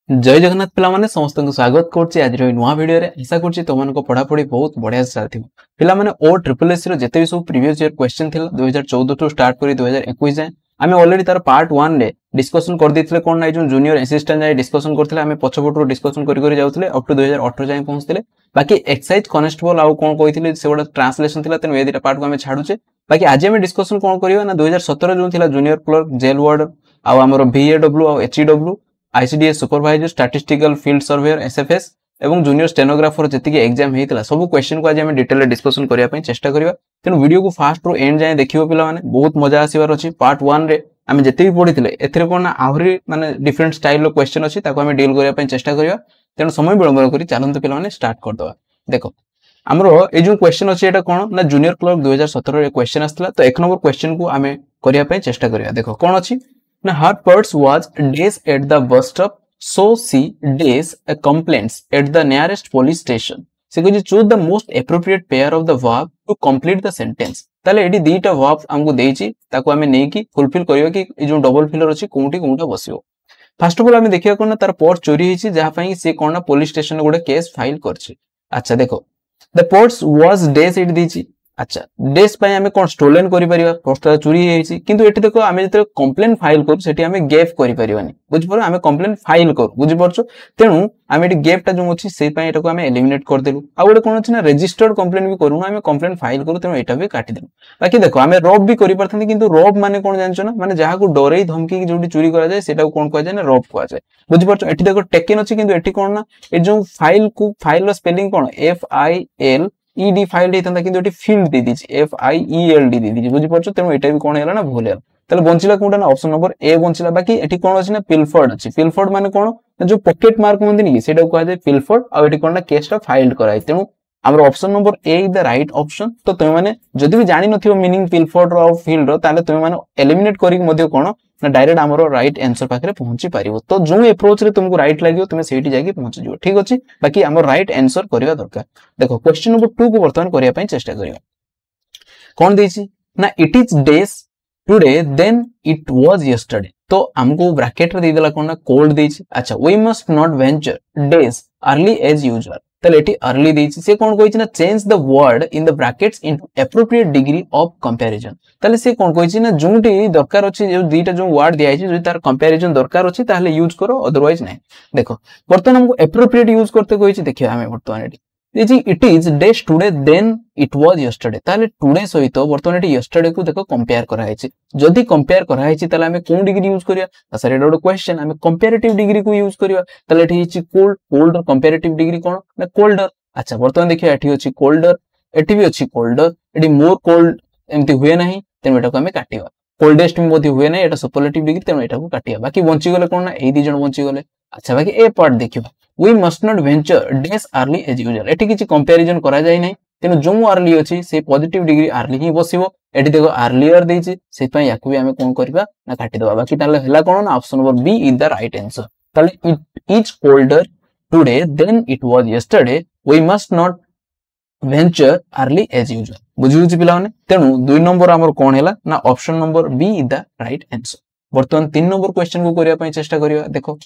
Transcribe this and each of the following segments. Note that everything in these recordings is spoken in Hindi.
जय जगन्नाथ पिला माने समस्त को स्वागत करछि आज रो नुवा वीडियो रे आशा करछि तमन को पढ़ा पढ़ी बहुत बढ़िया चलथिबो पिला माने ओ ट्रिपल एस रो जते भी सब प्रीवियस ईयर क्वेश्चन थिला 2014 टू स्टार्ट करी 2021 जाय आमे ऑलरेडी तार पार्ट 1 रे डिस्कशन कर दिथिले कोन नै जो जूनियर असिस्टेंट जाय डिस्कशन करथिले आमे पछपटरो डिस्कशन करी जाउथिले अप टू 2018 जाय पहुंचथिले बाकी एक्साइज कांस्टेबल आ कोन कहिथिले सेवडा ट्रांसलेशन थिला तने ए दिटा पार्ट को आमे छाडुचे बाकी आज आमे डिस्कशन कोन करिवा ना 2017 जो थिला जूनियर क्लर्क जेल वार्ड आ हमरो VAW आ HEW ICDS supervisor statistical field surveyor SFS एवं जूनियर स्टेनोग्राफर जति के एग्जाम हेतिला सब क्वेश्चन को आज हम डिटेल डिस्कशन करिया पई चेष्टा करिवा तेनु वीडियो को फास्ट रो एंड जाय देखिबो पिला माने बहुत मजा आसीबार अछि पार्ट 1 रे हम जति भी पढिथिले एथिरे कोन आहुरी माने डिफरेंट स्टाइल रो क्वेश्चन अछि ताको हम डील करिया पई चेष्टा करिवा तेनु समय विलंब करी चलंत पिला माने स्टार्ट कर दवा देखो हमरो ए जो क्वेश्चन अछि एटा कोन ना जूनियर क्लर्क 2017 रे क्वेश्चन आस्तला तो एक नंबर क्वेश्चन को हमें करिया पई चेष्टा करिया देखो कोन अछि ना her purse was days at the bus stop so she days complaints at the nearest police station से कुछ choose the most appropriate pair of the verb to complete the sentence ताले एडी दीटा verb हमको देइची ताको हमें नै कि फुलफिल करियो कि ए जो डबल फिलर अछि कोउठी कोउठा बसियो फर्स्ट ऑफ ऑल हमें देखिया कोन तार पर्स चोरी हिची जहा पई से कोन पुलिस स्टेशन गोटे केस फाइल करछि अच्छा देखो the purse was days एडी दीची अच्छा डेस पय हमें कोन स्टोलन करि परिबा पर्स चोरी हेछि किंतु एठी देखो हमें जते कंप्लेन फाइल कर सेठी हमें गैप करि परिबानी बुझ पर हमें कंप्लेन फाइल कर बुझ परछो तेनु हमें एठी गैपटा जो अछि से पय एटाको हमें एलिमिनेट कर देलु आ गोटे कोन अछि ना रजिस्टर्ड कंप्लेन भी करू हमें कंप्लेन फाइल करू तेनु एटा भी काटि देलु बाकी देखो हमें रॉब भी करि परथि किंतु रॉब माने कोन जानछो ना माने जहा को डरै धमकी की जोडी चोरी करा जाय सेटा को कोन कह जाय ना रॉब कह जाय बुझ परछो एठी देखो टेकन अछि किंतु एठी कोन ना ए जो फाइल रो स्पेलिंग कोन FIL ED फाइल देतंदा किंतु एटी फील्ड दे दिछि FIELD दे दिछि बुझि परछो तेनु एटा भी कोन हैला ना भूल हैला तले बंचिला कोनटा ना ऑप्शन नंबर ए बंचिला बाकी एटी कोन अछि ना पिलफर्ड अछि पिलफर्ड माने कोन जो पॉकेट मार्क होंदिनी कि सेटा को जाय पिलफर्ड आ एटी कोन ना केसटा फाइल्ड कराय तेनु हमर option number A is the right option तो तुम माने जदि भी जानि नथियो मीनिंग पिलफर्ड रो फील्ड रो ताले तुम माने एलिमिनेट करी मध्ये कोन ना डायरेक्ट हमरो राइट आंसर पाखरे पहुंची पारिबो तो जो अप्रोच रे तुमको राइट लागियो तुमे सेठी जाके पहुंची जिवो ठीक अछि बाकी हमर राइट आंसर करिवा दरकार देखो क्वेश्चन नंबर 2 को वर्तमान करिया पई चेष्टा करिवा कोन देछि ना it is days today then it was yesterday तो हमको ब्रैकेट रे दे देला कोन ना कोल्ड देछि अच्छा we must not venture days early as usual तले एटी अर्ली देछि से कोन कहिछि ना change the word in the brackets into appropriate degree of comparison तले से कोन कहिछि ना जोंटी दरकार अछि जो दीटा जो वर्ड दिया छै जो तार कंपैरिजन दरकार अछि ताले यूज करो अदरवाइज नै देखो बर्तमान हमको एप्रोप्रिएट यूज करते कहिछि देखियो हमें बर्तमान एटी जी it is days today then it was yesterday ताले टुडे सहित बर्तमान एटी यस्टरडे को देखो कंपेयर करा हैछि जदी कंपेयर करा हैछि ताले हमें कोन डिग्री यूज करिया त सर एटा क्वेश्चन हमें कंपैरेटिव डिग्री को यूज करिया ताले एटी हिछि कोल्ड कंपैरेटिव डिग्री कोन ना कोल्डर अच्छा बर्तमान देखियो एटी अछि कोल्डर एटी भी अछि कोल्डर एटी मोर कोल्ड एमती हुए नाही तेन एटा को हमें काटिबा कोल्डेस्ट में बोधी हुए नाही एटा सुपरलेटिव डिग्री तेन एटा को काटिया बाकी बंची गले कोन ना एई दी जण बंची गले अच्छा बाकी ए पार्ट देखियो we must not venture days early as usual एठी किछि कंपैरिजन करा जाय नै तेनु जो अर्ली अछि से पॉजिटिव डिग्री अर्ली ही बसिबो एठी देखो अर्लियर देछि से पय याकु भी हमें कोन करबा ना काटि दबा बाकी ताले हला कोन ना option number B is the right answer ताले it is colder today then it was yesterday we must not venture early as usual बुझिउ छि पिला माने तेनु 2 नंबर हमर कोन हैला ना option number B is the right answer वर्तमान 3 नंबर क्वेश्चन को करिया पय चेष्टा करिया देखो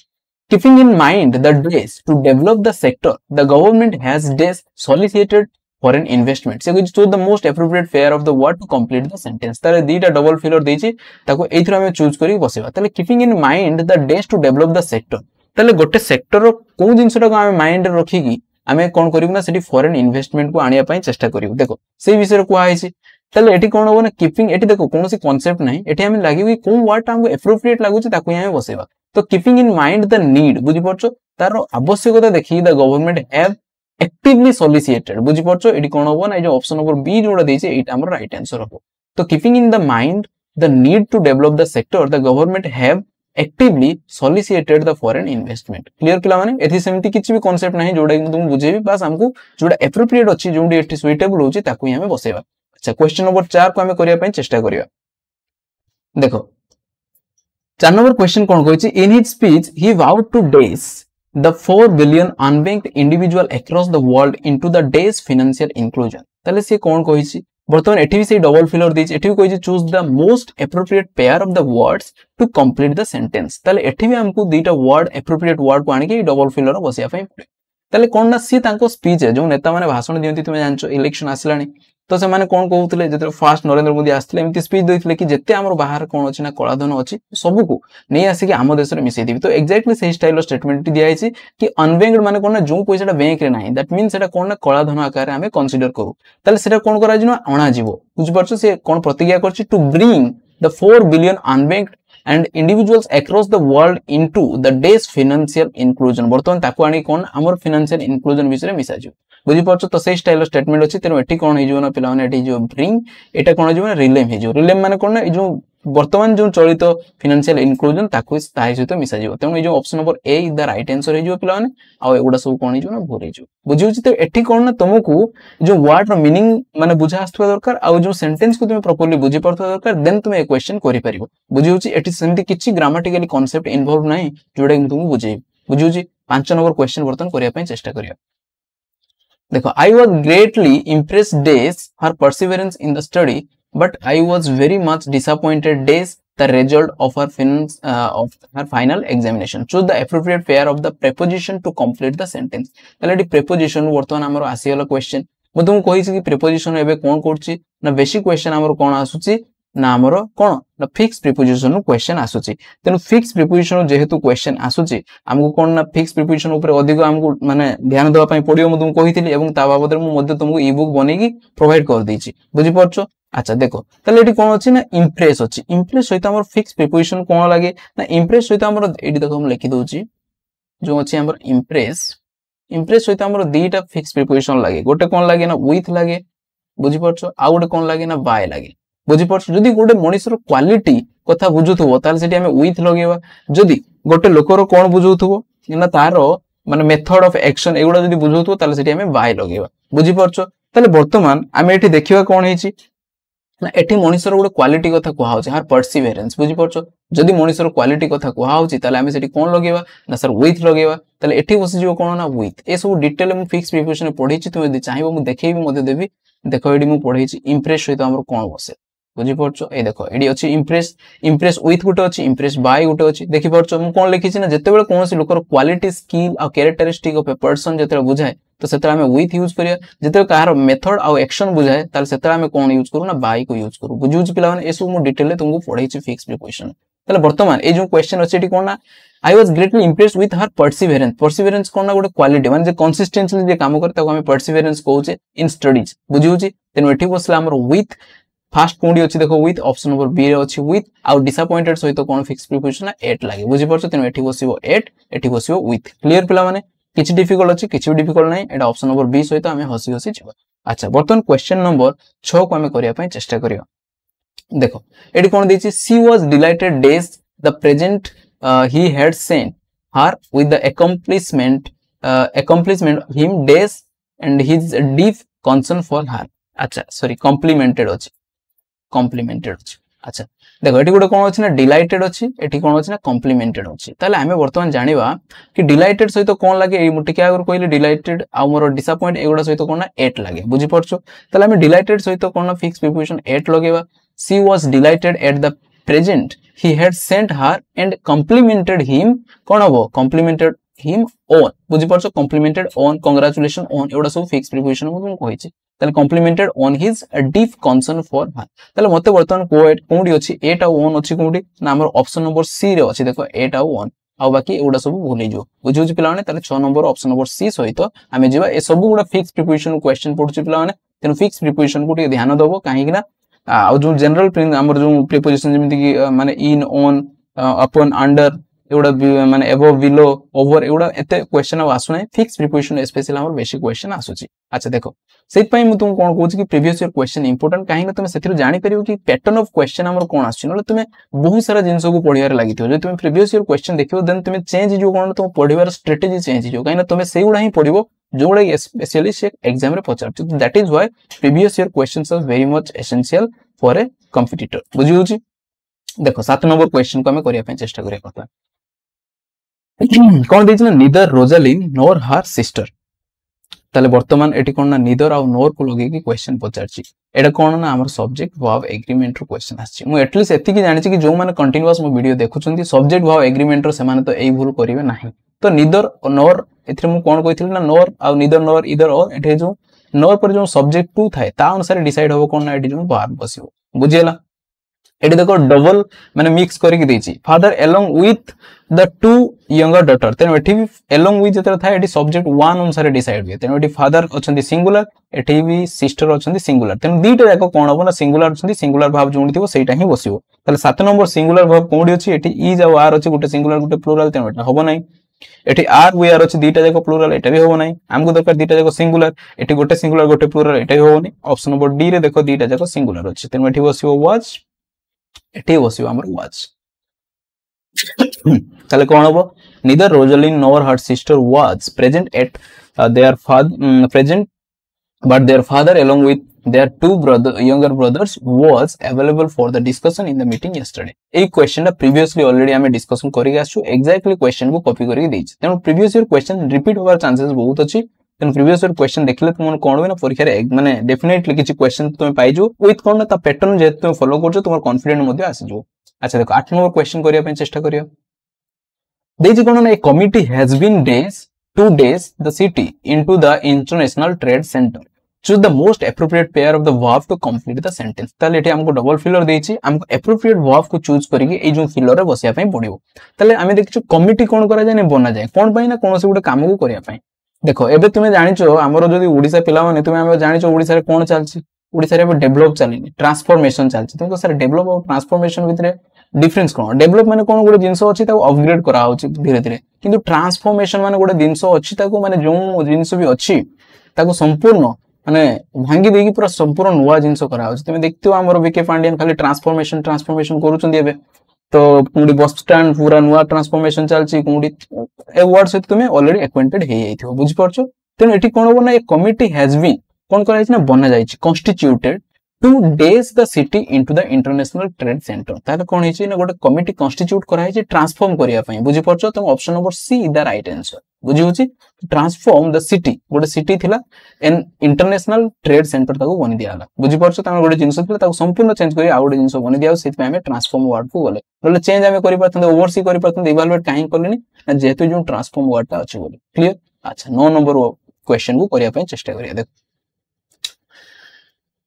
Keeping in mind the days to develop the sector, the government has days solicited foreign investment. से कुछ choose the most appropriate pair of the word to complete the sentence. ताले दीटा डबल फिलर देछि ताको एथरा हमें चूज करी बसेबा ताले keeping in mind the days to develop the sector. ताले गोटे सेक्टर रो कोन जिंसटा को हमें माइंड रे रखी की हमें कोन करिउ ना सेठी फॉरेन इन्वेस्टमेंट को आनिया पई चेष्टा करिउ देखो से विषय रे कोआ आइछि ताले एठी कोन हो ना कीपिंग एठी देखो कोनोसी कांसेप्ट नाही एठी हमें लागि कि कोन वर्ड हमको एप्रोप्रिएट लागुछि ताको हमें बसेबा तो keeping in mind the need बुझि परछो तार आवश्यकता देखि the government have actively solicited बुझि परछो एडी कोन होबो ना जो ऑप्शन नंबर बी जोडा देछि एटा हमर राइट आंसर होबो तो keeping in the mind the need to develop the sector the government have actively solicited the foreign investment clear पिला माने एथि सेमति किछि भी कांसेप्ट नाही जोडा कि तुम बुझेबी बस हमको जोडा एप्रोप्रिएट अछि जोडी एठी सुइटेबल होछि ताकू ही हमें बसेबा अच्छा क्वेश्चन नंबर 4 को हमें करिया पय चेष्टा करिया देखो 4 नंबर क्वेश्चन कोन कहै छै in his speech he vowed two days the 4 billion unbanked individual across the world into the days financial inclusion ताले से कोन कहै छै बर्तमान एठी भी से डबल फिलर दी एठी भी कहि choose the most appropriate pair of the words to complete the sentence ताले एठी भी हमको दीटा वर्ड एप्रोप्रिएट वर्ड को आनी के डबल फिलर बसिया पई पड़े ताले कोन ना सी तांको स्पीच है जो नेता माने भाषण दियंती तुमे जानचो इलेक्शन आसलानी तो से माने कोन कहउतले जते फास्ट नरेंद्र मोदी आस्थिले एमती स्पीच दैथिले कि जते हमर बाहर कोन अछि ना कलाधन अछि सब को नै आसी कि आम देश रे मिसै दिबी तो एग्जैक्टली सेही स्टाइल स्टेटमेंट दिया आइछि कि अनबैंक्ड माने कोन ना जो पैसाटा बैंक रे नाही दैट मींस सेटा कोन ना कलाधन आकार रे हमें कंसीडर करू ताले सेटा कोन करा जिनो अणा जीवो बुझ परछो से कोन प्रतिज्ञा करछि to bring the 4 billion unbanked and individuals across the world into the day's financial inclusion बर्तमान ताको आनी कोन हमर financial inclusion विषय मिसा जो बुझी परछो तो से स्टाइल स्टेटमेंट अछि तेनो एठी कोन हे जो ना पिला माने एठी जो ब्रिंग एटा कोन जो ना रिलेम हे जो रिलेम माने कोन ना ए जो वर्तमान जो चलित फाइनेंशियल इंक्लूजन ताको ताहि सहित मिसा जिवो तेनु ए जो option number A is the right answer हे जो पिला माने आ एगुडा सब कोन हे जो ना भूल हे जो बुझियो छी तो एठी कोन ना तुमको जो वर्ड रो मीनिंग माने बुझा आस्तवा दरकार आ जो सेंटेंस को तुमे प्रॉपर्ली बुझी परथवा दरकार देन तुमे ए क्वेश्चन करि परिबो बुझियो छी एठी सेंटी किछि ग्रामेटिकली कांसेप्ट इन्वॉल्व नै जोडा कि तुमको बुझे बुझियो छी 5 नंबर क्वेश्चन वर्तन करिया पई चेष्टा करिया देखो I was greatly impressed days her perseverance in the study but I was very much disappointed days the result of her final examination choose the appropriate pair of the preposition to complete the sentence ताले एटी preposition वर्तमान हमरो आसीगला क्वेश्चन मु तुमको कहि छी कि preposition एबे कोन करछि ना बेसिक क्वेश्चन हमरो कोन आसुछि ना हमरो कोन ना फिक्स प्रीपोजिशन नु क्वेश्चन आसुछि तेनु फिक्स प्रीपोजिशन जेहेतु क्वेश्चन आसुछि हमको कोन ना फिक्स प्रीपोजिशन ऊपर अधिक हमको माने ध्यान देबा पई पडियो मु तुमको कहिथिली एवं ता बाबत मु मध्ये तुमको ई बुक बनेगी प्रोवाइड कर देछि बुझि परछो अच्छा देखो ताले एटी कोन अछि ना इंप्रेस अछि इंप्रेस सहित हमर फिक्स प्रीपोजिशन कोन लागे ना इंप्रेस सहित हमर एटी देखो हम लिखि दोछि जो अछि हमर इंप्रेस इंप्रेस सहित हमर दीटा फिक्स प्रीपोजिशन लागे गोटे कोन लागे ना विथ लागे बुझि परछो आ गोटे कोन लागे ना बाय लागे बुझी परछ जदी गोटे मनुष्यर क्वालिटी कथा बुझुथबो ताले सेठी हमें विथ लगेबा जदी गोटे लोकर कोन बुझुथबो ना तारो माने मेथड ऑफ एक्शन एगुडा जदी बुझुथबो ताले सेठी हमें बाय लगेबा बुझी परछ ताले वर्तमान हमें एठी देखिबा कोन हेछि ना एठी मनुष्यर गोटे क्वालिटी कथा कुहा होछि हर परसिवरेंस बुझी परछ जदी मनुष्यर क्वालिटी कथा कुहा होछि ताले हमें सेठी कोन लगेबा ना सर विथ लगेबा ताले एठी बसि जिवो कोन ना विथ ए सब डिटेल मु फिक्स प्रीपोजिशन पढिछि तुमे यदि चाहिबो मु देखेबी मध्ये देबी देखो एडी मु पढिछि इंप्रेस सहित हमर कोन बसे बुझी परछो ए देखो एडी अछि इंप्रेस इंप्रेस विथ गुटे अछि इंप्रेस बाय गुटे अछि देखि परछो मु कोन लिखि छि ना जते बेले कोनोसी लोकर क्वालिटी स्किल आ कैरेक्टरिस्टिक ऑफ ए पर्सन जते बुझाय तो सेतरा हमें विथ यूज करिया जते कार मेथड आ एक्शन बुझाय ताल सेतरा हमें कोन यूज करू ना बाय को यूज करू बुझियो छि पिला माने ए सब मु डिटेल तुमको पढै छि फिक्स प्रीपोजिशन ताले वर्तमान ए जो क्वेश्चन अछि एटी कोन ना I was greatly impressed with her perseverance perseverance कोन ना गोटे क्वालिटी माने जे कंसिस्टेंटली जे काम करे ताको हमें perseverance कहउचे इन स्टडीज बुझियो छि तेनो एठी बसला हमर विथ फास्ट कोंडी अछि देखो विथ ऑप्शन नंबर बी रे अछि विथ आ डिसअपॉइंटेड सहित कोन फिक्स प्रीपोजिशन ना 8 लागे बुझि परछ तेनो एठी बसिबो 8 एठी बसिबो विथ क्लियर पिला माने किछि डिफिकल्ट अछि किछि डिफिकल्ट नै एटा ऑप्शन नंबर बी सहित हमें हसी हसी छिबा अच्छा वर्तमान क्वेश्चन नंबर 6 को हमें करिया पय चेष्टा करियो देखो एठी कोन दैछि she was delighted days the present he had sent her with the accomplishment him days and his deep concern for her अच्छा सॉरी complimented अछि अच्छा देखो एठी गोटे कोन अछि ना डिलाइटेड अछि एठी कोन अछि ना कॉम्प्लीमेंटेड अछि ताले हमें वर्तमान जानिबा कि डिलाइटेड सहित कोन लागे ए मुटी के आगर कहले डिलाइटेड आ मोर डिसअपॉइंट एगुडा सहित कोन ना 8 लागे बुझि परछो ताले हमें डिलाइटेड सहित कोन ना फिक्स प्रीपोजिशन 8 लगेबा she was delighted at the present he had sent her and complimented him कोन हबो complimented him on बुझि परछो complimented on congratulation on एगुडा सब फिक्स प्रीपोजिशन मु कहि छि ताले complimented on his deep concern for her ताले मते वर्तमान कोडी अछि 8 आ 1 अछि कोडी ना हमर ऑप्शन नंबर सी रे अछि देखो 8 आ 1 आ बाकी एगुडा सब भूलि जो बुझियो छि पिला माने ताले 6 नंबर ऑप्शन नंबर सी सहित हमें जेबा ए सब गुडा फिक्स प्रीपोजिशन क्वेश्चन पढुछि पिला माने तेनु फिक्स प्रीपोजिशन को ध्यान दबो काहे कि ना आ जो जनरल हमर जो प्रीपोजिशन जेमिति कि माने इन ऑन अपॉन अंडर एगुडा माने अबव बिलो ओवर एगुडा एते क्वेश्चन आसु नै फिक्स प्रीपोजिशन स्पेशली हमर बेसिक क्वेश्चन आसुची अच्छा देखो सेत पई मु तुम कोन कहूची कि प्रीवियस ईयर क्वेश्चन इंपोर्टेंट काहे ना तुम सेथिरु जानि परिबो कि पैटर्न ऑफ क्वेश्चन हमर कोन आसु नले तुम बहुत सारा जिंस को पढियार लागिथियो जे तुम प्रीवियस ईयर क्वेश्चन देखियो देन तुम चेंज जो कोन तुम पढिबार स्ट्रेटजी चेंज जो काहे ना तुम सेगुडा ही पढिबो जोडा स्पेशली से एग्जाम रे पचारछ that is why previous year questions are very much essential for a competitor बुझियो छी देखो 7 नंबर क्वेश्चन को हमें करिया पे चेष्टा करिया पड़ता कौन दैछ ना नीदर रोजालिन नोर हर सिस्टर ताले वर्तमान एटी कोन ना नीदर आउ नोर को लगे कि क्वेश्चन पचारछि एटा कोन ना हमर सब्जेक्ट वर्ब एग्रीमेंट रो क्वेश्चन आछि मु एटलीस्ट एति कि जानि छि कि जो माने कंटीन्यूअस मो वीडियो देखुछन्ती सब्जेक्ट वर्ब एग्रीमेंट रो से माने तो एई भूल करिवे नाही तो नीदर नोर एथरे मु कोन कहिथिल ना नोर आउ नीदर नोर ईदर और एठे जो नोर पर जो सब्जेक्ट टू थाए ता अनुसार डिसाइड होबो कोन ना एटी जो वर्ब बसिबो बुझियला एटी देखो डबल माने मिक्स करके देछि father along with the two younger daughter तेनो एठी भी अलोंग विथ जतर थाए एठी सब्जेक्ट वन अनुसार डिसाइड हुए तेनो एठी फादर अछंती सिंगुलर एठी भी सिस्टर अछंती सिंगुलर तेनो दीटा जाको कोन होबो ना सिंगुलर अछंती सिंगुलर भाव जोंडी थिबो सेटा ही बसिबो ताले 7 नंबर सिंगुलर भाव कोडी अछि एठी इज आ आर अछि गुटे सिंगुलर गुटे प्लुरल तेनो एटा होबो नै एठी आर वी आर अछि दीटा जाको प्लुरल एटा भी होबो नै हमको दरकार दीटा जाको सिंगुलर एठी गुटे सिंगुलर गुटे प्लुरल एटा भी होबो नै ऑप्शन नंबर डी रे देखो दीटा जाको सिंगुलर अछि तेनो एठी बसिबो वाज एठी बसिबो हमर वाज ताले कोन होबो neither Roslyn nor her sister was present at their father present but their father along with their two younger brothers was available for the discussion in the meeting yesterday ei question ta previously already ame discussion kori gasu exactly question को copy करी देछि तेनु previous year question repeat होवार chances बहुत अछि तेनु previous year question देखले तुम कोन ना परीक्षा रे माने डेफिनेटली किछि question तुम पाइजो विथ कोन ना ता पैटर्न जे तुम फॉलो करछो तुम कॉन्फिडेंट मध्ये आसीजो अच्छा देखो 8 नंबर क्वेश्चन करिया पे चेष्टा करियो देछि कोन ना a committee has been days to days the city into the international trade center choose the most appropriate pair of the verb to complete the sentence ताले एठी हमको डबल फिलर देछि हमको एप्रोप्रिएट वर्ब को चूज करिके ए जो फिलर रे बसिया पई पड़िबो ताले हमें देखिछु कमिटी कोन करा जाय ने बना जाय कोन पई ना कोनसे गुटे काम को करिया पई देखो एबे तुमे जानिचो हमरो जदी ओडिसा पिला माने तुमे हम जानिचो ओडिसा रे कोन चलछि ओडिसा रे डेवलप चलिनी ट्रांसफॉर्मेशन चलछि तुमको सर डेवलप और ट्रांसफॉर्मेशन भितरे डिफरेंस कोन डेवलप माने कोन गुटे जिंसो अछि ताको अपग्रेड करा होछि धीरे धीरे किंतु ट्रांसफॉर्मेशन माने गुटे जिंसो अछि ताको माने जो जिंसो भी अछि ताको संपूर्ण माने भांगी देकी पूरा संपूर्ण नुवा जिंसो करा होछि तुमे देखतियो हमर विके पांडियन खाली ट्रांसफॉर्मेशन करूछन एबे तो कुंडी बस स्टैंड पूरा नुवा ट्रांसफॉर्मेशन चलछि कुंडी ए वर्ड से तुमे ऑलरेडी एक्वेंटेड हे जाइथियो बुझि परछो तेन एठी कोन होबो ना ए कमिटी हैज बीन कोन करा जाइछि ना बना जाइछि constituted to days the city into the international trade center ताले कोन हिची ना गोटे कमिटी कॉन्स्टिट्यूट करा हिची ट्रांसफॉर्म करिया पई बुझि परछो तुम option number C is the right answer बुझि होची ट्रांसफॉर्म द सिटी गोटे सिटी थिला एन इंटरनेशनल ट्रेड सेंटर ताको बनि दियाला बुझि परछो तामे गोटे जिंस थिला ताको संपूर्ण चेंज करी आ गोटे जिंस बनि दियाउ सेति पे हमें ट्रांसफॉर्म वर्ड को बोले बोले चेंज हमें करि परथन ओवरसी करि परथन इवैल्यूएट काहे करलेनी ना जेतु जो ट्रांसफॉर्म वर्ड ता अछि बोले क्लियर अच्छा 9 नंबर क्वेश्चन को करिया पई चेष्टा करिया देखो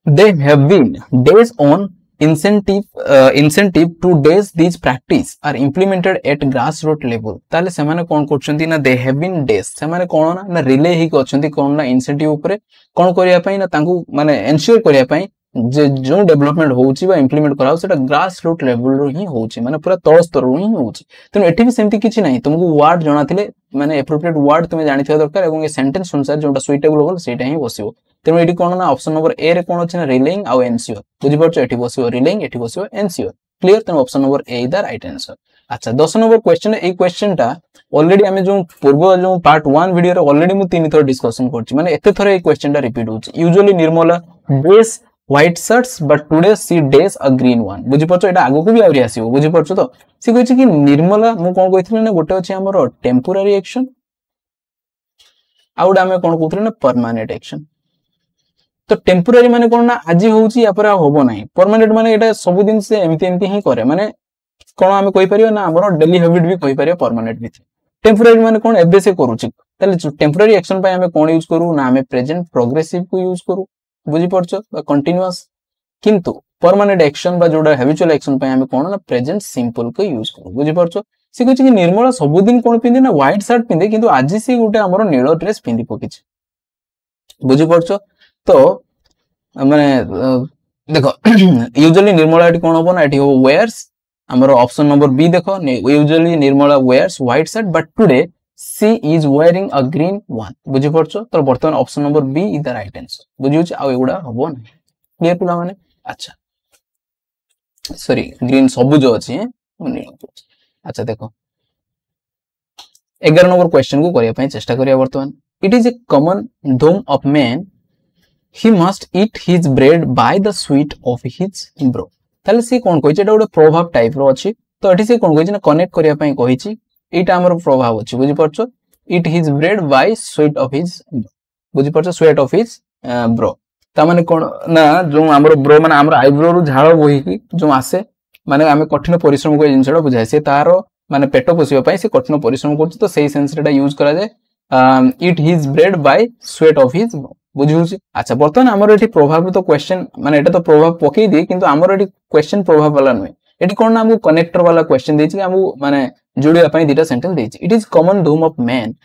they have been days on incentive to days these practice are implemented at grassroots level ताले से माने कोन करछंती ना they have been days से माने कोन ना रिले ही करछंती कोन ना इंसेंटिव ऊपर कोन करिया पई ना तांकू माने एन्श्योर करिया पई जे जो डेवलपमेंट होउची बा इंप्लीमेंट कराउ सेटा ग्रास रूट लेवल रो ही होउची माने पूरा तळ स्तर रो ही होउची तने एठी भी सेमती किछि नाही तुमको वर्ड जणा थिले माने एप्रोप्रिएट वर्ड तुमे जानि थिया दरकार एवं ए सेंटेंस अनुसार जोटा सुइटेबल होल सेटा ही बसिबो तेनो एठी कोन ना ऑप्शन नंबर ए रे कोन अछि ना रिलेइंग आ एनसीओ बुझि परछो एठी बसिबो रिलेइंग एठी बसिबो एनसीओ क्लियर तेनो option number A is the right answer अच्छा 10 नंबर क्वेश्चन ए क्वेश्चन टा ऑलरेडी हमें जो पूर्व जो पार्ट 1 वीडियो रे ऑलरेडी मु 3 थर डिस्कशन करछि माने एते थरे ए क्वेश्चन टा रिपीट होछि usually Nirmala wears white shirts but today she wears a green one बुझि परछो एटा आगो को भी आउरी आसीबो बुझि परछो तो सी कहछि कि निर्मला मु कोन कहिथिले ना गोटे अछि हमर टेम्पोररी एक्शन आउडा हमें कोन कहथिले ना परमानेंट एक्शन तो टेम्पोररी माने कोन ना आजी होउची या पर होबो नाही परमानेंट माने एटा सब दिन से एमती ही करे माने कोन हमें कहि परियो ना हमर डेली हैबिट भी कहि परियो परमानेंट भी टेम्पोररी माने कोन एबे से करूची ताले टेम्पोररी एक्शन पय हमें कोन यूज करू ना हमें प्रेजेंट प्रोग्रेसिव को यूज करू बुझि परछो बा कंटीन्यूअस किंतु परमानेंट एक्शन बा जोडा हैबिचुअल एक्शन पय हमें कोन ना प्रेजेंट सिंपल को यूज करू बुझि परछो से कहछि कि निर्मला सब दिन कोन पिंदे ना व्हाइट शर्ट पिंदे किंतु आजी से गुटे हमर नीलो ड्रेस पिंदी पकिछि बुझि परछो तो माने देखो यूजुअली निर्मला एटी कोन होबो ना एटी हो वेयर्स हमर ऑप्शन नंबर बी देखो usually Nirmala wears white shirt but today she is wearing a green one बुझि परछो तो वर्तमान option number B is the right answer बुझियो आ एगुडा होबो ना क्लियर पुला माने अच्छा सॉरी ग्रीन सबुज अछि अच्छा देखो 11 नंबर क्वेश्चन को करिया पई चेष्टा करिया वर्तमान इट इज ए कॉमन धूम of man he must eat his bread by the sweat of his bro ताले से कोन कहि एटा गोटे प्रभाव टाइप रो अछि तो एठी से कोन कहि ना कनेक्ट करिया पई कहिछि एटा हमर प्रभाव अछि बुझि परछो eat his bread by sweat of his bro बुझी परछ स्वेट ऑफ हिज ब्रो ता माने कोन ना जो हमर ब्रो माने हमर आईब्रो रु झाळ बोही की जो आसे माने आमे कठिन परिश्रम को जिनसडा बुझाय से तारो माने पेट पोसिबा पई से कठिन परिश्रम करछ तो सेही सेंस रेटा यूज करा जाय eat his bread by sweat of his brow बुझी होची अच्छा बर्तमान हमर एठी प्रभाव तो क्वेश्चन माने एटा तो प्रभाव पकई दे किंतु हमर एठी क्वेश्चन प्रभाव वाला नय एठी कोन हमको कनेक्टर वाला क्वेश्चन देछि हमको माने जोडिया पई दिटा सेंटेंस देछि इट इज कॉमन धूम of man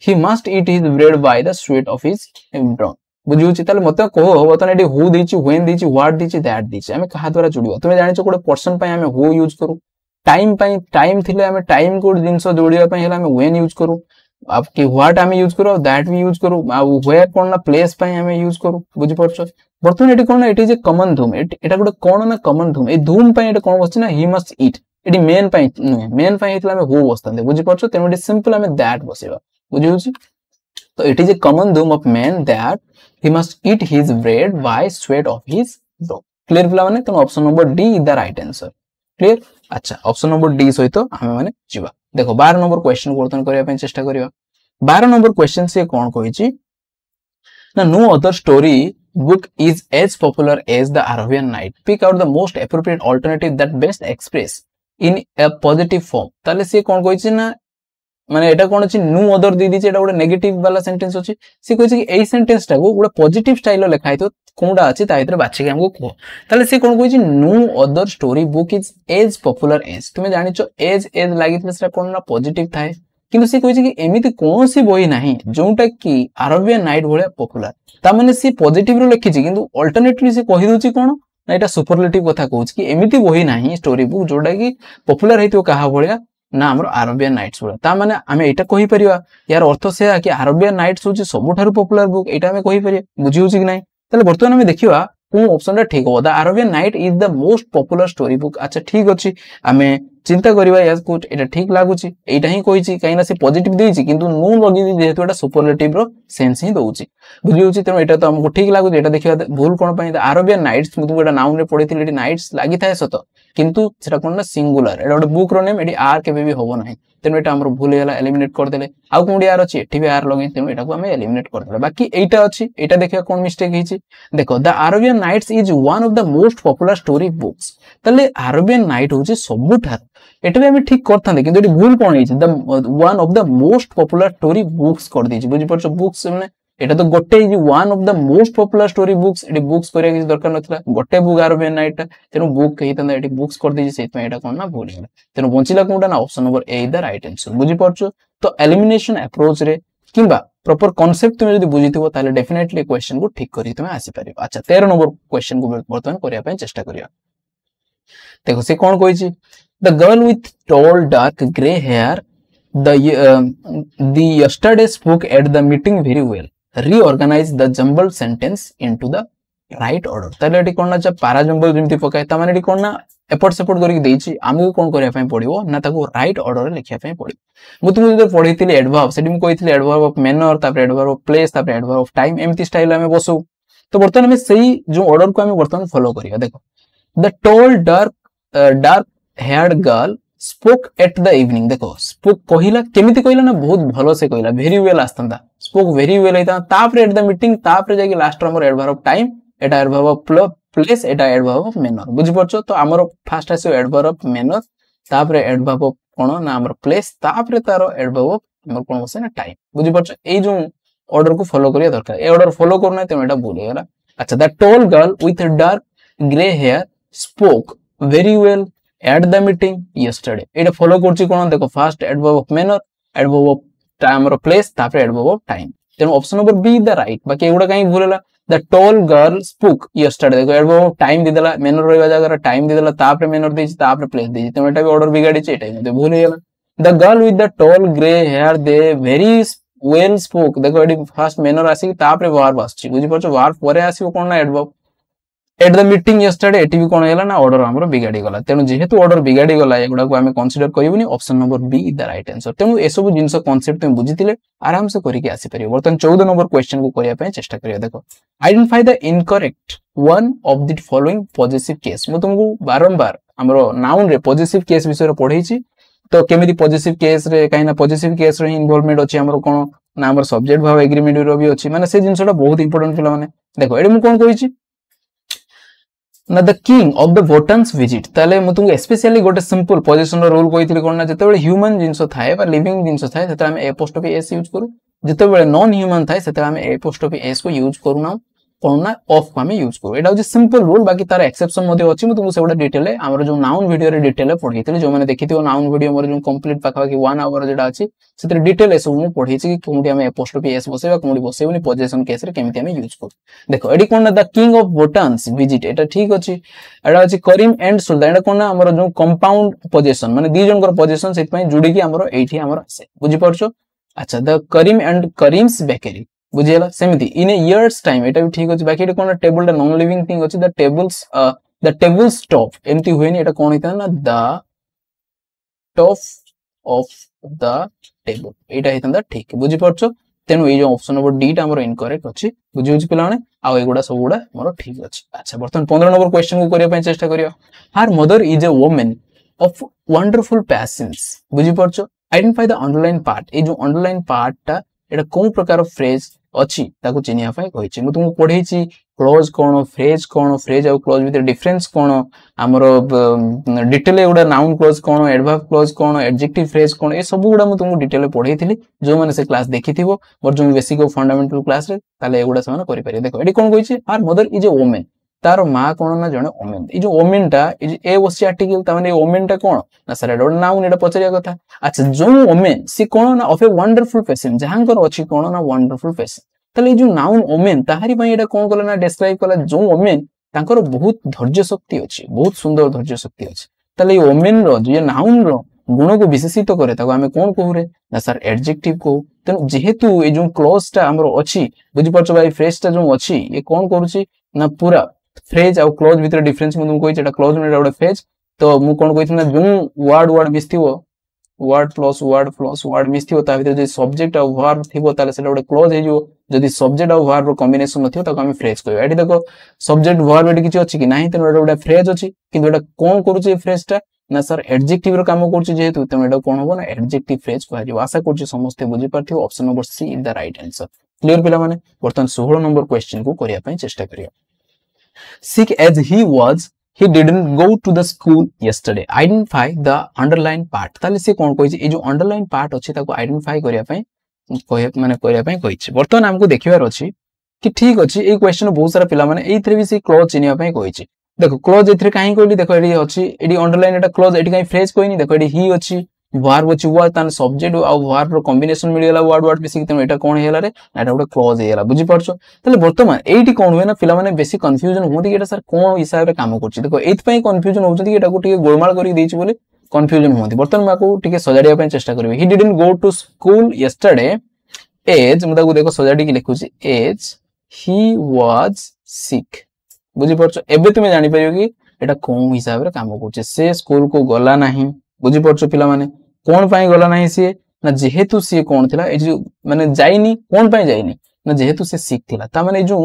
he must eat his bread by the sweat of his brow बुझी होची ताले मते कहो बर्तमान एठी हु देछि व्हेन देछि व्हाट देछि दैट देछि हमें कहा द्वारा जोडियो तुमे जानिछो कोड पर्सन पई हमें हु यूज करू टाइम पई टाइम थिले हमें टाइम कोड जिंसो जोडिया पई हला हमें व्हेन यूज करू अब कि व्हाट हमें यूज करू दैट भी यूज करू आ वेयर कोन ना प्लेस पई हमें यूज करू बुझी परछो बर्तमान एटी कोन एटी जे कॉमन धूम एटा गोटे कोन ना कॉमन धूम ए धूम पई एटा कोन बसछि ना he must eat eighty main पई मेन पई हेतला हमें हु बसतंदे बुझी परछो तेनो एटी सिंपल हमें दैट बसेबा बुझी होछि तो इट इज ए कॉमन धूम of man that he must eat his bread by sweat of his brow clear पिला माने तो option number D is the right answer clear अच्छा ऑप्शन नंबर डी सहित हमें माने जीवा देखो 12 नंबर क्वेश्चन वर्तन करिया पे चेष्टा करिया 12 नंबर क्वेश्चन से कोन कहिछि ना no other story book is as popular as the Arabian Night pick out the most appropriate alternative that best express in a positive form ताले से कोन कहिछि ना माने एटा कोन अछि नो अदर दी दिछि एटा गोटे नेगेटिव वाला सेंटेंस अछि से कहिछि कि एई सेंटेंस टा को गोटे पॉजिटिव स्टाइल लिखाइ तो कोनडा अछि ता इतरे बाछि के हमको को ताले से कोन कहिछि no other story book is as popular as तुमे जानिचो एज लागितले सेटा कोन ना पॉजिटिव थाए किंतु से कहिछि कि एमिति कोनसी बही नाही जोंटा कि अरबियन नाइट भले पॉपुलर ता माने से पॉजिटिव रो लिखिछि किंतु अल्टरनेटिवली से कहि दोछि कोन ना एटा सुपरलेटिव कथा कहउछि कि एमिति बही नाही स्टोरी बुक जोटा कि पॉपुलर हेतियो कहा भलिया ना हमर अरबियन नाइट्स बोला ता माने हमें एटा कहि परिया यार अर्थ से कि अरबियन नाइट्स होची सबठारु पॉपुलर बुक एटा हमें कहि परिया बुझी होची कि नै तले वर्तमान हमें देखिवा कोन ऑप्शन टा ठीक हो the Arabian night is the most popular story book अच्छा ठीक अछि हमें चिंता करिवा यार कुछ एटा ठीक लागुची एटा ही कहिची काइना से पॉजिटिव देछि किंतु नो लगी जेहेतु एटा सुपरलेटिव रो सेंस ही दोछि बुझी होची त एटा तो हमको ठीक लागुची एटा देखिवा भूल कोन पई द अरबियन नाइट्स मु एटा नाउन रे पढिथिले एटी नाइट्स लागि थाए सत किंतु सेटा कोन ना सिंगुलर एटा गोटे बुक रो नेम एटी आर केबे भी होबो नाही तेनो एटा हमर भूल हेला एलिमिनेट कर देले आ कोन आर अछि एठी भी आर लगै तेनो एटा को हमें एलिमिनेट कर देले बाकी एटा अछि एटा देखिया कोन मिस्टेक हिची देखो the Arabian Nights is one of the most popular story books तले अरबियन नाइट होची सबुठार एटा भी हमें ठीक करथांदे किंतु एटी भूल कोन हिची the one of the most popular story books कर दिछि बुझि परछ बुक्स माने एटा तो गोटे is one of the most popular story books एटी बुक्स करिया किछ दरकार नथला गोटे बुक अरबियन नाइट तेनु बुक कहितंदा एटी बुक्स कर दिछि सेत में एटा कोन ना भूल गेला तेनु बंचिला कोनटा ना option number A is the right answer बुझि परछ तो एलिमिनेशन अप्रोच रे किंबा प्रॉपर कांसेप्ट तुमे जदी बुझिथिबो ताले डेफिनेटली क्वेश्चन को ठीक करी तुमे आसी परिबो अच्छा 13 नंबर क्वेश्चन को वर्तमान करिया पे चेष्टा करिया देखो से कोन कहिछि the girl with tall dark grey hair the yesterday spoke at the meeting very well reorganize the jumbled sentence into the right order ताले एटी कोन ना पारा जंबल जेमति पकाय ता माने एटी कोन ना एपट सेपट करी देछि हमहु कोन करिया पय पडिबो ना ताको राइट ऑर्डर रे लिखिया पय पडिबो मु तुमु जे पढिथिले एडवर्ब सेटी मु कहिथिले एडवर्ब ऑफ मैनर तापर एडवर्ब ऑफ प्लेस तापर एडवर्ब ऑफ टाइम एमति स्टाइल हमें बसु तो वर्तमान में सही जो ऑर्डर को हमें वर्तमान फॉलो करिया देखो the tall dark haired girl spoke at the evening देखो स्पोक कहिला केमिति कहिला ना बहुत भलो से कहिला वेरी वेल आस्तंदा स्पोक वेरी वेल हेता तापरे एट द मीटिंग तापरे जाकी लास्ट हमर एडवर्ब ऑफ टाइम एटा एडवर्ब ऑफ प्लेस एटा एडवर्ब ऑफ मैनर बुझि परछो तो हमर फर्स्ट आसे एडवर्ब ऑफ मैनर तापरे एडवर्ब ऑफ कोन ना हमर प्लेस तापरे तारो एडवर्ब ऑफ हमर कोन बसे ना टाइम बुझि परछो ए जो ऑर्डर को फॉलो करिया दरकार ए ऑर्डर फॉलो करना त एटा भूल गेला अच्छा the tall girl with dark grey hair spoke very well at the meeting yesterday एटा फॉलो करछि कोन देखो first adverb of manner adverb of time और प्लेस तापर एडवर्ब ऑफ टाइम तेनो option number B the right बाकी एगुडा काई भूलला the tall girl spoke yesterday देखो एडवर्ब ऑफ टाइम दिदेला मैनर रहबा जगह टाइम दिदेला तापर मैनर देछि तापर प्लेस देछि तेनो एटा भी ऑर्डर बिगाडी छै एटा मते भूल गेला the girl with the tall grey hair they very well spoke देखो एडी फर्स्ट मैनर आसी तापर वर्ब आछि बुझि परछो वर्ब परे आसीबो कोन ना adverb eight the meeting yesterday eighty भी कोन हैला ना ऑर्डर हमरो बिगाडी गला तेनु जेहेतु ऑर्डर बिगाडी गला एगुडा को हमें कंसीडर करिवनी option number B is the right answer तेनु ए सब जिंस कांसेप्ट तुम बुझितिले आराम से करिके आसी परियो बर्तन 14 नंबर क्वेश्चन को करिया पे चेष्टा करियो देखो identify the incorrect one of the following positive case मु तुमको बारंबार हमरो नाउन रे पॉजिटिव केस विषय रे पढैछि तो केमिति पॉजिटिव केस रे काइना पॉजिटिव केस रे इन्वॉल्वमेंट अछि हमरो कोन ना हमर सब्जेक्ट भाव एग्रीमेंट रो भी अछि माने से जिंसटा बहुत इंपोर्टेंट पिला माने देखो एडी मु कोन कहिछि ना the king of the Bhutan's visit ताले मु तुमको स्पेशली गोटे सिंपल पोजीशन रो रूल कहिथिली कोन ना जते बेले ह्यूमन जिंस थाए बा लिविंग जिंस थाए सेते हम एपोस्ट्रोफी एस यूज करू जते बेले नॉन ह्यूमन थाए सेते हम एपोस्ट्रोफी एस को यूज करू ना कोन ना ऑफ को हम यूज करू एटा होची सिंपल रूल बाकी तार एक्सेप्शन मध्ये अछि मु तुमको सेबडा डिटेल हमर जो नाउन वीडियो रे डिटेल पढीथिली जो माने देखिथियो नाउन वीडियो मोर जो कंप्लीट पाखा कि 1 आवर जेडा अछि सेते डिटेल एसो मु पढीछि कि कोमडी हम एपोस्ट्रोफी एस बसेबा कोमडी बसेबनी पोजीशन केस रे केमिति हम यूज करू देखो एडी कोन ना द किंग ऑफ बोटन्स विजिट एटा ठीक अछि एटा अछि करीम एंड सुल्तान एटा कोन ना हमर जो कंपाउंड पोजीशन माने दी जनकर पोजीशन सेत पई जुडी कि हमर एठी हमर आसे बुझि परछो अच्छा the Karim and Karim's bakery बुझियला सेमिति इन ए इयर्स टाइम एटा भी ठीक अछि बाकी एटा कोन टेबल दा नॉन लिविंग थिंग अछि द टेबल्स टॉप एमती होइनी एटा कोन हिता ना the top of the table एटा हिता ठीक बुझि परछो तेनु ए जो ऑप्शन नंबर डी टा हमर इनकरेक्ट अछि बुझि होछि पिला माने आ एगुडा सब गुडा मोर ठीक अछि अच्छा बर्तन 15 नंबर क्वेश्चन को करिया पय चेष्टा करियो her mother is a woman of wonderful patience बुझि परछो आइडेंटिफाई द अंडरलाइन पार्ट ए जो अंडरलाइन पार्ट टा एटा कोन प्रकार फ्रेज अछि ताको चिनिया पय कहिछि मु तुमको पढेछि क्लोज कोन फ्रेज आ क्लोज विथ डिफरेंस कोन हमरो डिटेल एगुडा नाउन क्लोज कोन एडवर्ब क्लोज कोन एडजेक्टिव फ्रेज कोन ए सब गुडा मु तुमको डिटेल पढेइथिली जो माने से क्लास देखिथिबो मोर जो बेसिक ऑफ फंडामेंटल क्लास रे ताले एगुडा समान करि पारे देखो एडी कोन कहिछि her mother is a woman तार मां कोन ना जने ओमेन ए जो ओमेन टा ए वसी आर्टिकल ता माने ओमेन टा कोन ना सर एडा नाउन एडा पचरिया कथा अच्छा जो ओमेन सी कोन ना ऑफ ए वंडरफुल फेशन जहांकर अछि कोन ना वंडरफुल फेशन तले जो नाउन ओमेन ताहारी पई एडा कोन कला ना डिस्क्राइब कला जो ओमेन तांकर बहुत धैर्य शक्ति अछि बहुत सुंदर धैर्य शक्ति अछि तले ओमेन रो जे नाउन रो गुण को विशेषित करे ताको हमें कोन कहू रे ना सर एडजेक्टिव को तेनु जेहेतु ए जो क्लॉज टा हमरो अछि बुझि परछ भाई फ्रेज टा जो अछि ए कोन करूची ना पूरा फ्रेज आ क्लॉज भीतर डिफरेंस मु तुमको एटा क्लॉज में एटा फ्रेज तो मु कोन कहिथि ना जो वर्ड मिस्थिवो वर्ड प्लस वर्ड मिस्थिवो ता भीतर जे सब्जेक्ट आ वर्ब थिबो ताले सेटा गोटे क्लॉज हे जो जदी सब्जेक्ट आ वर्ब रो कॉम्बिनेशन नथियो ताको हम फ्रेज कहबो एठी देखो सब्जेक्ट वर्ब एठी किछि अछि कि नाही तेनो एटा गोटे फ्रेज अछि किंतु एटा कोन करूची फ्रेज टा ना सर एडजेक्टिव रो काम करूची जेहेतु तेनो एटा कोन होबो ना एडजेक्टिव फ्रेज कहै जो आशा करूची समस्त बुझि पारथियो option number C is the right answer clear पिला माने बर्तन 16 नंबर क्वेश्चन को करिया पई चेष्टा करियो sick as he didn't go to the school yesterday identify the underline part ताले से कोन कहि ए जो अंडरलाइन पार्ट अछि ताको आइडेंटिफाई करिया पई माने करिया पई कहिछि बर्तमान हमको देखिबार अछि कि ठीक अछि ए क्वेश्चन बहुत सारा पिला माने एथरे भी से क्लॉज चिनिया पई कहिछि देखो क्लॉज एथरे काहे कहली देखो एडी अछि एडी अंडरलाइन एटा क्लॉज एडी काहे फ्रेज कोइनी देखो एडी ही अछि वर्ब अछि वर्ब तान सब्जेक्ट आ वर्ब रो कॉम्बिनेशन मिल गेला वर्ड मिसिक तनो एटा कोन हेला रे एटा गोटे क्लॉज हेला बुझि परछो तले वर्तमान एठी कोन होय ना पिला माने बेसी कंफ्यूजन होती कि एटा सर कोन हिसाब रे काम करछि देखो एथ पई कंफ्यूजन होउछथि कि एटा को टिके गोलमाल करि देछि बोले कंफ्यूजन होती वर्तमान माको टिके सजाडिया पई चेष्टा करबे he didn't go to school yesterday as मुदा को देखो सजाडी कि लिखुछि एज ही वाज सिक बुझि परछो एबे तुमे जानि परियो कि एटा कोन हिसाब रे काम करछि से स्कूल को गला नाही बुझि परछो पिला माने कोन पई गला नाही सी ना जेहेतु सी कोन थिला ए जो माने जाइनी कोन पई जाइनी ना जेहेतु से सिक थिला ता माने जो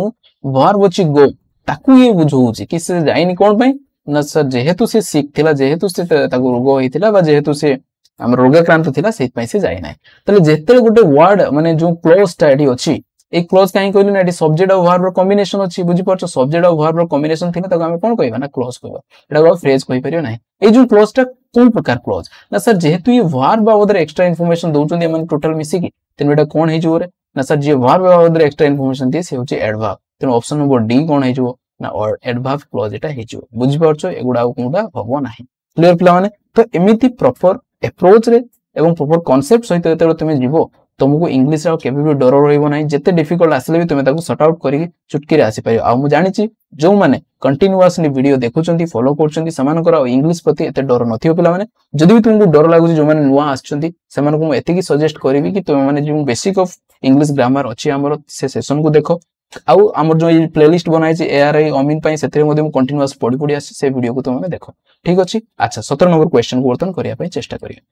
वर्ब अछि गो ताकू ये बुझौछि कि से जाइनी कोन पई ना सर जेहेतु से सिक थिला जेहेतु से ताकू रोग होइथिला बा जेहेतु से हम रोगाक्रांत थिला सेत पई से जाय नाही तले जेते गोटे वर्ड माने जो क्लोज टा एडी अछि ए क्लोज काहे कहली ना एडी सब्जेक्ट और वर्ब रो कॉम्बिनेशन अछि बुझि परछो सब्जेक्ट और वर्ब रो कॉम्बिनेशन थिला ताको हम कोन कहबा ना क्लोज कहबा एटा को फ्रेज कहि परियो नाही ए जो क्लोज टा कोन प्रकार क्लोज ना सर जेहेतु ये वर्ब बाबद एक्स्ट्रा इंफॉर्मेशन दउचोंदी हम टोटल मिसी कि तेन एटा कोन हे जो रे ना सर जे वर्ब बाबद एक्स्ट्रा इंफॉर्मेशन दिए से होची एडवर्ब तेन ऑप्शन नंबर डी कोन हे जो ना और एडवर्ब क्लोज एटा हे जो बुझि परछो एगुडा कोनटा होबो नाही क्लियर पिला माने तो एमिति प्रॉपर अप्रोच रे एवं प्रॉपर कांसेप्ट सहित एते तुमे जीवो तुमको इंग्लिश रा केबे भी डर रहइबो नाही जते डिफिकल्ट आसले भी तुमे ताको सॉर्ट आउट करी चुटकी रे आसी पारियो आ मु जानि छि जो माने कंटीन्यूअसली वीडियो देखुचंती फॉलो करचंती समानकर इंग्लिश प्रति एते डर नथियो पिला माने जदी भी तुमको डर लागु जो माने नुवा आछंती समान को एते की सजेस्ट करबी कि तुमे माने जो बेसिक ऑफ इंग्लिश ग्रामर अछि हमर से सेशन को देखो आउ हमर जो प्लेलिस्ट बनाई छि एआरआई अमीन पई सेते मध्ये मु कंटीन्यूअस पढी आसी से वीडियो को तुमे देखो ठीक अछि अच्छा 17 नंबर क्वेश्चन को वर्तन करिया पई चेष्टा करियो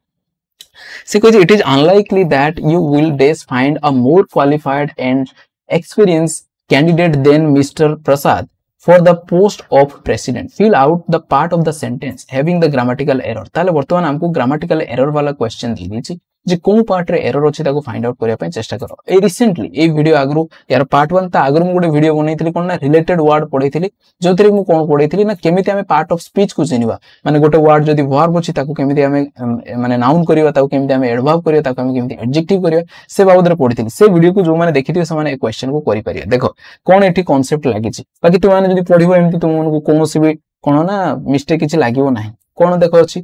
से कहि it is unlikely that you will find a more qualified and experienced candidate than Mr. Prasad for the post of president. Fill out the part of the sentence having the grammatical error. ताले वर्तमान हमको grammatical error वाला क्वेश्चन दी दी जे को पार्ट रे एरर अछि ताको फाइंड आउट करिया पय चेष्टा करो। ए रिसेंटली ए वीडियो आगरु यार पार्ट 1 ता आगरु मु गोटे वीडियो बनैथिली कोन ना रिलेटेड वर्ड पढैथिली जोतरे मु कोन पढैथिली ना केमिति हमें पार्ट ऑफ स्पीच को चिनिबा माने गोटे वर्ड जदी वर्ब अछि ताको केमिति हमें माने नाउन करिवा ताको केमिति हमें एडवर्ब करिवा ताको हमें केमिति एडजेक्टिव करिवा से बाबद रे पढैथिली। से वीडियो को जो माने देखिथिबे से माने ए क्वेश्चन को करि परिया। देखो कोन एठी कांसेप्ट लागि छि बाकी तु माने जदी पढिबो एमति तुम मन को कोनोसी भी कोन ना मिस्टेक किछि लागिवो नाही। कोन देखो अछि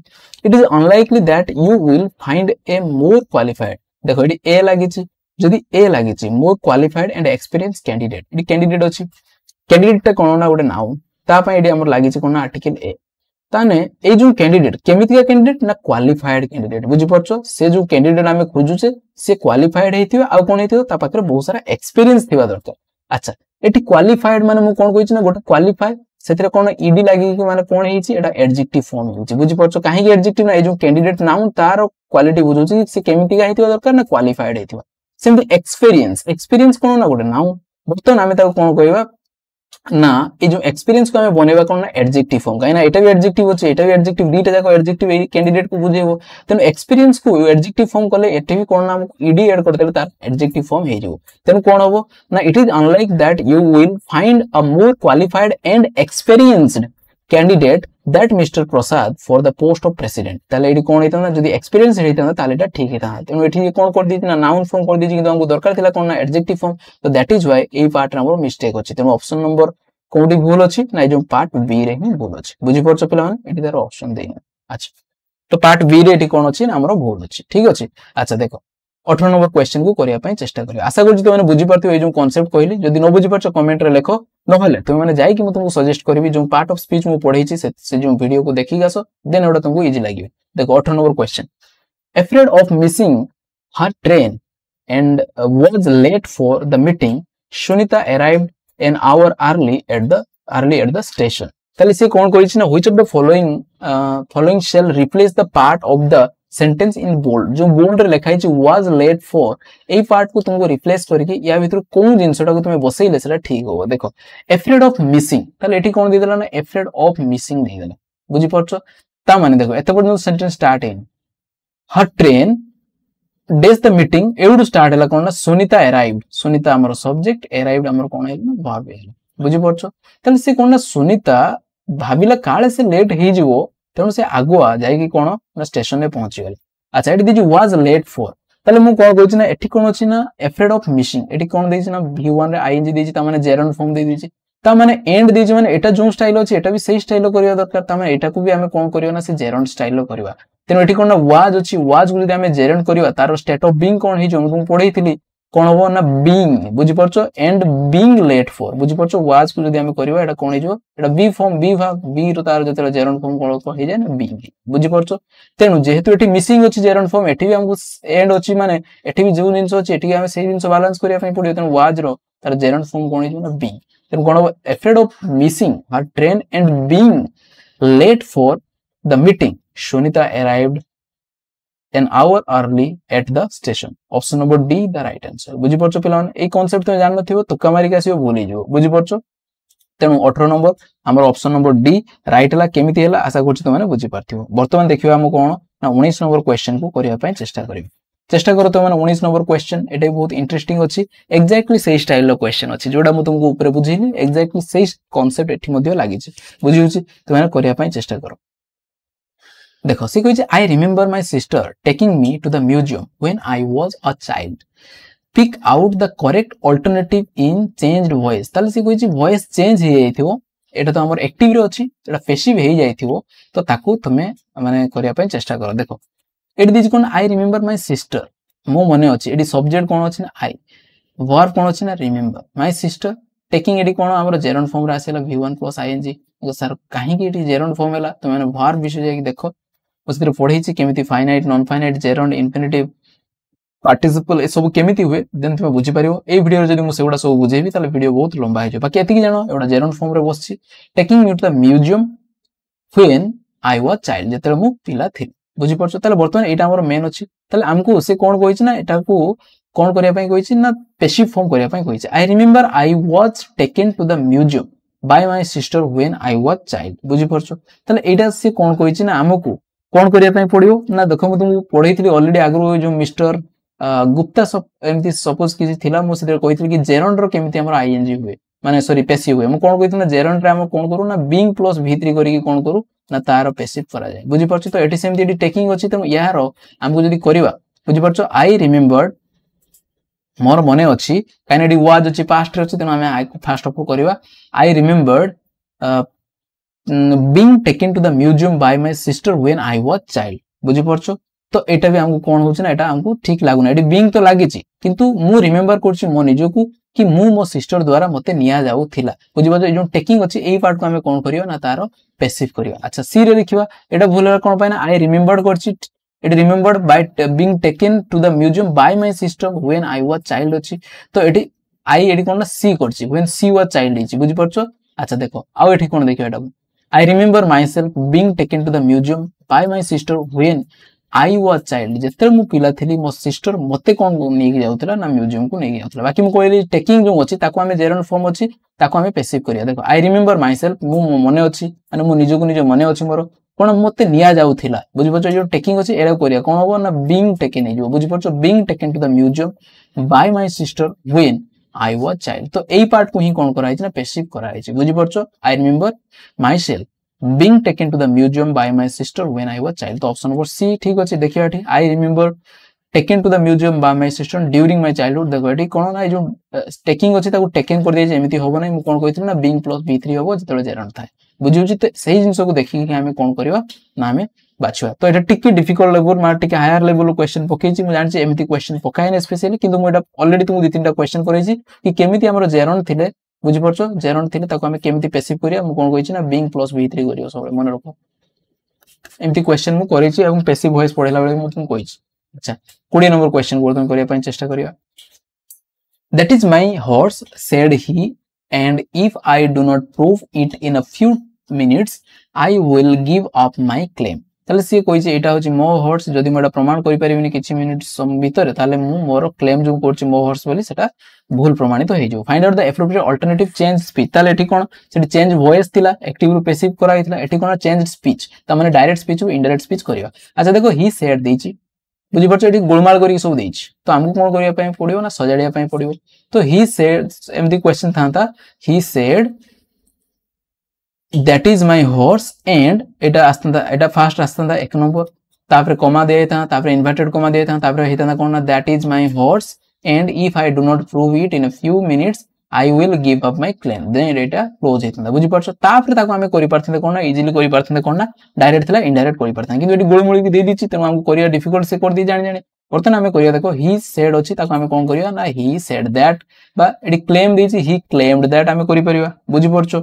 it is unlikely that you will find A more qualified. देखो एठी ए लागि छि जदी ए लागि छि मोर क्वालिफाइड एंड एक्सपीरियंस कैंडिडेट एठी कैंडिडेट अछि कैंडिडेट ता कोन ना गोटे नाउन ता पय एठी हमर लागि छि कोन ना आर्टिकल ए ताने ए जो कैंडिडेट केमितिका कैंडिडेट ना क्वालिफाइड कैंडिडेट बुझि परछो से जो कैंडिडेट हमें खोजुचे से क्वालिफाइड हेतियो आ कोन हेतियो ता पाखरे बहुत सारा एक्सपीरियंस थिबा दरकार। अच्छा एठी क्वालिफाइड माने मु कोन कहिछि ना गोटे क्वालिफाइड सेतिरे कोन ईडी लागि कि माने कोन हेछि एटा एडजेक्टिव फॉर्म हेछि बुझि परछो काहे कि एडजेक्टिव ना ए जो कैंडिडेट नाउन तार क्वालिटी बुझुछि से केमितिका हेतिबा दरकार ना क्वालिफाइड हेतिबा। सेमति एक्सपीरियंस एक्सपीरियंस कोन ना गोटे नाउन बर्तन हमें ताको कोन कहबा ना ए जो एक्सपीरियंस को हमें बनेबा कोन ना एडजेक्टिव फॉर्म काहे ना एटा भी एडजेक्टिव अछि एटा भी एडजेक्टिव दीटा जाको एडजेक्टिव ए कैंडिडेट को बुझेबो तेन एक्सपीरियंस को एडजेक्टिव फॉर्म करले एटे भी कोन ना ईडी ऐड कर देले तार एडजेक्टिव फॉर्म हे जेबो तेन कोन होबो ना it is unlike that you will find a more qualified and experienced candidate that mister Prasad for the post of president ताले एडी कोन हेता ना जदी एक्सपीरियंस हेता ताले एटा ठीक हेता तेन एठी कोन कर दिछि ना नाउन फॉर्म कर दिछि कि हमको दरकार थिला कोन ना एडजेक्टिव फॉर्म तो that is why A part रे हमर मिस्टेक अछि तेन ऑप्शन नंबर कोडी भूल अछि ना जो पार्ट बी रे ही भूल अछि बुझि परछो पिला माने एठी तार ऑप्शन देई। अच्छा तो पार्ट बी रे एठी कोन अछि ना हमर भूल अछि ठीक अछि। अच्छा देखो 18 नंबर क्वेश्चन को करिया पय चेष्टा करियो आशा करछि तुम माने बुझि परथियो ए जो कांसेप्ट कहली जदी न बुझि परछो कमेंट रे लेखो न होले तुम माने जाई कि मु तुमको सजेस्ट करबी जो पार्ट ऑफ स्पीच मु पढै छी से जो वीडियो को देखि गासो देन ओडा तुमको इजी लागिबे। देखो 18 नंबर question afraid of missing her train and was late for the meeting Sunita arrived an hour early at the station ताले से कोन कहिछि ना which of the following shall replace the part of the sentence in bold जो बोल्ड रे लिखाइ छि was late for A part को तुमको रिप्लेस करके या भीतर कोन जिंसटा को तुमे बसैले सेटा ठीक होबो। देखो afraid of missing ताले एठी कोन दे देला ना afraid of missing दे देला बुझि परछो ता माने देखो एते पर सेंटेंस स्टार्ट है her train डेज द मीटिंग एवडू स्टार्ट हला कोन ना सुनीता अराइव्ड सुनीता हमर सब्जेक्ट अराइव्ड हमर कोन है ना वर्ब है बुझि परछो तले से कोन ना सुनीता भाबिला काळे से लेट हे जिवो तेनु से आगुआ जाई कि कोन ना स्टेशन में पहुंची गेल। अच्छा एटी दिजि वाज लेट फॉर तले मु कोन कहछि ना एठी कोन अछि ना अफ्रेड ऑफ मिसिंग एठी कोन देछि ना v1 रे आईएनजी देछि ता माने जेरंड फॉर्म दे दिछि ता माने एंड देछि माने एटा जो स्टाइल अछि एटा भी सही स्टाइल करिया दरकार ता माने एटा को भी हमें कोन करियो ना से जेरंड स्टाइल करबा तेनो एठी कोन ना वाज अछि वाज गुली हमें जेरंड करबा तार स्टेट ऑफ बीइंग कोन हे जो हम पढैथिली कोन हो ना बीइंग बुझि परछो एंड बीइंग लेट फॉर बुझि परछो वाज को जदी हमें करबा एटा कोन हे जो एटा बी फॉर्म बी रो तार जतले जेरंड फॉर्म कोन हे जाय ना बीइंग बुझि परछो तेनु जेहेतु एठी मिसिंग अछि जेरंड फॉर्म एठी भी हमको एंड अछि माने एठी भी जो जिंस अछि एठी हमें सही जिंस बैलेंस करिया पय पडियो तेनु वाज रो तार जेरंड फॉर्म कोन हे जो ना बीइंग तेनु कोन हो afraid of missing her train and being late for the meeting Sunita arrived an hour early at the station option number D the right answer बुझि परछो पिलान ए कांसेप्ट तुम जान नथिबो तुक्का मारी के आसीबो भूली जो बुझि परछो तेनु 18 नंबर हमर ऑप्शन नंबर डी राइट हला केमिति हला आशा करछि तुम माने बुझि परथिबो। वर्तमान देखिबा हम कोन ना 19 नंबर क्वेश्चन को करिया पय चेष्टा करिबो चेष्टा करो तुम माने 19 नंबर क्वेश्चन एटा बहुत इंटरेस्टिंग अछि एक्जेक्टली सही स्टाइल रो क्वेश्चन अछि जोडा मु तुमको ऊपर बुझिली एक्जेक्टली सही कांसेप्ट एठी मध्ये लागि छै बुझि होछि तुम माने करिया पय चेष्टा करो। देखो सी कहि I remember my sister taking me to the museum when I was a child pick out the correct alternative in changed voice ताले सी कहि वॉइस चेंज हे जाइथिबो एटा तो हमर एक्टिव रे अछि एटा पैसिव हे जाइथिबो तो ताकू तमे माने करिया पय चेष्टा करो। देखो एडी दिज कोन आई रिमेंबर माय सिस्टर मो मने अछि एडी सब्जेक्ट कोन अछि ना आई वर्ब कोन अछि ना रिमेंबर माय सिस्टर टेकिंग एडी कोन हमर जेरंड फॉर्म रे आसेला v1 + ing जो सर काहे कि एडी जेरंड फॉर्म हैला तो माने वर्ब विषय जाई देखो उसरे पढै छी केमिति finite non finite gerund infinitive participle ए सब केमिति हुए देन तुम बुझि परियो ए वीडियो रे जदी मु सेगुडा सब बुझेबी ताले वीडियो बहुत लंबा हे जो बाकी एति कि जानो एडा जेरंड फॉर्म रे बसछि taking me to the museum when I was child जेतले मु पिला थिल बुझि परछो ताले वर्तमान एटा हमर मेन अछि ताले हमको से कोन कहि छी ना एटा को कोन करिया पय कहि छी ना पैसिव फॉर्म करिया पय कहि छी I remember I was taken to the museum by my sister when I was child बुझि परछो ताले एटा से कोन कहि छी ना हमको कौन करने पड़ो ना देख मुझे तुमको पढ़ी अलरेडी आगु जो मिस्टर गुप्ता एमती सपोज किसी मुझे कही कि जेरंड केमी आम आईएनजी हुए माने सॉरी पेसिव हुए मुझे कौन कही जेरंड आम कौन करूँ ना बीइंग प्लस v3 करके कौन करूँ ना तार पेसिव करा जाए बुझीपार तो ये सेमती टेकिंग अच्छी तेणु यार आमको जब करवा बुझीपार आई रिमेम्बर्ड मोर मने अच्छी कहीं वाज अच्छी पास्ट अच्छी तेणु आम फास्ट अफ करवा आई remembered being taken to the museum by my sister when I was child बुझीपार तो एटा भी हमको कौन होची ना एटा हमको ठीक लागुना एटी बीइंग तो लागी छी किंतु मु रिमेम्बर करछि मो निजोकू कि मु मो सिस्टर द्वारा मते निया जाऊ थिला बुझीपार जो टेकिंग अछि एई पार्ट को हमें कोन करियो ना तारो पैसिव करियो अच्छा सी रे लिखिबा एटा भूल कोन पाइना आई रिमेम्बर्ड करछि it remembered by being taken to the museum by my sister when I was child अछि तो एटी आई एटी कोन ना सी करछि व्हेन सी वाज चाइल्ड अछि बुझीपारछो अच्छा देखो आउ एठी कोन देखियो एटा I remember myself being taken to the museum by my sister when I was child जेते मु पिला थिली मो सिस्टर मते कोन नेकी जाउतला ना म्यूजियम को नेकी जाउतला बाकी मु कहली टेकिंग जो अछि ताको हमें जेरन फॉर्म अछि ताको हमें पैसिव करिया देखो आई रिमेम्बर माय सेल्फ मु मने अछि माने मु निजो को निजो मने अछि मोर कोन मते निया जाउथिला बुझि पछो जो टेकिंग अछि एरा करिया कोन हो ना बीइंग टेकन हे जो बुझि पछो being taken to the museum by my sister when I was child तो एई पार्ट को ही कोन करा ना पैसिव करा बुझि पछो I remember myself being taken to the museum by my sister when I was child तो ऑप्शन नंबर सी ठीक अछि देखियो एठी I remember taken to the museum by my sister during my childhood देखो एठी कोन ना जो टेकिंग अछि ताको टेकन कर दिए एमिति होबो नै मु कोन कहिथिन ना बीइंग प्लस v3 होबो जतले जेरन थाए बुझिउछि त सही जिंस को देखि कि हमें कोन करबा ना हमें बाछुआ तो एटा टिके डिफिकल्ट लेवल मार टिके हायर लेवल क्वेश्चन पकेछि मु जानछि एमिति क्वेश्चन पकाइन स्पेशली किंतु मु एटा ऑलरेडी तुमु 2-3टा क्वेश्चन करैछि कि केमिति हमर जेरन थिले बुझि परछो जेरन थिले ताको हमें केमिति पैसिव करिया मु कोन कहिछि ना बीइंग प्लस v3 करियो सब मन रखो एमिति क्वेश्चन मु करैछि एवं पैसिव वॉइस पढेला बेले मु तुम कहिछि अच्छा 20 नंबर क्वेश्चन वर्तन करिया पय चेष्टा करिया that is my horse said he and if I do not prove it in a few minutes I will give up my claim ताले सी कहिछि एटा होछि मो हॉर्स जदि मोडा प्रमाण करि परिबिनी किछि मिनिट सम भीतर ताले मु मोर क्लेम जो करछि मो हॉर्स बोली सेटा भूल प्रमाणित हो जो find out the appropriate alternative change speech ताले एठी कोन सेठी चेंज वॉइस थिला एक्टिव रु पैसिव करा हितला एठी कोन चेंज स्पीच त माने डायरेक्ट स्पीच रु इनडायरेक्ट स्पीच करिवा अच्छा देखो ही सेड देछि बुझि परछ एठी गोलमाल करी सब देछि तो हमकु कोन करिया पय पडियो ना सजाडिया पय पडियो तो ही सेड एमदी क्वेश्चन थांता he said that is my horse and Etah आस्तंदा Etah fast आस्तंदा एक नंबर तापरे कॉमा दे था तापरे इन्वर्टेड कॉमा दे था तापरे हिताना कोन ना that is my horse and if I do not prove it in a few minutes I will give up my claim then Etah close हिताना बुझि परछ तापरे ताको हमें करि परथि कोन ना इजीली करि परथि कोन ना डायरेक्ट थिला इनडायरेक्ट करि परथि किंतु एटी गोळमोळी भी दे दिछि त हमको करिया डिफिकल्ट से कर दी जानि जानि वर्तमान हमें करिया देखो he said अछि ताको हमें कोन करिया ना he said that बा एटी क्लेम दिछि he claimed that हमें करि परिबा बुझि परछ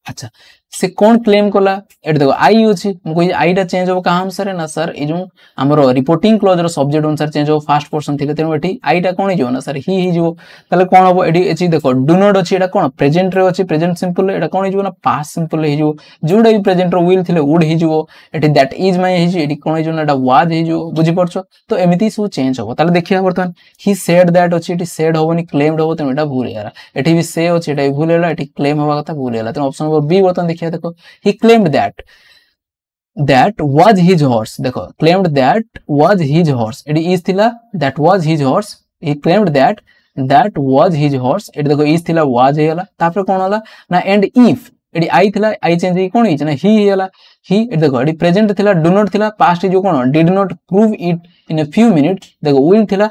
अच्छा से कौन क्लेम कला एट देखो आई अछि मु कहि आई टा चेंज हो कहा अनुसार ना सर ए जो हमरो रिपोर्टिंग क्लॉज रो सब्जेक्ट अनुसार चेंज हो फास्ट पर्सन थिले तेनो एठी आई टा कोन जो ना सर ही जो तले कोन हो एठी एची देखो डू नॉट अछि एटा कोन प्रेजेंट रे अछि प्रेजेंट सिंपल एटा कोन जो ना पास्ट सिंपल हे जो जोडा भी प्रेजेंट रो विल थिले वुड ही जो एठी दैट इज माय हे जो एठी कोन जो ना एटा वाज हे जो बुझि परछो तो एमिति सु चेंज हो तले देखिया वर्तमान ही सेड दैट अछि एठी सेड होबनी क्लेम्ड हो तेनो एटा भूल हेला एठी भी से अछि एटा भूल हेला एठी क्लेम होबा कथा भूल हेला तेनो ऑप्शन नंबर बी वर्तमान देखिया देखो he claimed that was his horse देखो claimed that was his horse एडी is थिला that was his horse he claimed that was his horse एडी देखो is थिला was हेला तापर कोन होला ना and if एडी आई थिला आई चेंज ही कोन हिच ना he हेला he एडी देखो एडी प्रेजेंट थिला do not थिला past जो कोन did not prove it in a few minutes देखो will थिला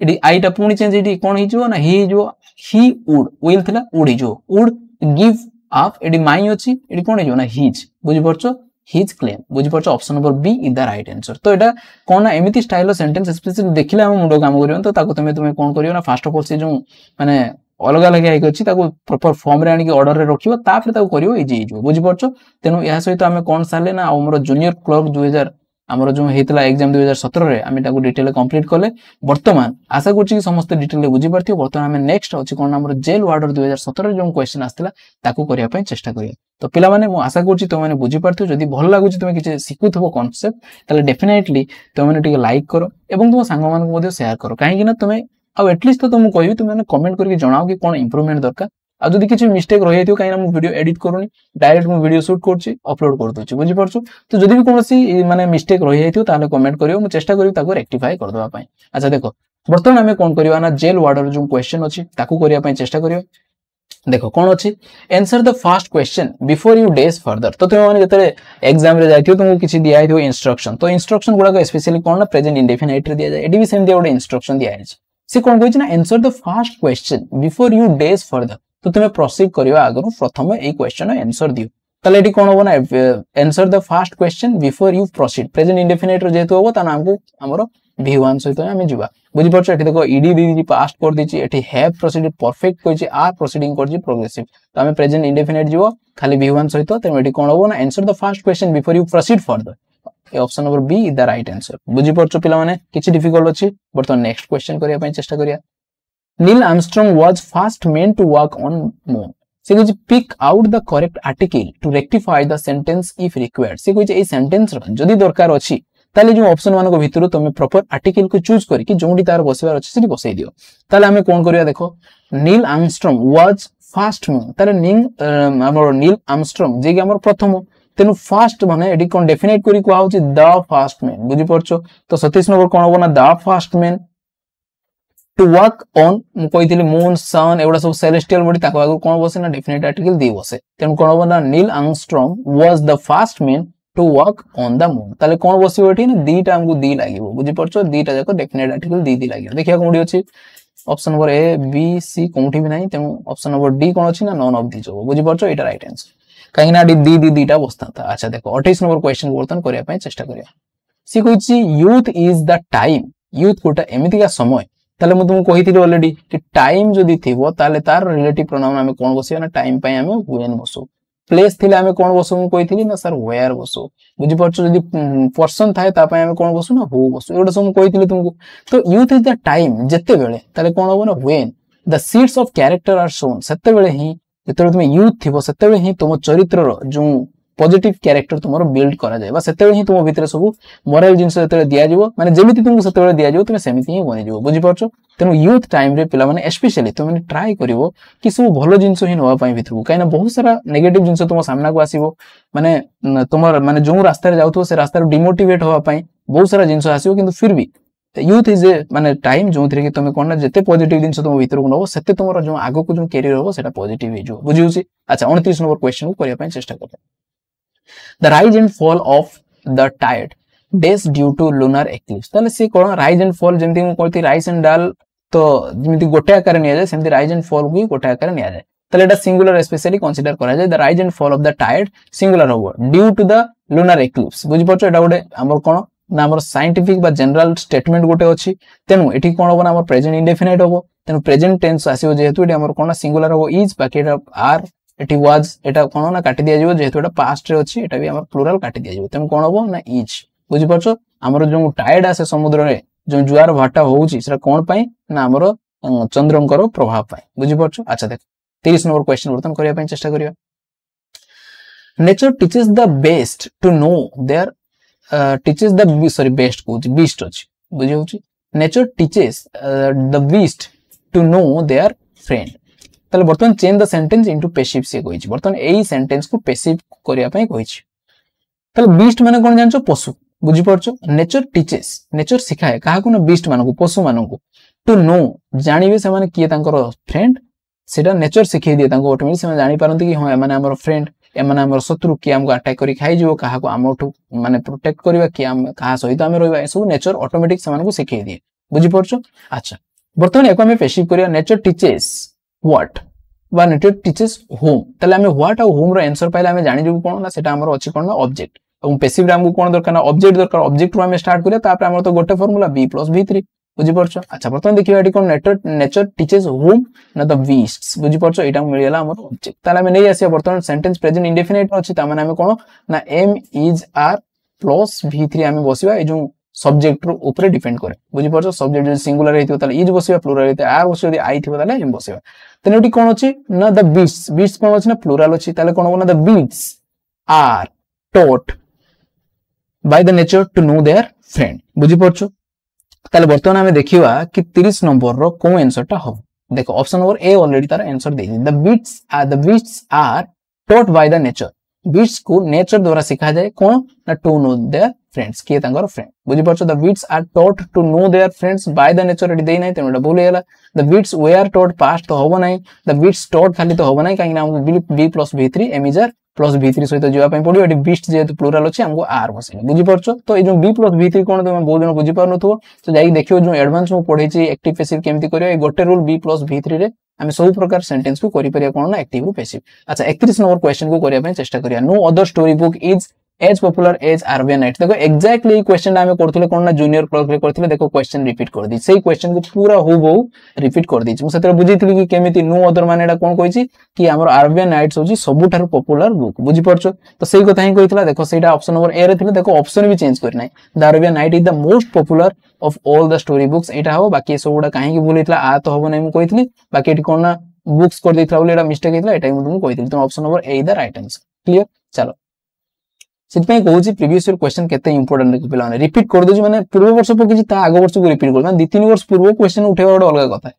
एडी आई टा पुनी चेंज एडी कोन हिजो ना he जो he would will थिला would हिजो would give आप एडी माई अछि एडी कोन जो ना हिज बुझि परछो हिज क्लेम बुझि परछो option number B is the right answer तो एटा कोन ना एमिति स्टाइल सेंटेंस स्पेशली देखिले हम मुंडो काम करियो तो ताको तुमे कोन करियो ना फर्स्ट ऑफ ऑल से जो माने अलग अलग आइ अछि ताको प्रॉपर फॉर्म रे आनी के ऑर्डर रे रखियो तापर ताको करियो इजी हिजो बुझि परछो तेनु या सहित हमें कोन साले ना हमरो जूनियर क्लर्क 2000 हमरो जो हेतला एग्जाम 2017 रे आमी ताको डिटेल कंप्लीट करले वर्तमान आशा करछि कि समस्त डिटेल बुझि परथियो वर्तमान हमें नेक्स्ट अछि कोन हमरो जेल वार्डर 2017 रे जो क्वेश्चन आस्तला ताको करिया पय चेष्टा करिया तो पिला माने मु आशा करछि तो माने बुझि परथियो जदी भल लागुछि तुमे किछ सिखुथबो कांसेप्ट ताले डेफिनेटली तो माने टिके लाइक करो एवं तुम सांग मान को मधे शेयर करो काहे कि ना तुमे आ एटलीस्ट तो तुम कहबी तुम माने कमेंट करके जणाओ कि कोन इंप्रूवमेंट दरकार आ जदि किछि मिस्टेक रहि जाइथियो काइना मु वीडियो एडिट करूनी डायरेक्ट मु वीडियो शूट करछि अपलोड कर दोछि बुझि परछु तो जदि भी कोनोसी माने मिस्टेक रहि जाइथियो ताले कमेंट करियो मु चेष्टा करियो ताको रेक्टिफाई कर देबा पई अच्छा देखो बर्तमान आमे कोन करिवा ना जेल वार्डर जो क्वेश्चन अछि ताको करिया पई चेष्टा करियो देखो कौन अच्छी answer the first question before you days further तो तुम माने जतरे एग्जाम रे जाइथियो तुमको किछि दिया आइथियो इंस्ट्रक्शन तो इंस्ट्रक्शन गुडा को स्पेशली कोन ना प्रेजेंट इंडेफिनाइट रे दिया जाय एडी भी सेम दिया ओडे इंस्ट्रक्शन दिया आइछ से कोन कहिछ ना answer the first question before you days further तो तुमे प्रोसीड करियो आगरो प्रथम ए क्वेश्चन आंसर दियो ताले एडी कोन होबो ना answer the first question before you proceed present indefinite रे जेतु होबो ता नाम को हमरो V1 सहित आमे जिबा बुझि परछ एठी देखो ईडी दी पास्ट कर दिछि एठी हैव प्रोसीडेड परफेक्ट कहिछि आर प्रोसीडिंग करछि प्रोग्रेसिव तो आमे प्रेजेंट इंडेफिनाइट जिवो खाली V1 सहित त एठी कोन होबो ना answer the first question before you proceed further ए option number B is the right answer बुझि परछ पिला माने किछि डिफिकल्ट अछि बट नेक्स्ट क्वेश्चन करिया पय चेष्टा करिया Neil Armstrong was first men to work on moon से कहिछि pick out the correct article to rectify the sentence if required से कहिछि ए सेंटेंस रो जदि दरकार अछि ताले जो ऑप्शन मान को भितरु तुम प्रॉपर आर्टिकल को चूज करी कि जोंडी तार बसबार अछि सेठी बसै दियो ताले हमें कोन करिया देखो नील आर्मस्ट्रांग वाज फर्स्ट मून ताले हमर नील आर्मस्ट्रांग जे कि हमर प्रथम तेनु फर्स्ट माने एडी कोन डेफिनेट करी को आउछि द फर्स्ट मैन बुझि परछो तो 27 नंबर कोन होबो ना the first man to work on मु कहिथिले मून सन एवडा सब सेलेस्टियल बॉडी ताको आगु कोन बसे ना डेफिनेट आर्टिकल दी बसे तेनु कोन होबो ना Neil Armstrong was the first man to work on the moon ताले कोन बसिबो एठी ना दीटा हमकु दी लागिवो बुझि परछो दीटा जाको डेफिनेट आर्टिकल दी लागिवो देखिया कोंडी अछि option number A B C कोंठी भी नाही तेनु ऑप्शन नंबर डी कोन अछि ना नॉन ऑफ दी जो बुझि परछो एटा राइट आंसर काहे ना दी दीटा बसता था अच्छा देखो 28 नंबर क्वेश्चन वर्तन करिया पय चेष्टा करिया सी कहिछि youth is the time youth कोटा एमिति का समय ताले मु तुमको कहिथिले ऑलरेडी कि टाइम जदी थिबो ताले तार रिलेटिव प्रोनाउन हमें कोन बसिया ना टाइम पय हमें व्हेन बसो प्लेस थिले हमें कोन बसो मु कहिथिली ना सर वेयर बसो बुझि परछो जदी पर्सन थाए ता पय हमें कोन बसो ना हु बसो एडा सब मु कहिथिली तुमको तो यूथ इज द टाइम जत्ते बेले ताले कोन होबो ना when the seeds of character are shown सेत्ते बेले ही जेतरे तुम यूथ थिबो सेत्ते बेले ही तुम चरित्र रो जो पॉजिटिव कैरेक्टर तुमरो बिल्ड करा जाय बा सेते ही तुम भितर सब मोरल जिंस सेते दिया जिवो माने जेमिति तुमको सेते दिया जिवो तुम सेमिति ही बनि जिवो बुझि परछो तेनु यूथ टाइम रे पिला माने स्पेशली तुम ट्राई करिवो कि सब भलो जिंस ही नवा पई भितर काइना बहुत सारा नेगेटिव जिंस तुम सामना को आसीबो माने तुमर माने जो रास्ता रे जाउथो से रास्ता रे डिमोटिवेट होवा पई बहुत सारा जिंस आसीबो किंतु फिर भी यूथ इज ए माने टाइम जो थरे कि तुम कोन ना जते पॉजिटिव जिंस तुम भितर को नबो सेते तुमरो जो आगो को जो कैरियर होबो सेटा पॉजिटिव ही जो बुझिउसी अच्छा 29 नंबर क्वेश्चन को करिया पई चेष्टा कर The rise and fall of the tide days due to lunar eclipse ताले से कोन rise and fall जेमति मु कहती rise and fall तो जेमति गोटे आकार निया जाय सेमति rise and fall भी गोटे आकार निया जाय ताले एटा सिंगुलर स्पेशली कंसीडर करा जाय the rise and fall of the tide singular होबो due to the lunar eclipse बुझि परछो एटा गोटे हमर कोन ना हमर साइंटिफिक बा जनरल स्टेटमेंट गोटे अछि तेनु एठी कोन होबो ना हमर प्रेजेंट इंडेफिनाइट होबो तेनु प्रेजेंट टेंस आसीबो जेहेतु एटा हमर कोन सिंगुलर होबो इज बाकी एटा आर एटी वाज एटा कोन ना काटि दिया जिवो जेहेतु एटा पास्ट रे अछि एटा भी हमर प्लुरल काटि दिया जिवो तेम कोन होबो ना इज बुझि परछो हमर जो टाइड आसे समुद्र रे जो जुआर भाटा होउची सेटा कोन पई ना हमर चंद्रंकर प्रभाव पई बुझि परछो अच्छा देख 30 नंबर क्वेश्चन वर्तन करिया पई चेष्टा करिया nature teaches the best to know their teaches the sorry best को बीस्ट अछि बुझि होउची nature teaches the beast to know their friend ताले बर्तमान change the sentence into passive से कहिछि बर्तमान एई सेंटेंस को पैसिव करिया पई कहिछि ताले बीस्ट माने कोन जानछो पशु बुझि परछो नेचर टीचेस नेचर सिखाए काहा को ना बीस्ट माने को पशु माने को टू नो जानिबे से माने किए तांकर फ्रेंड सेटा नेचर सिखाई दिए तांको ऑटोमेटिक से जानि पारंती कि हां माने हमर फ्रेंड ए माने हमर शत्रु कि हमको अटैक करी खाइ जिवो काहा को हमठु माने प्रोटेक्ट करबा कि हम काहा सहित हम रहबा सब नेचर ऑटोमेटिक से माने को सिखाई दिए बुझि परछो अच्छा बर्तमान एको हम पैसिव करिया नेचर टीचेस व्हाट बा नेचर टीचेस होम तले हमें व्हाट और होम रो आंसर पाइले हमें जानि जबु कोन ना सेटा हमर अछि कोन ना ऑब्जेक्ट और पैसिव रे हमको कोन दरकार ना ऑब्जेक्ट दरकार ऑब्जेक्ट रो हमें स्टार्ट करिया तापर हमर तो गोटे फार्मूला b + v3 बुझि परछो अच्छा बर्तमान देखियो एटी कोन नेचर टीचेस होम ना द बीस्ट्स बुझि परछो एटा मिलियला हमर ऑब्जेक्ट तले हमें नै आसिया बर्तमान सेंटेंस प्रेजेंट इंडेफिनाइट अछि ता माने हमें कोन ना m is r + v3 हमें बसिबा ए जो सब्जेक्ट रो ऊपर डिपेंड करे बुझि परछो सब्जेक्ट जो सिंगुलर हेतियो ताले इज बसिबा प्लुरल हेते आर बसिबा आई थिबो ताले एम बसिबा तने एटी कोन अछि ना द बीट्स बीट्स कोन अछि ना प्लुरल अछि ताले कोन हो ना the beats are taught by the nature to know their friend बुझि परछो ताले बर्तमान हमें देखिबा कि 30 नंबर रो कोन आंसर ता हो देखो ऑप्शन नंबर ए ऑलरेडी तार आंसर दे the beats are taught by the nature beats को नेचर द्वारा सिखा जाए कौन ना टू नो देयर फ्रेंड्स किए तांकर फ्रेंड बुझी परछो the beats are taught to know their friends by the nature एडी दे नै तेनोडा भूल गेला the beasts were taught past तो होबो नै द बीट्स टॉट खाली तो होबो नै काई ना हमको B plus v3 एमिजर plus v3 सहित जीवा पई पडियो एडी बीट्स जेतु प्लुरल अछि हमको आर बसे बुझी परछो तो ए जो b प्लस v3 कोन तुम बहुत जन बुझी पारनो थो तो जाई देखियो जो एडवांस मु पढै छी एक्टिव पैसिव केमति करियो ए गोटे रूल b प्लस v3 रे आमे सब प्रकार सेंटेंस को करि परिया कोन ना एक्टिव रु पैसिव अच्छा 31 नंबर क्वेश्चन को करिया पई चेष्टा करिया no other story book is as popular as Arabian night देखो एक्जेक्टली ये क्वेश्चन आमे करथले कोन ना जूनियर क्लर्क रे करथले देखो क्वेश्चन रिपीट कर दी सेही क्वेश्चन को पूरा हुबहु रिपीट कर दी मु सेते बुझितली कि केमिति नो अदर माने एडा कोन कहिछि कि हमर आरबीआई नाइट्स होछि सबुठार पॉपुलर बुक बुझि परछो तो सेही कथा ही कहितला देखो सेटा ऑप्शन नंबर ए रे थिले देखो ऑप्शन भी चेंज कर नै the RBI night is the most popular of all the story books एटा हो बाकी सबुडा काहे कि भूलितला आ तो होबो नै मु कहितली बाकी एटी कोन ना बुक्स कर देथला बोले एटा मिस्टेक हेतला एटा मु तुमको कहितली तो option number A is the right answer clear चलो सितपई कहूची प्रीवियस ईयर क्वेश्चन केते इंपोर्टेंट देखि पिला माने रिपीट कर दोजी माने पूर्व वर्ष पकिछि ता आगो वर्ष को रिपीट कर माने 2-3 वर्ष पूर्व क्वेश्चन उठेबा बड अलग कथा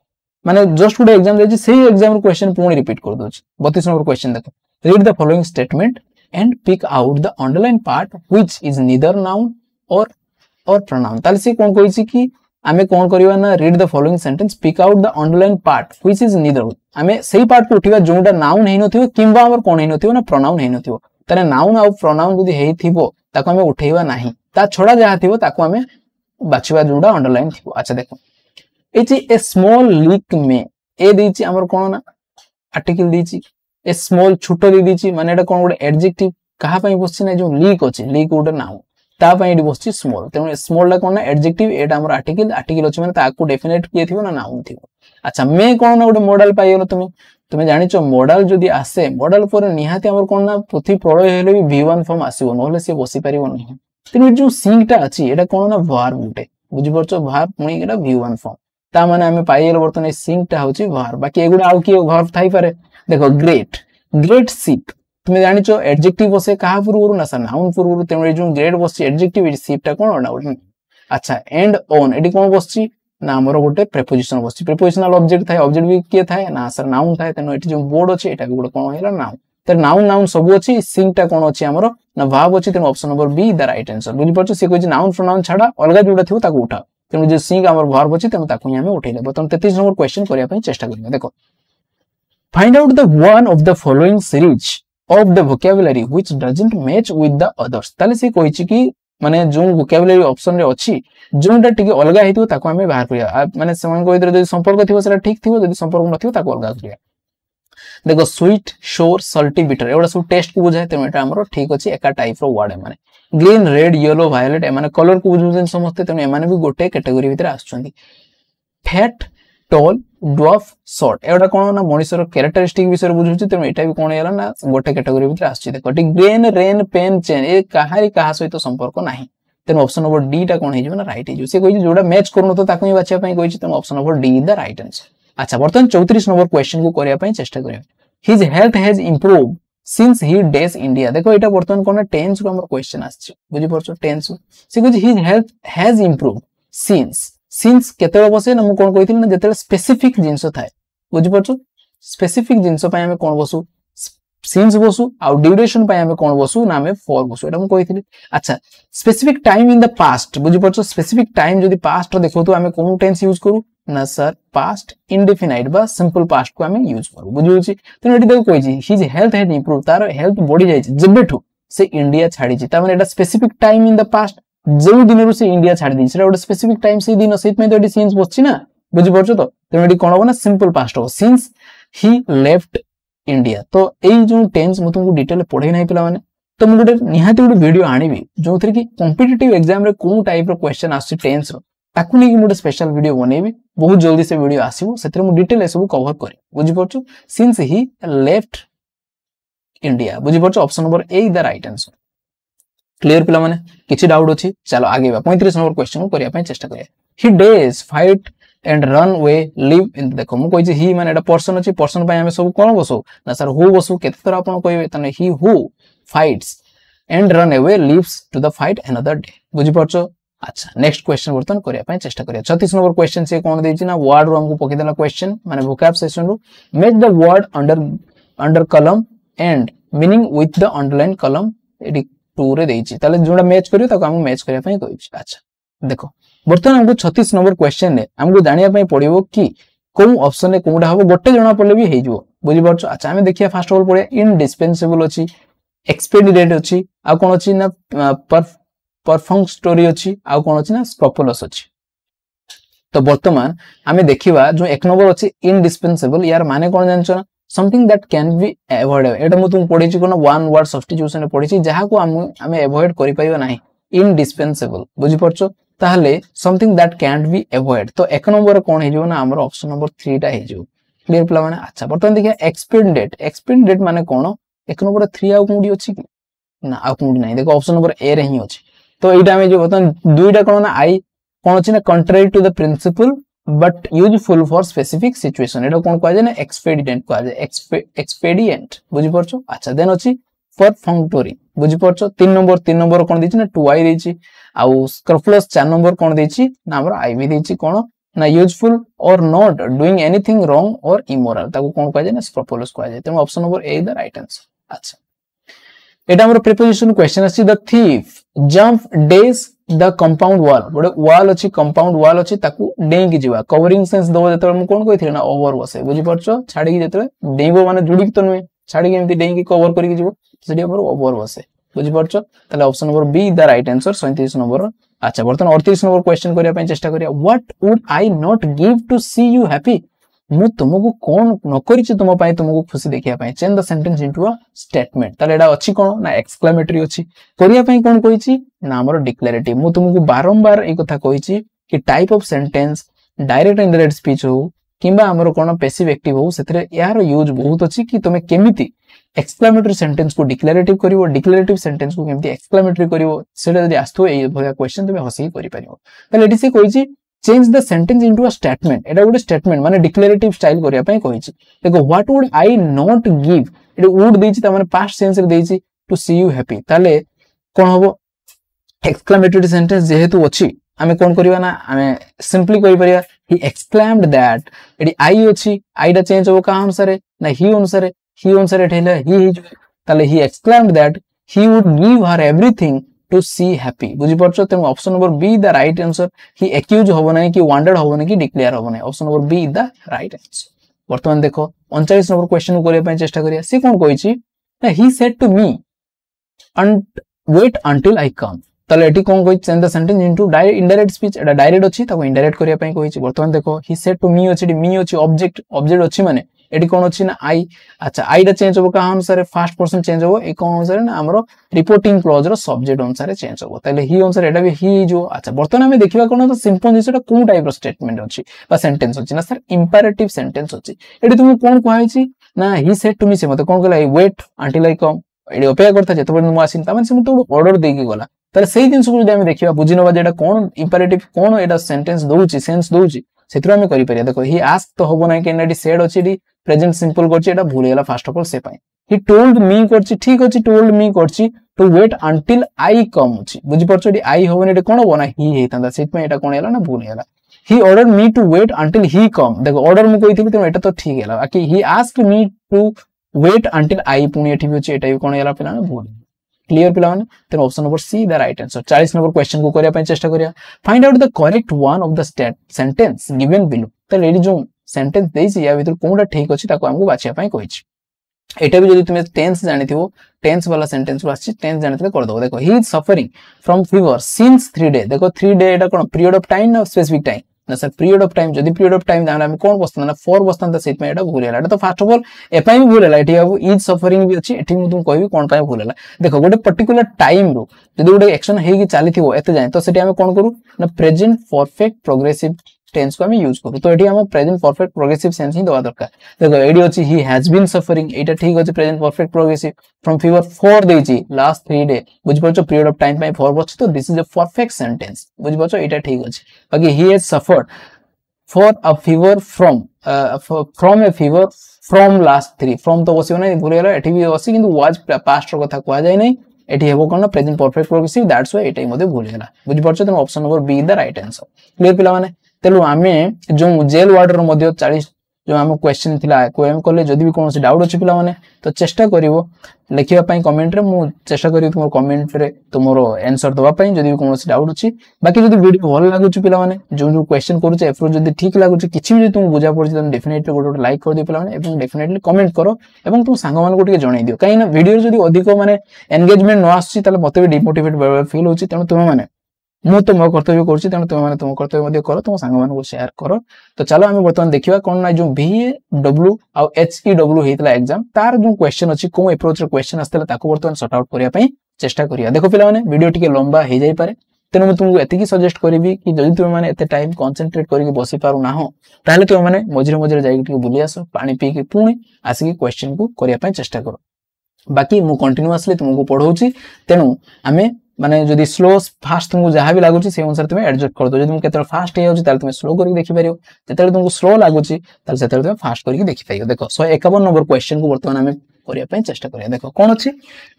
माने जस्ट गुड एग्जाम देछि सेही एग्जाम रो क्वेश्चन पूर्ण रिपीट कर दोछि 32 नंबर क्वेश्चन देखो read the following statement and pick out the underline part which is neither noun or pronoun ताले से कोन कहिछि कि आमे कोन करिवा ना read the following sentence pick out the underline part which is neither आमे सेही पार्ट को उठिबा जोंटा नाउन हेइ नथिबो किंबा हमर कोन हेइ नथिबो ना प्रोनाउन हेइ नथिबो तारे नाउन आ प्रोनाउन जदी हेइ थिबो ताको हमें उठेइबा नाही ता छोड़ा जहा थिबो ताको हमें बाछिबा जोंडा अंडरलाइन थिबो अच्छा देखो एची ए स्मॉल लीक में ए देछि हमर कोन ना आर्टिकल देछि ए स्मॉल छोटो दे देछि माने एटा कोन गोटे एडजेक्टिव कहा पई बसछि ना जो लीक अछि लीक गोटे नाउन ता पई एडी बसछि स्मॉल तेनो स्मॉल ला कोन ना एडजेक्टिव एटा हमर आर्टिकल अछि माने ताको डेफिनेट किए थिबो ना नाउन थिबो अच्छा मैं कोन ना गोटे मॉडल पाई गेलो तुमे जानिचो मॉडल जदी आसे मॉडल पर निहाती हमर कोन ना पृथ्वी प्रलय हेले भी v1 फॉर्म आसीबो नहले से बसी परिबो नहीं तेनु जो सिंगटा अछि एटा कोन ना वर्ब गुटे बुझि परछो वर्ब पुणी एटा v1 फॉर्म ता माने हमें पाई गेलो बर्तन ए सिंगटा होछि वर्ब बाकी एगुडा आउ की वर्ब थाई पारे देखो ग्रेट शिप तुमे जानिचो एडजेक्टिव बसे कहा पूर्वरु ना सर नाउन पूर्वरु तेनु जो ग्रेट बसछि एडजेक्टिव शिपटा कोन ना अच्छा एंड ऑन एडी कोन बसछि ना हमर गोटे प्रीपोजिशन बसछि प्रीपोजिशनल ऑब्जेक्ट थाए ऑब्जेक्ट भी किए थाए ना सर नाउन थाए तेनो एटी जो बोर्ड अछि एटा भी गोटे कोन हेला नाउन तर नाउन सब अछि सिंगटा कोन अछि हमर ना वर्ब अछि तेनो option number B the right answer बुझि परछो से कहि नाउन प्रोनाउन छाडा अलगा जोडा थिबो ताको उठा तेनो जे सिंग हमर वर्ब अछि तेनो ताको हमें उठै लेबो त 33 नंबर क्वेश्चन करिया पई चेष्टा करियो देखो find out the one of the following series of the vocabulary which doesn't match with the others ताले से कहिछि कि माने जो वोकैबुलरी ऑप्शन रे अछि जोंटा टिके अलगा हेतिबो ताको हमें बाहर करिया माने समान को इधर जदी संपर्क थिबो सेटा ठीक थिबो जदी संपर्क नथिबो ताको अलगा करिया देखो स्वीट शोर सल्टी बिटर एवडा सब टेस्ट को बुझाय तेनो एटा हमरो ठीक अछि एका टाइप रो वर्ड माने ग्रीन रेड येलो वायलेट ए माने कलर को बुझुजन समस्त तेनो ए माने भी गोटे कैटेगरी भीतर आछुंदी फैट टॉल ड्वार्फ शॉर्ट एवडा कोन ना मनुष्यर कैरेक्टरिस्टिक विषय बुझुछि तेनो एटा भी कोन हेला ना गोटे कैटेगरी भीतर आछछि देखो tick grain rain pen chain ए काहारी काहा सहित संपर्क नाही तेनो ऑप्शन नंबर डी टा कोन हेजो ना राइट हेजो से कहि जोडा मैच करनो तो ताको ही बाछिया पई कहिछि तेनो option number D is the right answer अच्छा बर्तन 34 नंबर क्वेश्चन को करिया पई चेष्टा करियो his health has improved since he days India देखो एटा बर्तन कोन टेंस रो हमर क्वेश्चन आछि बुझि परछो टेंस से कहि his health has improved since केते बसे ना मु कोन कहिथिल ना जेते स्पेसिफिक जिंस थाए बुझि परछो स्पेसिफिक जिंस पई हमें कोन बसु सिंस बसु आ ड्यूरेशन पई हमें कोन बसु ना हमें फॉर बसु एटा मु कहिथिल अच्छा specific time in the past बुझि परछो स्पेसिफिक टाइम जदी पास्ट रो देखो तो हमें कोन टेंस यूज करू ना सर पास्ट इंडेफिनाइट बा सिंपल पास्ट को हमें यूज करू बुझिउछि तेनो एटी देखो कहिछि हिज हेल्थ हैज इंप्रूव तार हेल्थ बॉडी जाइछि जेबेठु से इंडिया छाडी छि ता माने एटा specific time in the past जो दिनरु से इंडिया छाडी दी सेटा ओटा स्पेसिफिक टाइम से दिन सेत में तो एटी सिंस बसछि ना बुझि परछो तो तेनो एटी कोन हो ना सिंपल पास्ट हो सिंस ही लेफ्ट इंडिया तो एई जो टेंस मु तुमको डिटेल पढै नै पिला माने तो मु गोटे निहाती गोटे वीडियो आनिबी जो थरे कि कॉम्पिटिटिव एग्जाम रे कोन टाइप रो क्वेश्चन आछि टेंस रो ताकू नै कि मोटे स्पेशल वीडियो बनेबी बहुत जल्दी से वीडियो आसीबो सेतरे मु डिटेल सब कवर करी बुझि परछो सिंस ही लेफ्ट इंडिया बुझि परछो option number A the right answer clear पिला माने किछि डाउट अछि चलो आगे बा 35 नंबर क्वेश्चन को करिया पय चेष्टा करिया ही डेज fight and run way live in देखो मु कहि ही माने एटा पर्सन अछि पर्सन पय हमें सब कोन बसो ना सर हु बसो केते तरह आपण कहबे तने he who fights and run away lives to the fight another day बुझि परछो अच्छा नेक्स्ट क्वेश्चन बर्तन करिया पय चेष्टा करिया 36 नंबर क्वेश्चन से कोन देछि ना वर्ड रो हमको पके देला क्वेश्चन माने वोकैब सेशन रो match the word under column and meaning with the underline column एडी 2 रे देछि ताले जोडा मैच करियो ताको हम मैच करिया पय कहिछि अच्छा देखो बर्तन हमको 36 नंबर क्वेश्चन ने हमको जानिया पय पड़िबो कि कोन ऑप्शन ने कोडा हबो गोटे जणा पड़ले भी हे जइबो बुझि परछो अच्छा हमें देखिया फर्स्ट ऑफ ऑल पड़िया इनडिस्पेंसेबल अछि एक्सपायरी डेट अछि आ कोन अछि ना परफॉर्म स्टोरी अछि आ कोन अछि ना स्क्रोपुलस अछि तो वर्तमान हमें देखिबा जो एक नंबर अछि इनडिस्पेंसेबल यार माने कोन जानछो ना something that can be avoidable एटा मु तुम पढिछि कोन वन वर्ड सब्स्टिट्यूशन पढिछि जहा को हमें अवॉइड करि पाइबा नाही इनडिस्पेंसेबल बुझि परछो ताहले something that can be avoid तो एक नंबर कोन हे जो ना हमर ऑप्शन नंबर 3 टा हे जो क्लियर प्ला माने अच्छा वर्तमान देखिया एक्सपायरी डेट माने कोन एक नंबर 3 आ कोडी अछि कि ना आ कोडी नाही देखो ऑप्शन नंबर ए रे ही अछि तो एटा में जो वर्तमान दुईटा कोन ना आई कोन अछि ना contrary to the principle but useful for specific situation एटा कोन कहै ना एक्सपेडिएंट कहै एक्सपेडिएंट बुझि परछो अच्छा देन अछि परफंक्टोरी बुझि परछो 3 नंबर कोन देछि ना 2i देछि आ स्क्रपुलस 4 नंबर कोन देछि ना हमर आई भी देछि कोन ना यूजफुल और नॉट डूइंग एनीथिंग रॉन्ग और इमोरल ताको कोन कहै ना स्क्रपुलस कहै त option number A the right answer अच्छा एटा हमर प्रिपोजिशन क्वेश्चन अछि the thief jump days the compound wall बडे वॉल अछि कंपाउंड वॉल अछि ताकू डेई की जीवा कवरिंग सेंस दो जतले हम कोन कहिथिले ना ओवर बसे बुझि परछो छाडी की जतले डेइबो माने जुडी की तो नुए छाडी की एमती डेई की कवर करी की जीवो सेडी हमर ओवर बसे बुझि परछो ताले option number B the right answer 37 number अच्छा वर्तमान 38 नंबर क्वेश्चन करिया पय चेष्टा करिया what would I not give to see you happy मु तुमको कोन न करिछि तुम पय तुमको खुशी देखिया पय change the sentence into a statement ताले एडा अछि कोन ना एक्सक्लेमेटरी अछि करिया पय कोन कहिछि ना हमर डिक्लेरेटिव मु तुमको बारंबार ए कथा कहिछि कि type of sentence direct indirect speech हो किबा हमर कोन पैसिव एक्टिव हो सेतरे यार यूज बहुत अछि कि तुमे केमिति एक्सक्लेमेटरी सेंटेंस को डिक्लेरेटिव करिवो डिक्लेरेटिव सेंटेंस को केमिति एक्सक्लेमेटरी करिवो सेटा जदि आस्थो ए भया क्वेश्चन तुमे हसी करि परिवो ताले एडी से कहिछि change the sentence into a statement एटा गोटे स्टेटमेंट माने डिक्लेरेटिव स्टाइल करिया पय कहिछि देखो what would I not give Etah would देछि त माने पास्ट सेंस रे देछि टू सी यू हैप्पी ताले कोन हबो एक्सक्लेमेटरी सेंटेंस जेहेतु अछि हमें कोन करिवा ना हमें सिंपली कहि परिया ही एक्सक्लेम्ड दैट एडी आई अछि आईडा चेंज हो का अनुसार ना ही अनुसार ठेले ही ताले he exclaimed that he would give her everything to see happy बुझि परछो तेम option number B the right answer he accuse होबो नै कि वांटेड होबो नै कि डिक्लेयर होबो नै option number B the right answer वर्तमान देखो 39 नंबर क्वेश्चन को करिया पय चेष्टा करिया से कोन कहिछि ना he said to me and wait until I come ताले एटी कोन कहि change the sentence into indirect speech एटा डायरेक्ट अछि ताको इनडायरेक्ट करिया पय कहिछि वर्तमान देखो ही सेड टू मी अछि मी अछि ऑब्जेक्ट अछि माने एटी कोन अछि ना आई अच्छा आई दा चेंज होबो का अनुसार फर्स्ट पर्सन चेंज होबो ए कोन अनुसार ना हमरो रिपोर्टिंग क्लॉज रो सब्जेक्ट अनुसार चेंज होबो ताले ही अनुसार एटा भी ही जो अच्छा वर्तमान हमें देखिबा कोन तो सिंपल जिसटा कोन टाइप रो स्टेटमेंट अछि बा सेंटेंस अछि ना सर इंपेरेटिव सेंटेंस अछि एटी तुम कोन कहैछि ना ही सेड टू मी से मते कोन कहला वेट अंटिल आई कम एडी अपेक्षा करता जेतो बड मु आसिन त माने से मते ऑर्डर दे की गला ताले सेही दिन को जदि हम देखिबा बुझि नबा जेटा कोन इंपेरेटिव कोन एटा सेंटेंस दोउछि सेंस दोउछि सेतरो हम करि परिया देखो ही आस्क तो होबो नै कि एडी सेड अछि डी प्रेजेंट सिंपल करछि एटा भूल गेला फर्स्ट ऑफ ऑल से पाई ही टोल्ड मी करछि ठीक अछि टोल्ड मी करछि टू वेट अंटिल आई कम अछि बुझि परछो डी आई होबो नै कोन होबो ना ही हेतांदा सेट में एटा कोन हेला ना भूल गेला he order me to wait until he come देखो ऑर्डर मु कहिथिबि त एटा तो ठीक हेला बाकी he asked me to wait until I पुनी एठी भी अछि एटा भी कोन हेला पिला ना भूल क्लियर पिला माने त option number C the right answer 40 number question को करिया पय चेष्टा करिया find out the correct one of the sentence given below त रेडी जो सेंटेंस देछि या भीतर कोनटा ठीक अछि ताको हमको बाछिया पय कहिछि एटा भी जदि तुमे टेंस जानिथिबो टेंस वाला सेंटेंस आछि टेंस जानिथिले कर दबो देखो he is suffering from fever since 3 day देखो 3 day Etah cone period of time ना स्पेसिफिक टाइम ना सर पीरियड ऑफ टाइम जदि पीरियड ऑफ टाइम दाम हम कोन बस्तन ना 4 बस्तन त सेट में एटा भूल गेला एटा तो फर्स्ट ऑफ ऑल एपाई भी भूल गेला एठी अब इज सफरिंग भी अछि एठी मु तुम कहबी कोन पाए भूल गेला देखो गोटे पर्टिकुलर टाइम रो जदि गोटे एक्शन हे कि चालिथिबो एते जाय तो सेठी हम कोन करू ना प्रेजेंट परफेक्ट प्रोग्रेसिव टेंस को हम यूज करू तो एठी हम प्रेजेंट परफेक्ट प्रोग्रेसिव सेंस ही दवा दरकार देखो एडी अछि ही हैज बीन सफरिंग एटा ठीक अछि present perfect progressive from fever 4 देछि लास्ट 3 डे बुझ परछो पीरियड ऑफ टाइम पाए 4 बछ तो this is a perfect sentence बुझ परछो एटा ठीक अछि बाकी he has suffered for a fever from a fever from last 3 from तो बसियो नै भूल गेला एठी भी अछि किंतु वाज पास्ट रो कथा कहआ जाय नै एठी हेबो कोन present perfect progressive that's why एटाई मध्ये भूल गेला बुझि परछ त option number B the right answer clear पिला माने तेलु आमे जो जेल वार्ड रो मध्ये 40 जो हम क्वेश्चन थिला कोएम करले जदी भी कोनोसी डाउट अछि पिला माने तो चेष्टा करिवो लिखिबा पई कमेंट रे मु चेष्टा करिवो तुमर कमेंट रे तुमरो आंसर दवा पई जदी भी कोनोसी डाउट अछि बाकी जदी वीडियो भल लागु छि पिला माने जो क्वेश्चन करू छ एप्रोच जदी ठीक लागु छि किछि भी तुम बुझा पड़ छि त डेफिनेटली गोटे लाइक कर दियो पिला माने एवं डेफिनेटली कमेंट करो एवं तुम सांग मान को टिके जणाई दियो काई ना वीडियो जदी अधिक माने एंगेजमेंट न आछि तले मते भी डिमोटिवेट फील होछि तने तुम माने मु तो मो कर्तव्य करछि तने तुम माने तुम कर्तव्य मध्ये करो तुम सांग मान को शेयर करो तो चलो हम वर्तमान देखिबा कोन ना जो VAW आ HEW हेतला एग्जाम तार जो क्वेश्चन अछि को अप्रोच रे क्वेश्चन आस्तला ताको वर्तमान सॉर्ट आउट करिया पई चेष्टा करिया देखो पिला माने वीडियो टिके लंबा हे जाई पारे तेनु मु तुमको एतिकी सजेस्ट करबी कि जदी तुम माने एते टाइम कंसंट्रेट करके बसी पारु ना हो ताले तुम माने मझिरे मझिरे जाई टिके बुली आसो पानी पी के पुणी आसी के क्वेश्चन को करिया पई चेष्टा करो बाकी मु कंटीन्यूअसली तुमको पढौची तेनु आमे माने जदी स्लो फास्ट तुमको जहां भी लागुची से अनुसार तुम एडजस्ट कर दो जदी तुम केतर फास्ट हे होची ताले तुम स्लो करके देखि परियो जेतेले तुमको स्लो लागुची ताले सेतेले तुम फास्ट करके देखि पाइयो देखो 151 नंबर क्वेश्चन को वर्तमान हमें करिया पई चेष्टा करिया देखो कोन अछि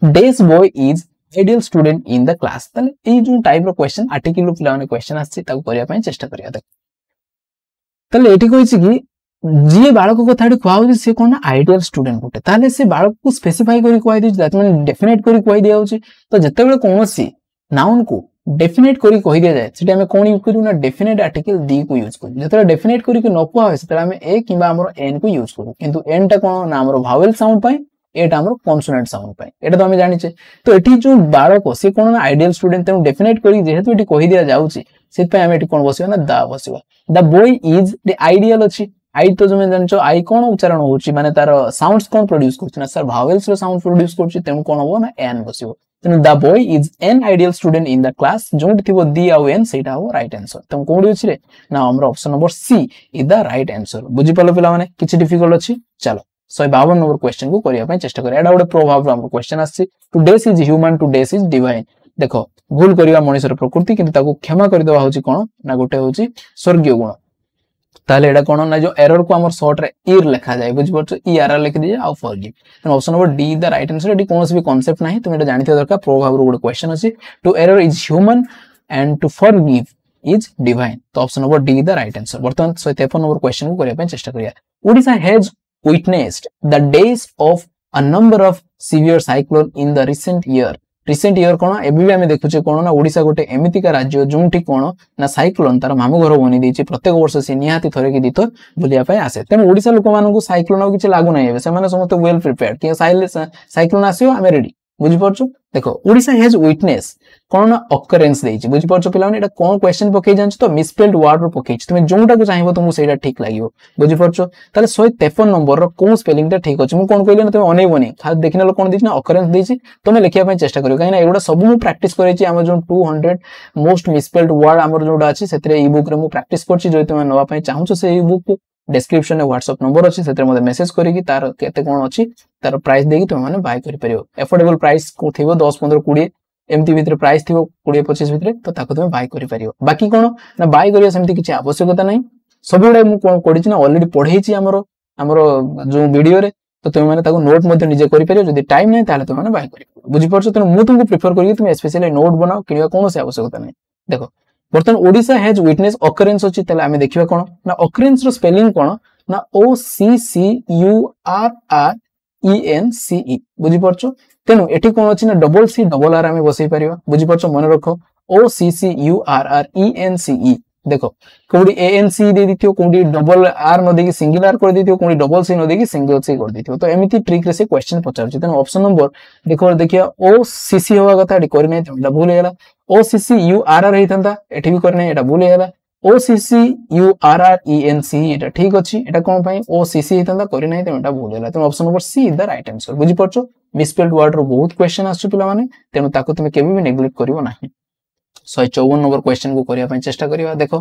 this boy is ideal student in the class ताले ए जो टाइप रो क्वेश्चन आर्टिकल रो पिला माने क्वेश्चन आछि ताको करिया पई चेष्टा करिया देखो ताले एठी कहिछि कि जे बालक कथाडी खुआउ से कोन आइडियल स्टूडेंट गोटे ताले से बालक को स्पेसिफाई करी खुआई दै दैट मीन डेफिनेट करी खुआई दिया होची तो जते बेले कोनोसी नाउन को डेफिनेट करी कहि दिया जाय सेटा हमें कोन यूज करू ना डेफिनेट आर्टिकल दी को यूज करू जते डेफिनेट करी के न कुआ होय सेटा हमें ए किबा हमरो एन को यूज करू किंतु एन टा कोन ना हमरो भावेल साउंड पाई एटा हमरो कॉन्सोनेंट साउंड पाई एटा तो हमें जानि छे तो एठी जो बालक से कोन ना आइडियल स्टूडेंट तेनु डेफिनेट करी जेहेतु एठी कहि दिया जाउची सेत पे हमें एठी कोन बसिबा ना दा बसिबा the boy is the ideal अछि आई तो जमे जानचो आई कोन उच्चारण होची माने तार साउंड्स कोन प्रोड्यूस करछ ना सर भावेल्स रो साउंड प्रोड्यूस करछ तेनु कोन हो ना एन बसिबो तेनु the boy is an ideal student in the class जोंट थिबो दी आ एन सेटा हो राइट आंसर तुम कोडी अछि रे ना हमरो option number C is the right answer बुझि पलो पिला माने किछि डिफिकल्ट अछि चलो 152 नंबर क्वेश्चन को करिया पय चेष्टा करिया एडा गोटे प्रभाव हमरो क्वेश्चन आछि to days is human to days is divine देखो भूल करिया मनुष्यर प्रकृति किंतु ताको क्षमा करि देबा होची कोन ना गोटे होची स्वर्गीय गुण ताले एडा कोन ना जो एरर को हमर शॉर्ट रे ईर लिखा जाय बुझ परछ ई आर लिख दिए आ forgive then option number D the right answer एडी कोनोस भी कांसेप्ट नाही तुम एटा जानिते दरकार प्रभाव रो गोटे क्वेश्चन अछि to err is human and to forgive is divine तो option number D the right answer वर्तमान 153 नंबर क्वेश्चन को करिया पय चेष्टा करिया Odisha has witnessed the days of a number of severe cyclone in the recent year कोन एबी भी हमें देखुचे कोन ना ओडिसा गोटे एमितिका राज्य जोंठी कोन ना साइक्लोन तार मामु घर बनि दैछि प्रत्येक वर्ष से निहाती थरे कि दिथर बुलिया पय आसे तेन ओडिसा लोक मानन को साइक्लोन आ किछ लागु नै हेबे से माने समस्त वेल प्रिपेयर्ड कि साइक्लोन आसियो हमें रेडी बुझि परछु देखो ओडिसा हैज विटनेस कोन ना ऑकरेंस दैछि बुझि परछु पिला माने एटा कोन क्वेश्चन पके जानछ तो मिसस्पेल्ड वर्ड रो पके तुमे जोंटा को चाहिबो तुमु सेटा ठीक लागियो बुझि परछु ताले 153 नंबर रो कोन स्पेलिंग ता ठीक अछि मु कोन कहले ना तुमे अनेबोनी खास देखिनलो कोन दैछि ना ऑकरेंस दैछि तुमे लिखिया पय चेष्टा करियो काइना एगुडा सब मु प्रैक्टिस करेछि हम जो 200 मोस्ट मिसस्पेल्ड वर्ड हमर जोडा अछि सेतरे ई बुक रे मु प्रैक्टिस करछि जो तुमे नवा पय चाहूछ से ई बुक डिस्क्रिप्शन में व्हाट्सएप नंबर अछि सेतरे मते मेसेज करी कि तार केते कोन अछि तार प्राइस देकी तुम माने बाय करि परियो एफोर्डेबल प्राइस को थिबो 10 15 20 एमती भीतर प्राइस थिबो 20 25 भीतर तो ताको तुम बाय करि परियो बाकी कोन ना बाय करिया सेमती किछि आवश्यकता नै सबुडे मु कोन कोडिछि ना ऑलरेडी पढेछि हमरो जो वीडियो रे तो तुम माने ताको नोट मध्ये निजे करि परियो जदी टाइम नै ताले तुम माने बाय करि बुझि परछो त मु तुमको प्रेफर करि तुम स्पेशली नोट बनाओ किनिया कोनोसी आवश्यकता नै देखो बर्तन ओडिसा हैज विटनेस ऑकरेंस अछि तले हमें देखिबा कोन ना ऑकरेंस रो स्पेलिंग कोन ना O C C U R R E N C E बुझि परछो तेनु एठी कोन अछि ना डबल सी डबल आर हमें बसई परिबा बुझि परछो मन रखो O C C U R R E N C E देखो कोडी ए एन सी दे दिथियो कोडी डबल आर न देकी सिंगल आर कर दिथियो कोडी डबल सी न देकी सिंगल सी कर दिथियो तो एमिति ट्रिक रे से क्वेश्चन पचार छी तेनु ऑप्शन नंबर देखो देखिया ओ सी सी होवा कथा एठी करि नै त भूल हेला O C C U R R हेतंता एठी भी करि नै एटा भूल हेला O C C U R R E N C E ठीक अछि एटा कोन पई ओ सी सी हेतंता करि नै त एटा भूल हेला तो option number C is the right answer बुझि परछो मिसस्पेल्ड वर्ड रो बहुत क्वेश्चन आछो पिला माने तेनु ताको तुमे केबे भी नेग्लेक्ट करिवो नाही 154 नंबर क्वेश्चन को करिया चेष्टा करिया देखो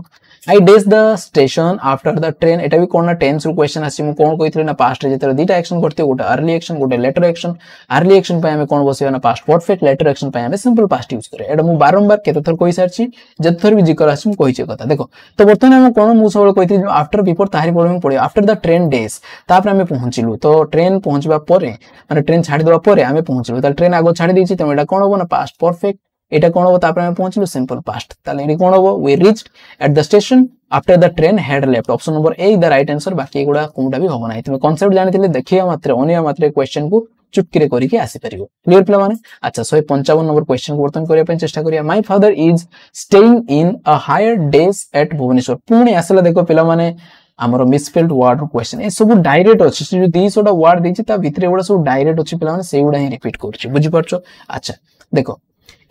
आई डेज the station after the train एटा भी कोन ना टेंस रू क्वेश्चन आसी मु कोन कहितले ना पास्ट रे जेतरे दुटा एक्शन करते गोटे अर्ली एक्शन गोटे लेटर एक्शन अर्ली एक्शन पे हमें कोन बसिया ना पास्ट परफेक्ट लेटर एक्शन पे हमें सिंपल पास्ट यूज करे एटा मु बारंबार केते थर कहि सारछि जते थर भी जिकर आसी मु कहिचे कथा देखो तो बर्तमान हम कोन मु सबले कहितले जो आफ्टर बिफोर ताहारी पढे पड़े आफ्टर द ट्रेन डेज तापर हमें पहुंचिलु तो ट्रेन पहुंचबा परे माने ट्रेन छाडी देबा परे हमें पहुंचिलु त ट्रेन आगो छाडी देछि त एटा कोन हो ना पास्ट परफेक्ट एटा कोन हो तापर हमें पहुंचिलु सिंपल पास्ट ताले एटी कोन हो we reached at the station after the train had left option number A the right answer बाकी एगुडा कोनटा भी होबो नाही तुम कांसेप्ट जानिथिले देखिया मात्रे ओनिया मात्रे क्वेश्चन को चुटकीरे करके आसी परिबो क्लियर पिला माने अच्छा 155 नंबर क्वेश्चन को वर्तन करिया चेष्टा करिया my father is staying in a hire days at Bhubaneswar पुणी आसला देखो पिला माने हमरो मिसस्पेल्ड वर्ड क्वेश्चन ए सब डायरेक्ट अछि जो 200 टा वर्ड देछि ता भितरे एगुडा सब डायरेक्ट अछि पिला माने सेगुडा ही रिपीट करछि बुझि परछो अच्छा देखो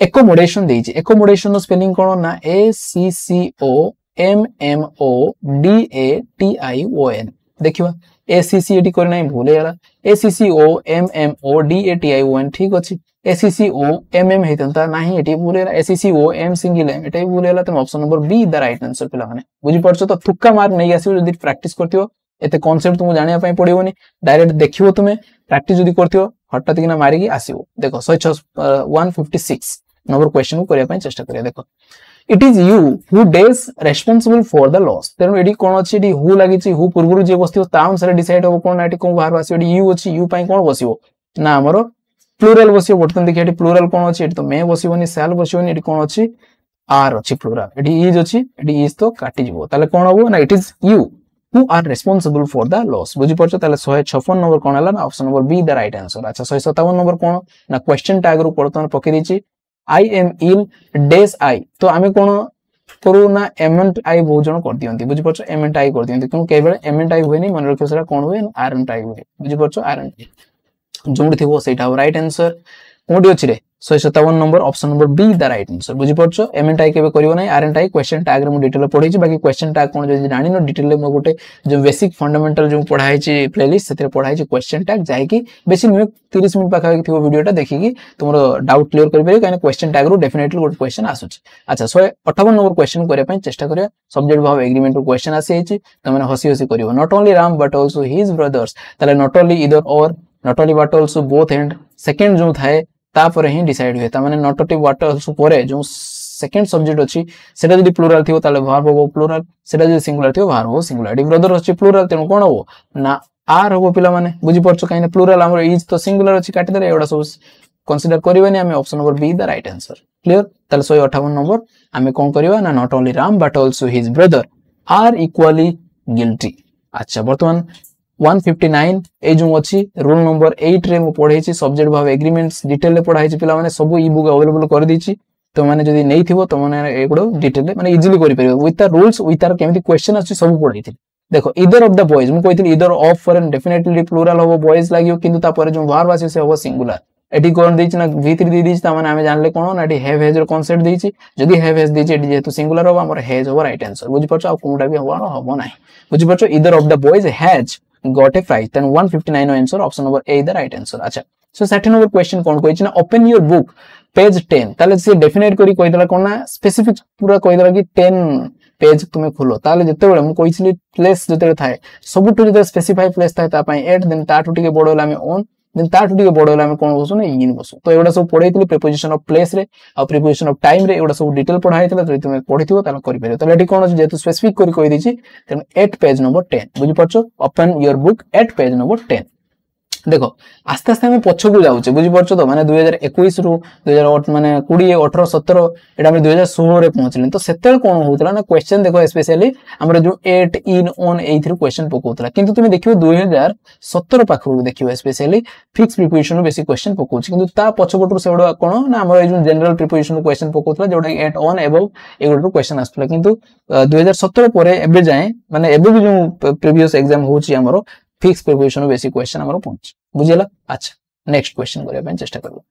एकोमोडेशन देछि एकोमोडेशन नो स्पेलिंग कोन ना A C C O M M O D A T I O N देखिवा ए सी सी एटी करना भूल गला A C C O M M O D A T I O N ठीक अछि ए C C O M M हेतंता नाही एटी भूल गला A C C O M single M एटी भूल गला त option number B the right answer पिला माने बुझि परछो तो थुक्का मार नै आसी जदी प्रैक्टिस करथियो एते कांसेप्ट तुम जानिया पई पडियोनी डायरेक्ट देखियो तुमे प्रैक्टिस जदी करथियो हटात किना मारी की आसीबो देखो 156 नंबर क्वेश्चन को करिया पई चेष्टा करिया देखो इट इज यू हु डेज रेस्पोंसिबल फॉर द लॉस तेनु एडी कोन अछि एडी हु लागिछि हु पूर्वरु जे बस्तियो ता अनुसार डिसाइड हो कोन एटी कोन बाहर आसी एडी यू अछि यू पई कोन बसियो ना हमरो प्लुरल बसियो बर्तन देखि एटी प्लुरल कोन अछि एटी तो मे बसियोनी शैल बसियोनी एटी कोन अछि आर अछि प्लुरल एटी इज अछि एटी इज तो काटि जिवो ताले कोन होबो ना it is you who are responsible for the loss बुझि परछो ताले 156 नंबर कोन हला ना option number B the right answer अच्छा 157 नंबर कोन ना क्वेश्चन टैग रु बर्तन पके दिछि I am ill days I तो आमे कोन करू ना एमेंट आई बहुत जण कर दियंती बुझि परछो एमेंट आई कर दियंती क्यों केबे एमेंट आई होय नै मन रखियो सेरा कोन होय आरएंट आई होय बुझि परछो आरएंट जोंडी थिबो सेटा राइट आंसर कोडी अछि रे 157 number option number B the right answer बुझि परछो एमेंट आई केबे करियो नै आरएंट आई क्वेश्चन टैग रे मु डिटेल पढै छी बाकी क्वेश्चन टैग कोन जदि जानि न डिटेल मु गोटे जो बेसिक फंडामेंटल जो पढाई छी प्लेलिस्ट सेते पढाई छी क्वेश्चन टैग जाय कि बेसी नु 30 मिनिट पाखा थिबो वीडियोटा देखि कि तुमरो डाउट क्लियर कर परियो काने क्वेश्चन टैग रो डेफिनेटली गोटे क्वेश्चन आसुछ अच्छा 158 नंबर क्वेश्चन करे पई चेष्टा करिया सब्जेक्ट भाव एग्रीमेंट रो क्वेश्चन आसी हेछि त माने हसी हसी करियो not only Ram but also his brothers तले नॉट ओनली ईदर और not only but also both and second जो थाए तापर ही डिसाइड हुए ता माने नॉट ओनली बट आल्सो परे जो सेकंड सब्जेक्ट अछि सेटा जदी प्लुरल थियो ताले वर्ब हो प्लुरल सेटा जदी सिंगुलर थियो वर्ब हो सिंगुलर डी ब्रदर अछि प्लुरल तेनु कोन हो ना आर हो पिला माने बुझि परछो काइने प्लुरल हमर इज तो सिंगुलर अछि काटि दरे एडा सब कंसीडर करबेनी हमें option number B the right answer clear ताले 158 नंबर हमें कोन करबा ना not only Ram but also his brother are equally guilty अच्छा वर्तमान 159 ए जो अछि रूल नंबर 8 रे मु पढै छी सब्जेक्ट भाव एग्रीमेंट्स डिटेल ले पढाई छी पिला माने सब ई बुक अवेलेबल कर दी छी तो माने जदी नै थिबो तो माने एगुडो डिटेल माने इजीली करि परिबो with the rules with are केमिति क्वेश्चन अछि सब पढै छी देखो ईदर ऑफ द बॉयज मु कहितली either of for definitely plural होबो बॉयज लागियो किंतु ता पर जो वर्ब आसी से होबो सिंगुलर एटी कोन दैछि ना v3 दी दैछि ता माने हमें जानले कोन ना एटी हैव हैज रो कांसेप्ट दैछि जदी हैव हैज दैछि एटी जेतु सिंगुलर होबो हमर हैज होबो राइट आंसर बुझि परछो आ कोनटा भी होबो नाही बुझि परछो either of the boys has got a prize then 159 no answer option number A the right answer अच्छा so 60 number question कोन कोइछि ना open your book page 10 ताले से डेफिनेट करी कहि दला कोन ना स्पेसिफिक पूरा कहि दला कि 10 पेज तुमे खोलो ताले जते बेले मु कहिछि प्लेस जते थाए सबटु जते स्पेसिफाई प्लेस थाए ता पई एट देन ताटु टिके बडोला में ऑन देन ताटु टिके बडोला में कोन बसु ना इन बसु तो एडा सब पढैतली प्रीपोजिशन ऑफ प्लेस रे आ प्रीपोजिशन ऑफ टाइम रे एडा सब डिटेल पढाइतला तो तुमे पढिथिबो ताले करि परियो ताले एटी कोन जेतु स्पेसिफिक करी कहि दिछि तेन एट पेज नंबर 10 बुझि परछो open your book at page number 10 देखो आस्ते आस्ते हमें पछ को जाउचे बुझि परछो तो माने 2021 रु 2008 माने 20 18 17 एटा हम 2016 रे पहुंचले तो सेतेल कोन होतला ना क्वेश्चन देखो स्पेशली हमर जो 8 in on a through question पकोतला किंतु तुमे देखियो 2017 पाखरु देखियो स्पेशली फिक्स प्रीपोजिशन रो बेसी क्वेश्चन पकोछि किंतु ता पछपटु सेडो कोन ना हमर जो जनरल प्रीपोजिशन रो क्वेश्चन पकोतला जोडा 8 ऑन एबव एगुडो क्वेश्चन आस्तला किंतु 2017 परे एबे जाय माने एबे भी जो प्रीवियस एग्जाम होछि हमरो फिक्स प्रीपोजिशन बेसी क्वेश्चन हमरो पहुंच बुझियला अच्छा नेक्स्ट क्वेश्चन करिया पय चेष्टा करबो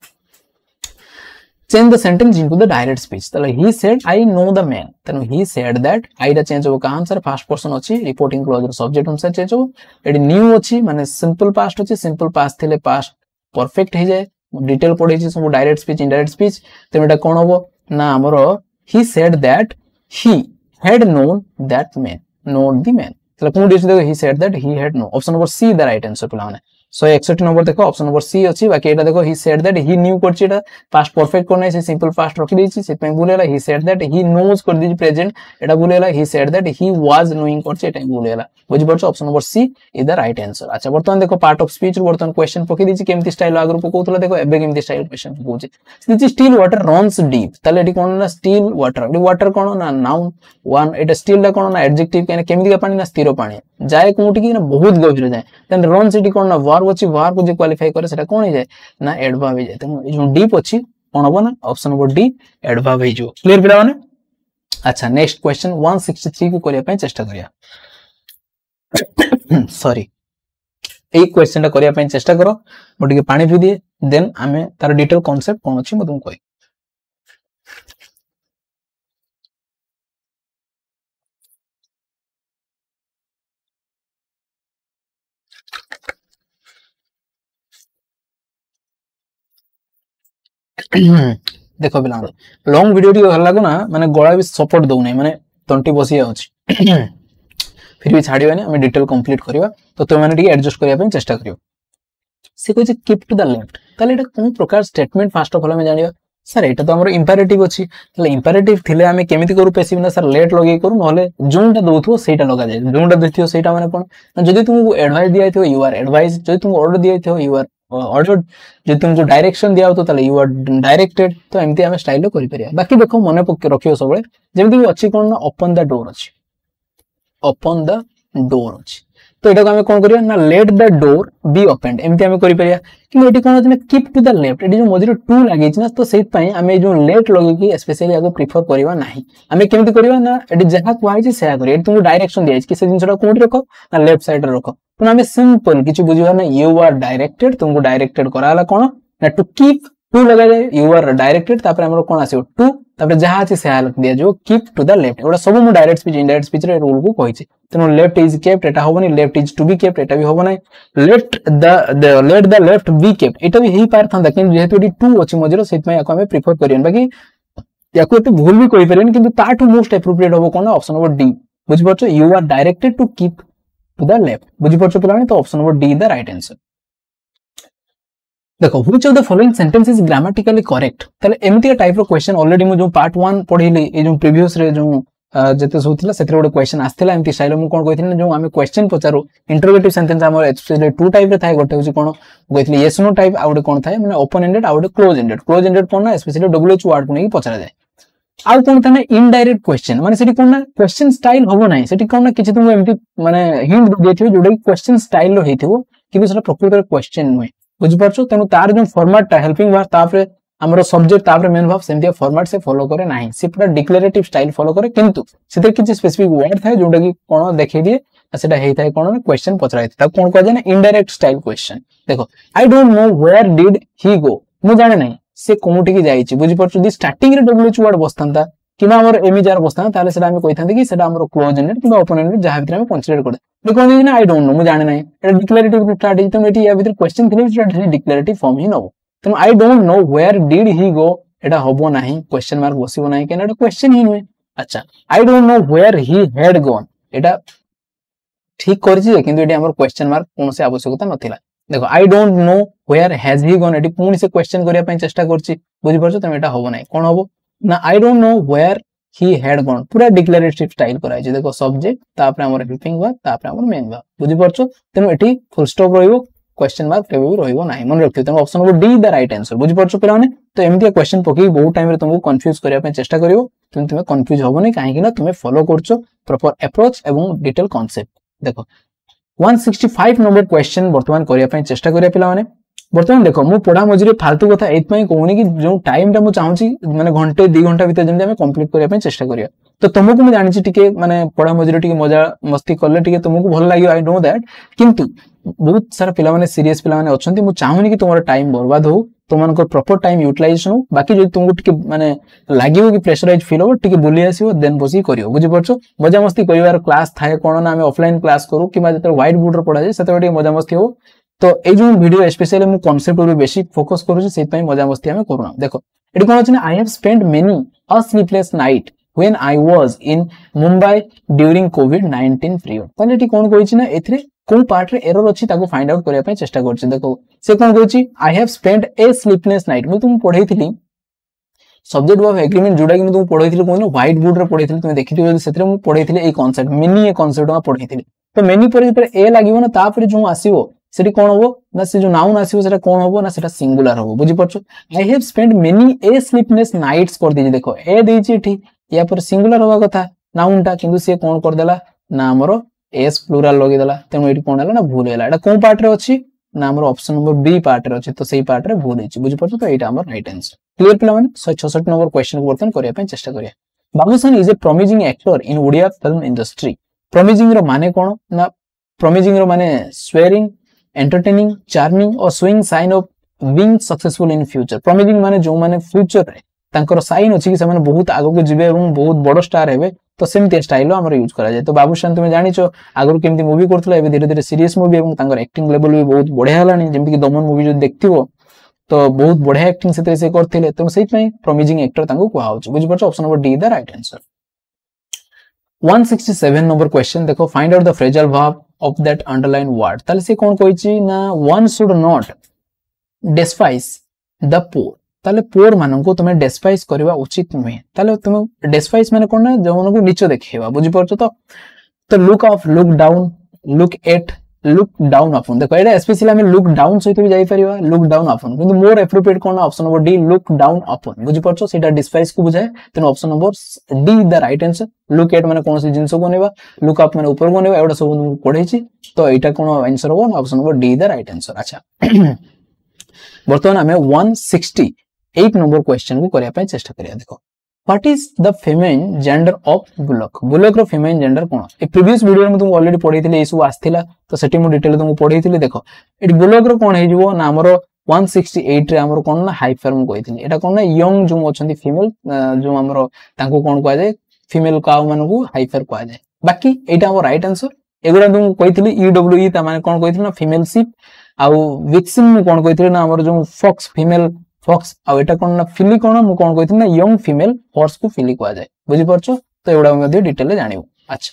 change the sentence into the direct speech तले he said I know the man तनो ही सेड दैट आई दा चेंज हो का आंसर फर्स्ट पर्सन अछि रिपोर्टिंग क्लॉज रो सब्जेक्ट अनुसार चेंज हो एडी न्यू अछि माने सिंपल पास्ट अछि सिंपल पास्ट थिले पास्ट परफेक्ट हे जाय डिटेल पढै छी सब डायरेक्ट स्पीच इनडायरेक्ट स्पीच तेमेटा कोन होबो ना हमरो he said that he had known that man, not the man. তাহলে কোন ডিস দেখো he said that he had known. Option number C the right answer পিলাମାନେ 161 নম্বর দেখো অপশন নম্বর সি ଅଛି বাকি এটা দেখো he said that he knew করছি এটা past perfect কোন নাই সে simple past ରଖି ଦେଇଛି ସେଥିପାଇଁ ଭୁଲ ହେଲା he said that he knows କରି ଦେଇଛି present এটা ଭୁଲ ହେଲା he said that he was knowing করছি এটা ଭୁଲ ହେଲା ବୁଝି ପାରୁଛ option number she is the right answer. ଆଚ୍ଛା ବର୍ତ୍ତମାନ ଦେଖ ପାର୍ଟ ଅଫ ସ୍ପିଚ ରୁ ବର୍ତ୍ତମାନ क्वेश्चन ପକେଇ ଦେଇଛି କେମିତି ଷ୍ଟାଇଲ ଆଗରୁ ପକଉଥିଲା ଦେଖ ଏବେ କେମିତି ଷ୍ଟାଇଲ क्वेश्चन ପକଉଛି ଦିस ଷ୍ଟିଲ ୱାଟର ରନ୍ସ ଡିପ୍ ତାହେଲେ ଏଠି କୋନ ନା ଷ୍ଟିଲ ୱାଟର ଏଠି ୱାଟର କୋନ ନା ନାउନ वन এটা ଷ୍ଟିଲ ଟା କୋନ ନା एडजेक्टिव କାନେ କେମିତି କା ପାଣି ନା ସ୍ଥିର ପାଣି जाए कोठी की ना बहुत गभीर जाए देन रन सिटी कोन ना वर्ब अछि वर्ब को जे क्वालिफाई करे सेटा कोन हो जाए ना एडवर्ब हो जाए त जो डीप अछि कोन हो ना ऑप्शन नंबर डी एडवर्ब हो जो क्लियर पिला माने। अच्छा नेक्स्ट क्वेश्चन 163 को करिया पय चेष्टा करिया सॉरी ए क्वेश्चन टा करिया पय चेष्टा करो मोटी के पानी पी दिए देन आमे तार डिटेल कांसेप्ट कोन अछि म तुम कहि देखो पिला लॉन्ग वीडियो टी हल्ला को ना माने गळा भी सपोर्ट दउ नै माने तंटी बसी आउछ फिर भी छाड़िबानी हम डिटेल कंप्लीट करबा तो तो माने टी एडजस्ट करिया पे चेष्टा करियो से कोइ कीप टू द लेफ्ट ताले एटा कोन प्रकार स्टेटमेंट फास्ट ऑफ ऑल में जानिबा सर एटा तो हमर इंपेरेटिव अछि ताले इंपेरेटिव थिले हमें केमिति करू पैसिव ना सर लेट लगे करू नहले जोंटा दउथो सेटा लगा जाय जोंटा देथियो सेटा माने कोन जदी तुमको एडवाइस दिया थियो यू आर एडवाइस जदी तुमको ऑर्डर दिया थियो यू आर ऑर्डर जो तुमको डायरेक्शन दिया तो ताले यू आर डायरेक्टेड तो एमती हम स्टाइल करि परिया बाकी देखो मने पक्के रखियो सबले जेमति अछि कोन ना ओपन द डोर अछि ओपन द डोर अछि तो एटा को हम कोन करिया ना let the door be opened एमती हम करि परिया कि एटी कोन अछि कीप टू द लेफ्ट एटी जो मझिरो टू लागि छै ना तो सेत पई हमें जो लेट लगे कि स्पेशली आगो प्रेफर करबा नाही हमें केमति करबा ना एटी जहा कुआई छै सेया करिया एटी तुमको डायरेक्शन दिया छै कि से जिनसटा कोठी रखो ना लेफ्ट साइड रे रखो तो हमें सिंपल किछु बुझिबा ना यू आर डायरेक्टेड तुमको डायरेक्टेड कराला कोन ना टू कीप टू लगा जाय यू आर डायरेक्टेड तापर हमरो कोन आसीओ टू तापर जहा अछि सेया लिख दिया जो कीप टू द लेफ्ट एटा सब मु डायरेक्ट स्पीच इनडायरेक्ट स्पीच रे रूल को कहि छै तनो लेफ्ट इज केप्ट एटा होबनी left is to be kept एटा भी होबो नै let the left be kept एटा भी हेई पार थांदा कि जेहेतु एटी टू अछि मजरो सेत में याको हमें प्रेफर करियन बाकी याको एते भूल भी कहि परन किंतु ताठू मोस्ट एप्रोप्रिएट होबो कोन ऑप्शन नंबर डी बुझि परछो you are directed to keep to the left बुझि परछो पिलाने तो option number D the right answer. देखो which of the following sentence is grammatically correct तले एमती टाइप रो क्वेश्चन ऑलरेडी मु जो पार्ट 1 पढिली ए जो प्रीवियस रे जो जते सोथिला सेते गोटे क्वेश्चन आस्थिला एमती स्टाइल मु कोन कहिथिन जो हमें क्वेश्चन पचारो इंटरोगेटिव सेंटेंस हमर स्पेशली टू टाइप रे थाय गोटे होची कोन कहिथिले यस नो टाइप आ गोटे कोन थाय माने ओपन एंडेड आ गोटे क्लोज एंडेड कोन ना स्पेशली डब्ल्यूएच वर्ड को नै पचरा जाय आ कोन थाने इनडायरेक्ट क्वेश्चन माने सेठी कोन ना क्वेश्चन स्टाइल होबो नै सेठी कोन ना किछि तुम एमती माने हिंट देथियो जोडे क्वेश्चन स्टाइल रो हेथिवो किबे सेटा प्रकृत रे क्वेश्चन नै बुझ परछो तेनु तार जो फॉर्मेट ता हेल्पिंग वर्ब तापरे हमरो सब्जेक्ट तापरे मेन वर्ब सेमतिया फॉर्मेट से फॉलो करे नाही से पूरा डिक्लेरेटिव स्टाइल फॉलो करे किंतु सेते किछि स्पेसिफिक वर्ड थाय जोडा कि कोन देखै दिए सेटा हेई थाय कोन क्वेश्चन पचराय ता कोन कह जाय ना इनडायरेक्ट स्टाइल क्वेश्चन देखो I don't know where did he go मु जाने नाही से कोमुठी की जाईची बुझ परछो दि स्टार्टिंग रे डब्ल्यूएच वर्ड बसतांता किमा हमर एमी जार बसतांता ताले सेटा हम कहिथांते कि सेटा हमर क्लोज एंडेड किबा ओपन एंडेड जहा भीतर हम कंसीडर करे देखो ना आई डोंट नो मु जाने नाही एटा डिक्लेरेटिव स्ट्रेटजी तो एटी या भीतर क्वेश्चन थिले स्ट्रेटजी डिक्लेरेटिव फॉर्म ही नबो तो I don't know where did he go एटा होबो नाही क्वेश्चन मार्क बसिबो नाही केना एटा क्वेश्चन ही नय। अच्छा I don't know where he had gone एटा ठीक करछि किंतु एटी हमर क्वेश्चन मार्क कोन से आवश्यकता नथिला देखो I don't know where has he gone एटी पुनी से क्वेश्चन करिया पय चेष्टा करछि बुझि परछो त एटा होबो नाही कोन होबो ना I don't know where he had gone पूरा डिक्लेरेटिव स्टाइल कराय छै देखो सब्जेक्ट तापर हमर हेल्पिंग वर्ब तापर हमर मेन वर्ब बुझि परछो तेनो एठी फुल स्टॉप रहइबो क्वेश्चन मार्क केबे भी रहइबो नाही मन रखियो तेनो option number D the right answer बुझि परछो पिला माने तो एमती क्वेश्चन पकि बहुत टाइम रे तुमको कंफ्यूज करिया पे चेष्टा करियो तुम कंफ्यूज होबो नै काहे कि ना तुमे फॉलो करछो प्रॉपर अप्रोच एवं डिटेल कांसेप्ट देखो 165 नंबर क्वेश्चन वर्तमान करिया पे चेष्टा करिया पिला माने वर्तमान देखो मु पढ़ा मझिरे फालतू कथा एत पई कहूनी कि जो टाइम टा मु चाहूची माने घंटे 2 घंटा भीतर जेम हम कंप्लीट करिया पे चेष्टा करिया तो तुमको मु जानि छी टिके माने पढ़ा मझिरे टिके मजा मस्ती करले टिके तुमको भल लागियो आई नो दैट किंतु बहुत सारा पिला माने सीरियस पिला माने अछंती मु चाहूनी कि तुम्हारा टाइम बर्बाद हो तुमनको प्रॉपर टाइम यूटिलाइजेशन हो बाकी जो तुमको टिके माने लागियो कि प्रेशराइज फील हो टिके बुली आसीओ देन बसी करियो बुझि परछो मजा मस्ती करिवार क्लास थाए कोन ना हम ऑफलाइन क्लास करू किबा जते व्हाइट बोर्ड रे पढ़ा जाय सेते टिके मजा मस्ती हो तो ए जो वीडियो स्पेशली मु कांसेप्ट रे बेसी फोकस करू छी से पई मजा मस्ती हम करूना देखो एटी कोन अछि ना आई have spent many a sleepless night when I was in Mumbai during covid period ताले एटी कोन कहिछि ना एथरे कोन पार्ट रे एरर अछि ताको फाइंड आउट करिया पय चेष्टा करछि देखो से कोन कहिछि I have spent a sleepless night मु तुम पढैथिली सब्जेक्ट ऑफ एग्रीमेंट जोडा कि तुम पढैथिली कोन व्हाइट बोर्ड रे पढैथिली तुम देखिथिबो सेथरे मु पढैथिली ए कांसेप्ट मेनी ए कांसेप्ट मा पढैथिली तो मेनी पर ए लागिवो ना तापर जो आसीबो सेठी कोन होबो ना से जो नाउन आसीबो सेटा कोन होबो ना सेटा सिंगुलर होबो बुझि परछो I have spent many a sleepless nights कर दीजिए देखो ए देछि एठी या पर सिंगुलर होबा कथा नाउन टा किंतु से कोन कर देला ना हमरो एस प्लुरल लगे देला तेनो एठी कोन हला ना भूल हैला एटा कोन पार्ट रे अछि ना हमरो ऑप्शन नंबर बी पार्ट रे अछि तो सेही पार्ट रे भूल हैछि बुझि परछो तो एटा हमर राइट आंसर क्लियर पिला माने 166 नंबर क्वेश्चन को वर्तन करिया पे चेष्टा करिया Babushan is a promising actor in Odia film industry promising रो माने कोन ना प्रॉमिजिंग रो माने स्वेरिंग एंटरटेनिंग चार्मिंग और showing sign of being successful in future promising माने जो माने फ्यूचर रे तांकर साइन अछि कि से माने बहुत आगो को जिवे एवं बहुत बड़ स्टार हेबे तो सेमते स्टाइल हमर यूज करा जाय तो बाबूशान तुमे जानिचो आगो केमती मूवी करथला एबे धीरे धीरे सीरियस मूवी एवं तांकर एक्टिंग लेवल भी बहुत बढ़िया हलानी जेमति कि दमन मूवी जो देखथिबो तो बहुत बढ़िया एक्टिंग सेते से करथिले तो सेहि पय प्रॉमिजिंग एक्टर तांको कुआ होछ बुझि परछो option number D the right answer 167 number question देखो find out the phrasal verb of that underline word ताले से कोन कहिछि ना one should not despise the poor ताले पोर मानन को तुमे डिस्पाइस करबा उचित नहे ताले तुमे डिस्पाइस माने कोन ना जवन को नीचे देखैबा बुझि परछो तो look of look down look at look down upon देखो एटा स्पेशली हमें लुक डाउन सहित भी जाई परिबा लुक डाउन अपॉन किंतु मोर एप्रोप्रिएट कोन option number D look down upon बुझि परछो सेटा डिस्पाइस को बुझाए तेन option number D the right answer look at माने कोनसी जिंस को नेबा लुक अप माने ऊपर को नेबा एटा सब पढैछि तो एटा कोन आंसर हो option number D the right answer अच्छा वर्तमान हमें 168 नंबर क्वेश्चन को करिया पय चेष्टा करिया देखो what is the feminine gender of bullock bullock रो फेमाइन जेंडर कोन ए प्रीवियस वीडियो में तुम ऑलरेडी पढैथिले एसु आस्थिला तो सेठी मु डिटेल तुम पढैथिले देखो एटी बुलक रो कोन हे जिवो ना हमरो 168 रे हमरो कोन ना हाइपर मु कहिथिले एटा कोन ना यंग जो अछंती फीमेल जो हमरो तांको कोन कहा जाय फीमेल काउ माने को हाइपर कहा जाय बाकी एटा हमर राइट आंसर एगुडा तुम कहिथिले ईडब्ल्यूई ता माने कोन कहिथिले ना फीमेल शिप आउ विक्सिम मु कोन कहिथिले ना हमर जो फॉक्स फीमेल फॉक्स आ एटा कोन ना फिली कोन मु कोन कहिथिले ना यंग फीमेल हॉर्स को फिली कहा जाय बुझि परछो तो एगुडा मध्ये डिटेल ले जानिबो अच्छा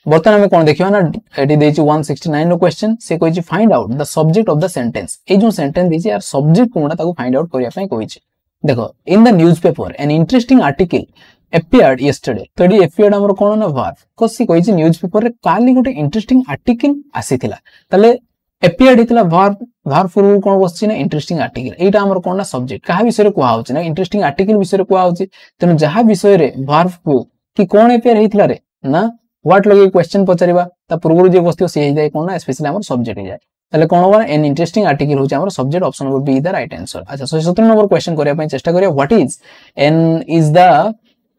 बर्तमान हमें कोन देखियो ना एटी देछि 169 नो क्वेश्चन से कहिछि find out the subject of the sentence ए जो सेंटेंस देछि यार सब्जेक्ट कोनटा ताको फाइंड आउट करिया पय कहिछि देखो in the newspaper an interesting article appeared yesterday तो एडी appeared हमर कोन ना वर्ब कोसी कहिछि न्यूज़पेपर रे काली गोटे इंटरेस्टिंग आर्टिकल आसीथिला तले appeared हितला वर्ब फॉर्म कोन बसछि ना इंटरेस्टिंग आर्टिकल एटा हमर कोन ना सब्जेक्ट कहा विषय रे कुआ होछि ना इंटरेस्टिंग आर्टिकल विषय रे कुआ होछि तने जहा विषय रे वर्ब को कि कोन appear हितला रे ना व्हाट लगे क्वेश्चन पचारिबा ता पूर्व जे बस्तियो से जाय कोन ना स्पेशली हमर सब्जेक्ट जाय तले कोन होबा एन इंटरेस्टिंग आर्टिकल होछि हमर subject option number B the right answer अच्छा 117 नंबर क्वेश्चन करिया पय चेष्टा करिया what is an is the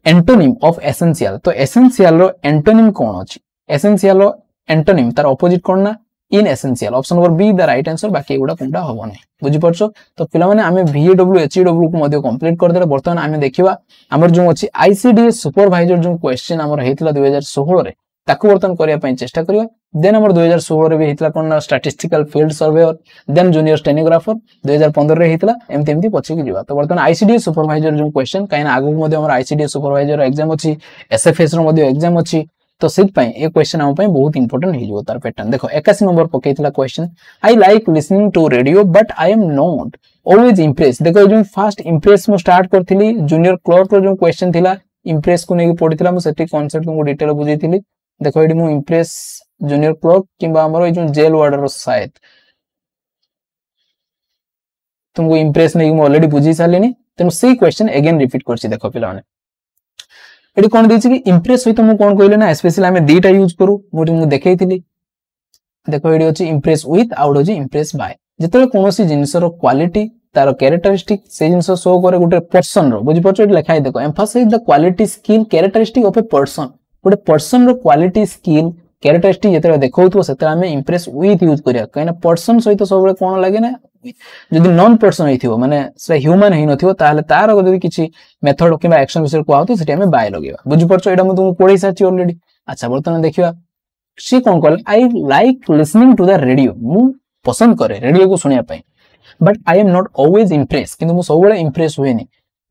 antonym of essential तो एसेंशियल रो एंटोनिम कोन अछि एसेंशियल रो एंटोनिम तार ऑपोजिट कोन ना inessential option number B the right answer बाकी एगुडा कोनटा होबो नै बुझि परछो तो पिला माने हमें VAW HEW को मध्ये कंप्लीट कर देले वर्तमान हमें देखिबा हमर जो अछि ICDS सुपरवाइजर जो क्वेश्चन हमर हेतला 2016 रे ताकू वर्तन करिया पय चेष्टा करियो देन हमर 2016 रे भी हेतला कोन ना statistical field surveyor then junior stenographer 2015 रे हेतला एमती एमती पछी कि जिवा तो वर्तमान ICDS सुपरवाइजर जो क्वेश्चन काइन आगु मध्ये हमर ICDS सुपरवाइजर एग्जाम अछि SFS रो मध्ये एग्जाम अछि तो सिट पय ए क्वेश्चन हम पय बहुत इंपोर्टेंट हे जो तार पैटर्न देखो 81 नंबर पकेइतला question I like listening to radio but I am not always impress देखो जो फर्स्ट इंप्रेस मु स्टार्ट करथिली जूनियर क्लर्क रो जो क्वेश्चन थिला इंप्रेस को नेकी पढितला मु सेठी कांसेप्ट को डिटेल बुझैथिली देखो एडी मु इंप्रेस जूनियर क्लर्क किबा हमरो जो जेल वार्डर रो शायद तुमको इंप्रेस नै मु ऑलरेडी बुझी सालेनी तेनु सेही क्वेश्चन अगेन रिपीट करछि देखो पिला माने एडी कोन देछि कि इंप्रेस सहित मु कोन कहले ना स्पेशली हमें दीटा यूज करू मु देखैथिली देखो एडी अछि इंप्रेस विथ आउट अछि इंप्रेस बाय जेतले कोनोसी जिंसर क्वालिटी तार कैरेक्टरिस्टिक से जिंस शो करे गुटे पर्सन रो बुझि परछो एडी लिखाइ देखो emphasise the quality skill characteristic of a person गुटे पर्सन रो क्वालिटी स्किल कैरेक्टरिस्टिक जेतले देखौथो सेतले हमें इंप्रेस विथ यूज करिया कहिना पर्सन सहित सबले कोन लागे ना जदि नॉन पर्सन हेथिबो माने से ह्यूमन हे नथिबो ताले तार जदि किछि मेथड किबा एक्शन विषय को आउतो सेठी हमें बाय लगेबा बुझि परछो एडा म तुम पढै साची ऑलरेडी अच्छा वर्तमान देखिबा सी कोन कहले I like listening to the radio मु पसंद करे रेडियो को सुनिया पई but I am not always impress किंतु मु सब इम्प्रेस हुए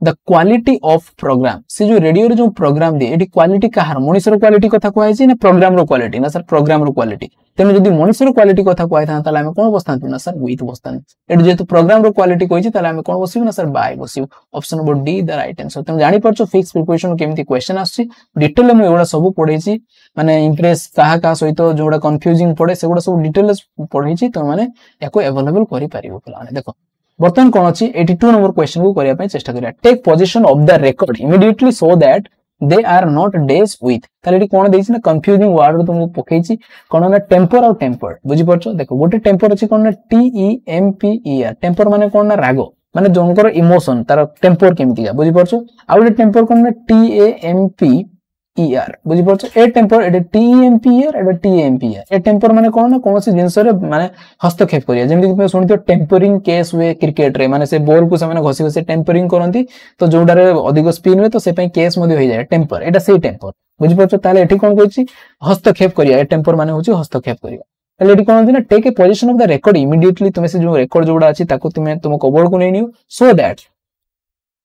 द क्वालिटी ऑफ प्रोग्राम से जो रेडियो जो प्रोग्राम दिए ये क्वालिटी कहार मनुष्यर क्वालिटी कथा कहै ना प्रोग्राम रो क्वालिटी ना सर प्रोग्राम रो क्वालिटी तेणु जदि मनुष्यर क्वालिटी कथा कहै था ताले हम कोन बसता ना सर विथ बसता एट जेतु प्रोग्राम रो क्वालिटी कहै छी ताले हम कोन बसिबो ना सर बाय बसिबो option number D the right answer तुम जानि परछो फिक्स प्रिपरेशन केमिति क्वेश्चन आछि डिटेल में एगुडा सब पढै छी माने इंप्रेस कहा सहित जोडा कंफ्यूजिंग पड़े सेगुडा सब डिटेल पढै छी तो माने याको अवेलेबल करि परिबो पिला माने देखो बर्तमान कौन अच्छी 82 नंबर क्वेश्चन को करिया पई चेष्टा करिया take position of the record immediately so that they are not days with ताले एटी कोन देछि ना कंफ्यूजिंग वर्ड तुमको पकेछि कोन ना टेम्पर और टेम्पर्ड बुझि परछो देखो गोटे टेम्पर अछि कोन ना T E M P E R temper माने कोन ना राग माने जोनकर इमोशन तार टेम्पर केमितिका बुझि परछो आ गोटे टेम्पर कोन ना T A M P E R बुझि परछो ए टेम्पर एटे टी एम पी आर एटे T M P R a temper माने कोन ना कोनसी जिंस रे माने हस्तक्षेप करिया जेमि कि सुनितो टेम्परिंग केस हुए क्रिकेट रे माने से बॉल को से माने घसी घसी टेम्परिंग करंती तो जोडारे अधिक स्पिन हुए तो से पई केस मध्ये होई जाय टेम्पर एटा से टेम्पर बुझि परछो ताले एठी कोन कहछि हस्तक्षेप करिया ए टेम्पर माने होछि हस्तक्षेप करिया ताले एठी कोन ना take a position of the record immediately तुमे से जो रिकॉर्ड जोडा अछि ताको तुम कबोल को नै नियो so that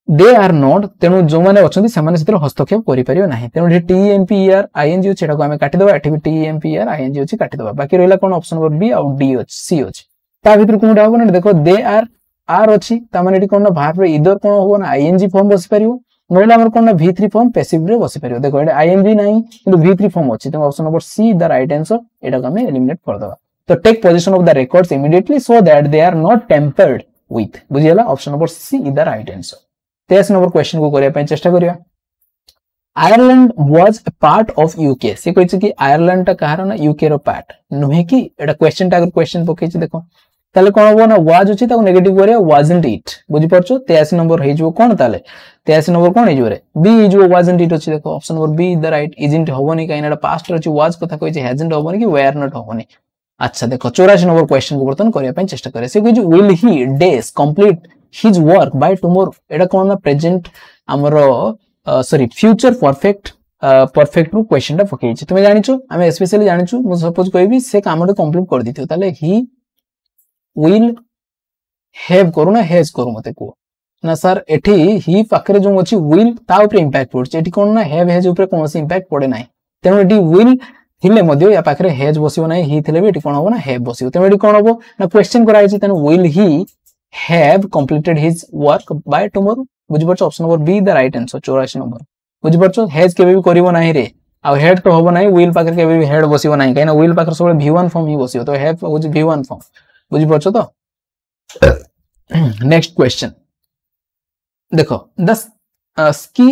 they are not तेणु जो माने अछंती से माने सेतर हस्तक्षेप करि परियो नाही तेणु T M P R I N G अछि एटा को हमें काटि दबा एठी भी T M P R I N G अछि काटि दबा बाकी रहला कोन ऑप्शन नंबर बी और डी अछि सी अछि ता भीतर कोनटा होबो ना देखो दे आर अछि ता माने एठी कोन ना भार्ब रे इधर कोन होबो ना आईएनजी फॉर्म बसि परियो नोला हमर कोन ना v3 फॉर्म पैसिव रे बसि परियो देखो एटा आईएनजी नाही किंतु v3 फॉर्म अछि तो option number C the right answer एटा को हमें एलिमिनेट कर दबा तो take position of the records immediately so that they are not tempered with बुझियला option number C the right answer 23 number question को करिया पई चेष्टा करिया Ireland was a part of UK से कहै छै कि आयरलैंड ता कहार ना यूके रो पार्ट नहे कि एटा क्वेश्चन टा अगर क्वेश्चन पकै छै देखो ताले कोन हो ना वाज अछि ताको नेगेटिव करिया वाजंट इट बुझि परछो 83 नंबर हे जो कोन ताले 83 नंबर कोन हे जो रे बी जो वाजंट इट अछि देखो option number B the right isn't होबनी काइन एटा पास्ट अछि वाज कथा कहै छै हैजंट होबनी कि वेयर नॉट होबनी अच्छा देखो 84 नंबर क्वेश्चन को बर्तन करिया पई चेष्टा करे से कहै छै will he days complete his work by tomorrow एटा कोन ना प्रेजेंट हमरो सॉरी फ्यूचर परफेक्ट रो क्वेश्चन टा पकै छै तुमे जानि छु हमें स्पेशली जानि छु मु सपोज कहबी से काम रे कंप्लीट कर दिथियो ताले ही विल हैव करू ना हैज करू मते को ना सर एठी ही पाखरे जो अछि विल ता ऊपर इंपैक्ट पड़छ एठी कोन ना हैव हैज ऊपर कोनसी इंपैक्ट पड़े नाही तेनो एठी विल थिले मध्ये या पाखरे हैज बसियो नाही ही थिले भी एठी कोन होबो ना हैव बसियो तेनो एठी कोन होबो ना क्वेश्चन कराइ छै तेनो will he have completed his work by tomorrow बुझि परछो option number B the right answer 84 number बुझि परछो हैज केबे भी करिवो नाही रे आ हेड तो होबो नाही विल पाकर केबे भी हेड बसिवो नाही काइना विल पाकर सब v1 फॉर्म ही बसियो तो हैव होज v1 फॉर्म बुझि परछो तो नेक्स्ट क्वेश्चन देखो the ski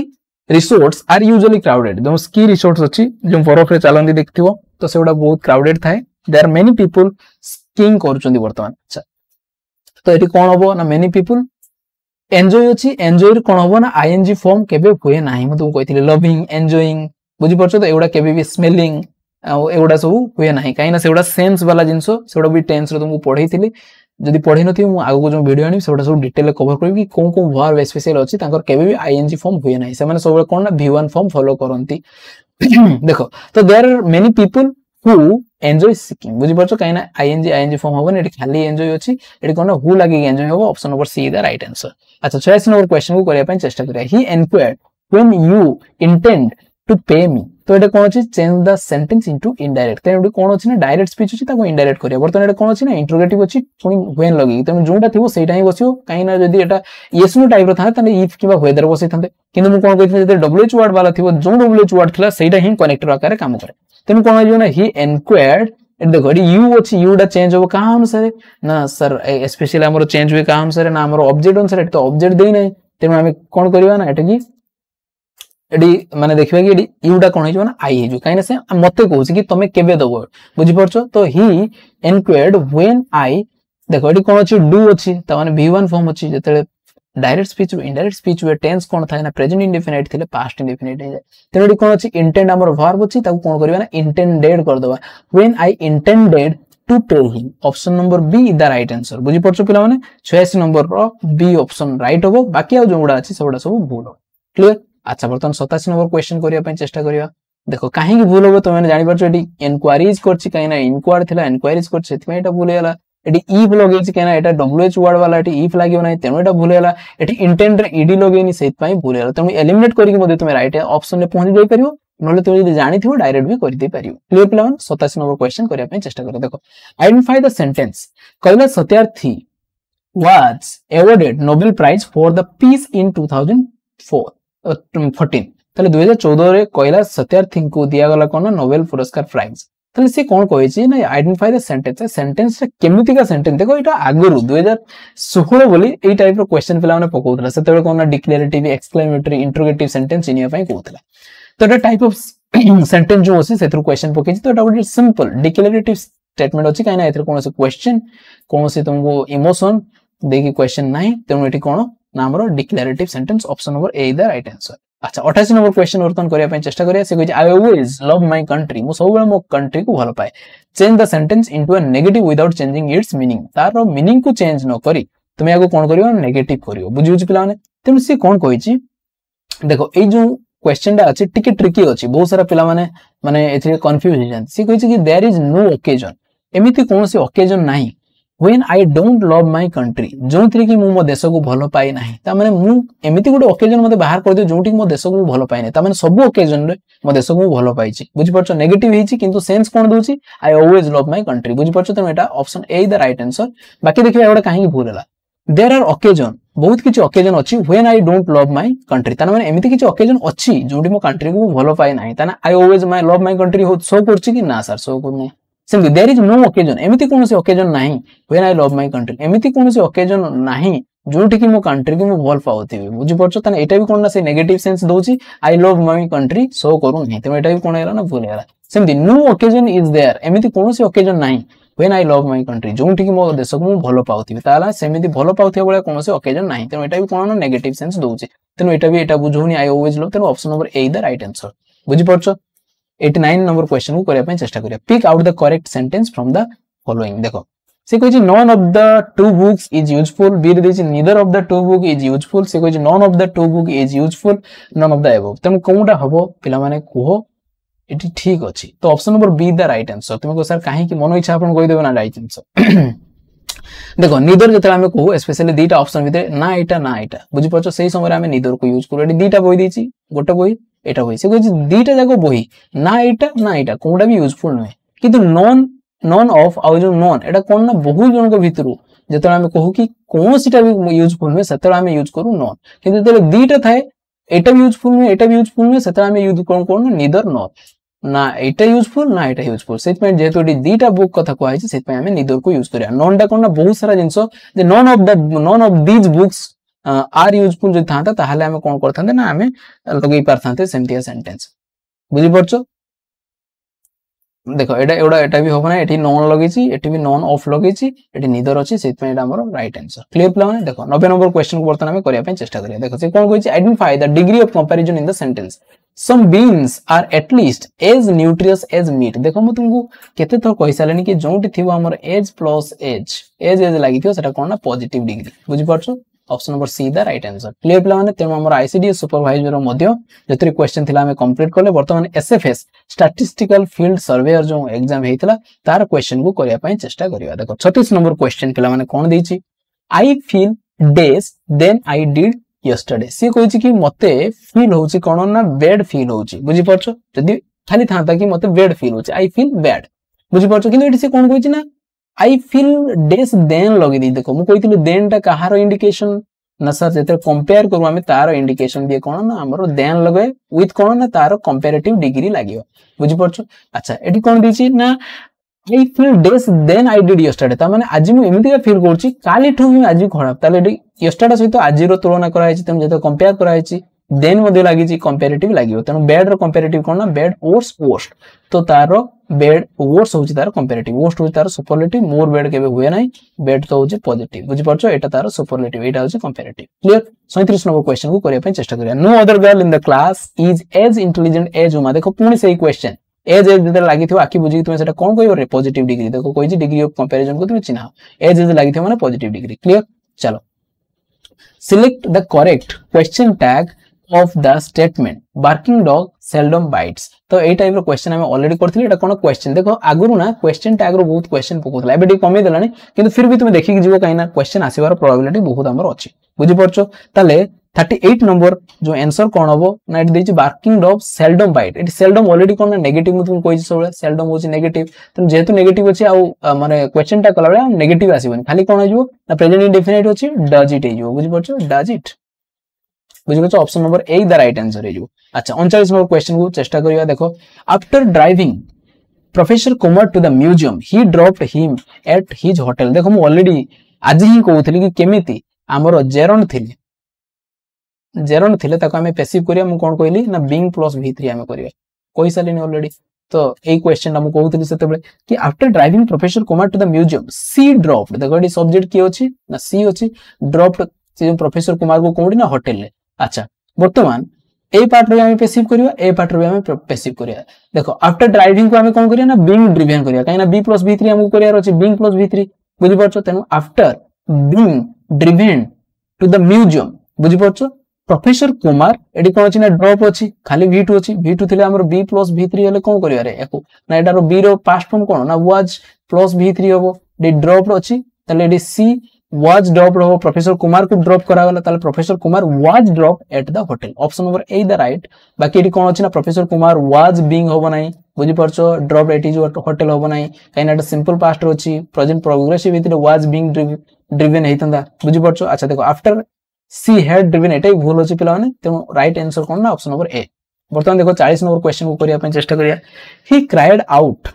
resorts are usually crowded जो स्की रिसोर्ट्स अछि जो बरफ रे चालंदी देखथिवो तो सेउडा बहुत क्राउडेड थाए there are many people skiing करचोंदी वर्तमान अच्छा तो एटी कोन होबो ना मेनी पीपल एन्जॉय अछि एन्जॉय रे कोन होबो ना आईएनजी फॉर्म केबे होय नाही म तुम कहिथिले लविंग एन्जॉयिंग बुझि परछो तो एउडा केबे भी स्मेलिंग एउडा सब होय नाही काइना सेउडा सेंस वाला जिंसो सेउडा भी टेंस रे तुमको पढैथिले जदि पढि नथि मु आगो जो वीडियो आनी सेउडा सब डिटेल कवर करबी कोन कोन वर्ब स्पेशल अछि तांकर केबे भी आईएनजी फॉर्म होय नाही से माने सब कोन ना v1 फॉर्म फॉलो करंती देखो तो there are many people who enjoy skiing बुझि परछो काइना आईएनजी फॉर्म होबो ने एटी खाली एन्जॉय अछि एटी कोन हु लागि एन्जॉय होबो option number C the right answer अच्छा 86 नंबर क्वेश्चन को करिया पय चेष्टा करिया ही एनक्वायर्ड व्हेन यू इंटेंड टू पे मी तो एटा कोन अछि change the sentence into indirect तेन एटी कोन अछि ना डायरेक्ट स्पीच अछि ताको इनडायरेक्ट करिया बर्तन एटा कोन अछि ना इंटरोगेटिव अछि पुनी व्हेन लगी तेन जोंटा थिबो सेटा ही बसियो काइना जदी एटा यस नो टाइप रो था तने इफ किबा वेदर बसै थांते किंतु मु कोन कहिथि जदि डब्ल्यूएच वर्ड वाला थिबो जो डब्ल्यूएच वर्ड थिला सेटा ही कनेक्टर आकार काम करे तेन कोन आइयो ना ही एनक्वायर्ड एट देखो यू अच्छी यूटा चेंज हो कहाँ अनुसार ना सर स्पेशली हमरो चेंज हुए कहाँ अनुसार ना हमरो ऑब्जेक्ट अनुसार तो ऑब्जेक्ट देई नै तेनु हम कोन करबा ना एटा की एडी माने देखबा कि एडी यूटा कोन हिजो ना आई हिजो काइना से मते कहूची कि तमे केबे दबो बुझि परछो तो ही एनक्वायर्ड व्हेन आई देखो एडी कोन अछि डू अछि त माने v1 फॉर्म अछि जते डायरेक्ट स्पीच इनडायरेक्ट स्पीच वे टेंस कोन थाय ना प्रेजेंट इंडेफिनिट थिले पास्ट इंडेफिनिट हे तेनो एडी कोन अछि इंटेंड हमर वर्ब अछि ताको कोन करबा ना इंटेंडेड कर दबा when I intended to pay him option number B the right answer बुझि परछो पिला माने 86 नंबर रो बी ऑप्शन राइट होबो बाकी आ जोडा अछि सबडा सब भूल हो क्लियर अच्छा बर्तन 27 नंबर क्वेश्चन करिया पय चेष्टा करिया देखो काहे कि भूल होबो तो माने जानि परछो एडी इंक्वायरीज करछि काइना इंक्वायर थिला इंक्वायरीज करछि सेति एटा भूल हैला एटी इफ लगेछि केना एटा डब्ल्यूएच वर्ड वाला एटी इफ लागियो नै तेनो एटा भूल गेला एटी इंटेंट रे ईडी लगेनी सेत पई भूल गेला तेनो एलिमिनेट करिक मध्ये तुमे राइट ऑप्शन रे पहुंच जाई परियो नले तुमे जदी जानि थिबो डायरेक्ट भी करि दे परियो क्लियर प्लान 87 नंबर क्वेश्चन करिया पई चेष्टा करो देखो आइडेंटिफाई द सेंटेंस कहला Satyarthi was awarded Nobel Prize for the Peace in 2014 तले 2014 रे कहला सत्यार्थी को दिया गला कोन नोबेल पुरस्कार प्राइज तले से कोन कहैछि ना आइडेंटिफाई द सेंटेंस सेंटेंस रे केमिति का सेंटेंस देखो एटा आगरु 2016 बोली ए टाइप रो क्वेश्चन पिला माने पकोतला सेतेबे कोन डिक्लेरेटिव एक्सक्लेमेटरी इंट्रोगेटिव सेंटेंस इनिया पई कहतला तो एटा टाइप ऑफ सेंटेंस जो अछि सेथरो क्वेश्चन पकेछि तो एटा गुड सिंपल डिक्लेरेटिव स्टेटमेंट अछि काइना एथरो कोन से क्वेश्चन कोन से तुमको इमोशन देखि क्वेश्चन नाही तेनु एठी कोन ना हमरो declarative sentence option number A the right answer अच्छा 88 नंबर क्वेश्चन वर्तन करिया पय चेष्टा करिया से कहै I always love my country मो सब मो कंट्री को भलो पाए change the sentence into a negative without changing it's meaning तार मीनिंग को चेंज न करी तुमे याको कोन करियो नेगेटिव करियो बुझिउ छि पिला माने तेनु से कोन कहै छि देखो ए जो क्वेश्चन दा अछि टिके ट्रिकी अछि बहुत सारा पिला माने एथि कंफ्यूज हो जान से कहै छि कि देयर इज नो ओकेजन एमिति कोन से ओकेजन नाही when I don't love my country जोंतरे कि मु मो देश को भलो पाई नाही ता माने मु एमिति गुडे ओकेजन मते बाहर कर दियो जोंटी मो देश को भलो पाई नाही ता माने सब ओकेजन रे मो देश को भलो पाई छि बुझि परछो नेगेटिव हिछि किंतु सेंस कोन दोछि I always love my country बुझि परछो त एटा option A the right answer बाकी देखिबा एटा काहे भूल होला देयर आर ओकेजन बहुत किछि ओकेजन अछि when I don't love my country ता माने एमिति किछि ओकेजन अछि जोंटी मो कंट्री को भलो पाई नाही ता I always love my country हो सो करछि कि ना सर सो करनु simply there is no occasion एमिति कोन से ओकेजन नाही when I love my country एमिति कोन से ओकेजन नाही जोठी कि मो कंट्री को मो भल पाउथिबे बुझि परछो तने एटा भी कोन ना से नेगेटिव सेंस दोछि आई लव माय कंट्री सो करू नहीं त एटा भी कोन हैला ना भूल हैला simply no occasion is there एमिति कोन से ओकेजन नाही when I love my country जोठी कि मो देश को मो भल पाउथिबे ताला सेमिति भल पाउथिबे बळे कोन से ओकेजन नाही त एटा भी कोन ना नेगेटिव सेंस दोछि तने एटा भी एटा बुझोनी आई ऑलवेज लव तने option number A the right answer बुझि परछो 89 नंबर क्वेश्चन को करिया पय चेष्टा करिया pick out the correct sentence from the following देखो से कहै none of the two books is useful B रे देछि neither of the two book is useful से कहै none of the two book is useful none of the above तम कोनटा हबो पिला माने कोहो एटी ठीक अछि तो option number B the right answer तुम को सर काहे कि मन इच्छा अपन कहि देबे ना राइट आंसर देखो नीदर जते हमें कहू स्पेशली दीटा ऑप्शन भितरे ना एटा बुझि परछो सेही समय रे हमें नीदर को यूज करू एटी दीटा बोई देछि गोटे बोई एटा होई से कहै दीटा जाको बोही ना एटा कोनटा भी यूजफुल नय किंतु नॉन ऑफ आ जो नॉन एटा कोन ना बहुत जन को भितरु जते हमें कहू कि कोनसीटा भी यूजफुल नय सेते हमें यूज करू नॉन किंतु जते दीटा थाए एटा भी यूजफुल नय एटा भी यूजफुल नय सेते हमें यूज कोन नीदर नॉट ना एटा यूजफुल ना एटा यूजफुल सेत में जेतो दीटा बुक कथा कहै छै सेत में हमें नीदर को यूज करिया नॉन टा कोन ना बहुत सारा जिंसो जे none of these books are useful जो था ताहले हमें कोन करथांते ना हमें लगै पारथांते सेंटिया सेंटेंस बुझि परछो देखो एटा भी होबना एठी नॉन लगेछि एठी भी नॉन ऑफ लगेछि एठी नीदर अछि सेत में एटा हमर राइट आंसर क्लियर प्लान देखो 90 नंबर क्वेश्चन को बर्तन हमें करिया पे चेष्टा करिया देखो से कोन कहै identify the degree of comparison in the sentence some beans are at least as nutritious as meat देखो मु तुमको केते थर कहि सालेनी कि जोंटी थिबो हमर एज प्लस एज लागि थियो सेटा कोन ना पॉजिटिव डिग्री बुझि परछो option number C the right answer clear प्ला माने तेम हमर आईसीडीएस सुपरवाइजर मध्य जतरी क्वेश्चन थिला हमें कंप्लीट करले वर्तमान एसएफएस स्टैटिस्टिकल फील्ड सर्वेयर जो एग्जाम हेतिला तार क्वेश्चन को करिया पई चेष्टा करिया देखो 36 नंबर क्वेश्चन पिला माने कोन देछि I feel days then I did yesterday C कहछि कि मते फील होछि कोन ना बैड फील होछि बुझि परछो जदी खाली थांता कि मते बैड फील होछि आई फील बैड बुझि परछो किंतु एठी से कोन कहछि ना आई फील डेज देन लगे दी देखो मु कहितले देन टा कहारो इंडिकेशन ना सर जेते कंपेयर करू हमें तारो इंडिकेशन दिए कोन ना हमरो देन लगे विथ कोन ना तारो कंपैरेटिव डिग्री लागियो बुझि परछो अच्छा एठी कोन दिछि ना I feel days then I did yesterday ता माने आज मु एमिति का फील करछि काली ठो मी आज खराब ताले एठी यस्टरडे सहित आज रो तुलना करा हैछि तम जेते कंपेयर करा हैछि देन मध्ये लागि छि कंपैरेटिव लागियो तनो बैड रो कंपैरेटिव कोन ना बैड वर्स्ट तो तारो बैड वर्स्ट होछि तारो कंपैरेटिव वर्स्ट होछि तारो सुपरलेटिव मोर बैड केबे हुए नै बैड तो होछि पॉजिटिव बुझि परछो एटा तारो सुपरलेटिव एटा होछि कंपैरेटिव क्लियर 37 नंबर क्वेश्चन को करिया पय चेष्टा करिया no other girl in the class is as intelligent as Uma देखो पुनी सही क्वेश्चन एज जते लागि थियो आखि बुझी तुमे सेटा कोन कहयो रे पॉजिटिव डिग्री देखो कोइ जे डिग्री ऑफ कंपैरिजन को तुमे चिन्हा एज लागि थियो माने पॉजिटिव डिग्री क्लियर चलो select the correct question tag of the statement barking dog seldom bites तो एई टाइप रो क्वेश्चन हम ऑलरेडी करथिले एटा कोन क्वेश्चन देखो आगुरु ना क्वेश्चन टैग रो बहुत क्वेश्चन पकोतला एबे डी कमी देलानी किंतु फिर भी तुम देखि कि जीवो काइना क्वेश्चन आसीबार प्रोबेबिलिटी बहुत हमर अछि बुझि परछो ताले 38 नंबर जो आंसर कोन हबो ना एट देछि बार्किंग डॉग सेल्डम बाइट एट सेल्डम ऑलरेडी कोन नेगेटिव मु तुम कोइ सबले सेल्डम होछि नेगेटिव त जेतु नेगेटिव अछि आ माने क्वेश्चन टा कला बेला नेगेटिव आसीबनी खाली कोन होइबो ना प्रेजेंट इंडेफिनिट अछि डज इट होइबो बुझि परछो डज इट बुझि परछो option number A the right answer होइबो अच्छा 39 नंबर क्वेश्चन को चेष्टा करिया देखो after driving professor Kumar to the museum he dropped him at his hotel देखो मु ऑलरेडी आज ही कहउथली कि केमिति हमर जेरन थिले ताको हमें पैसिव करिया मु कोन कहली ना बीइंग प्लस v3 हमें करिया कोइ सालिनी ऑलरेडी तो ए क्वेश्चन हम कहउथली सेते बेले कि after driving professor Kumar to the museum she dropped देखो एडी सब्जेक्ट की अछि ना सी अछि ड्रॉप्ड से प्रोफेसर कुमार को कोडी ना होटल ले अच्छा वर्तमान ए पार्ट रे हमें पैसिव करिया ए पार्ट रे हमें पैसिव करिया देखो आफ्टर ड्राइविंग को हमें कोन करिया ना बीइंग ड्रिवन करिया काई ना b + v3 हमको करिया अछि बीइंग + v3 बुझि परछो तेनु after being driven to the museum बुझि परछो प्रोफेसर कुमार एडी कोन अछि ना ड्रॉप अछि खाली v2 अछि v2 थिले हमर b + v3 हेले कोन करिया रे एको ना एटा रो b रो पास्ट फॉर्म कोन ना वाज + v3 होबो दे ड्रॉप अछि तले एडी c was dropped हो प्रोफेसर कुमार को ड्रॉप करा गला ताले professor Kumar was dropped at the hotel option number A the right बाकी एटी कोन अछि ना प्रोफेसर कुमार was being होबो नै बुझि परछो ड्रॉप्ड एट इज होटल होबो नै काइना एटा सिंपल पास्ट रो अछि प्रेजेंट प्रोग्रेसिव इतले was being driven हेतंदा बुझि परछो अच्छा देखो आफ्टर सी हैड ड्रिवन एटा भूल अछि पिला माने तेनु राइट आंसर कोन ना ऑप्शन नंबर ए वर्तमान देखो 40 नंबर क्वेश्चन को करिया पे चेष्टा करिया he cried out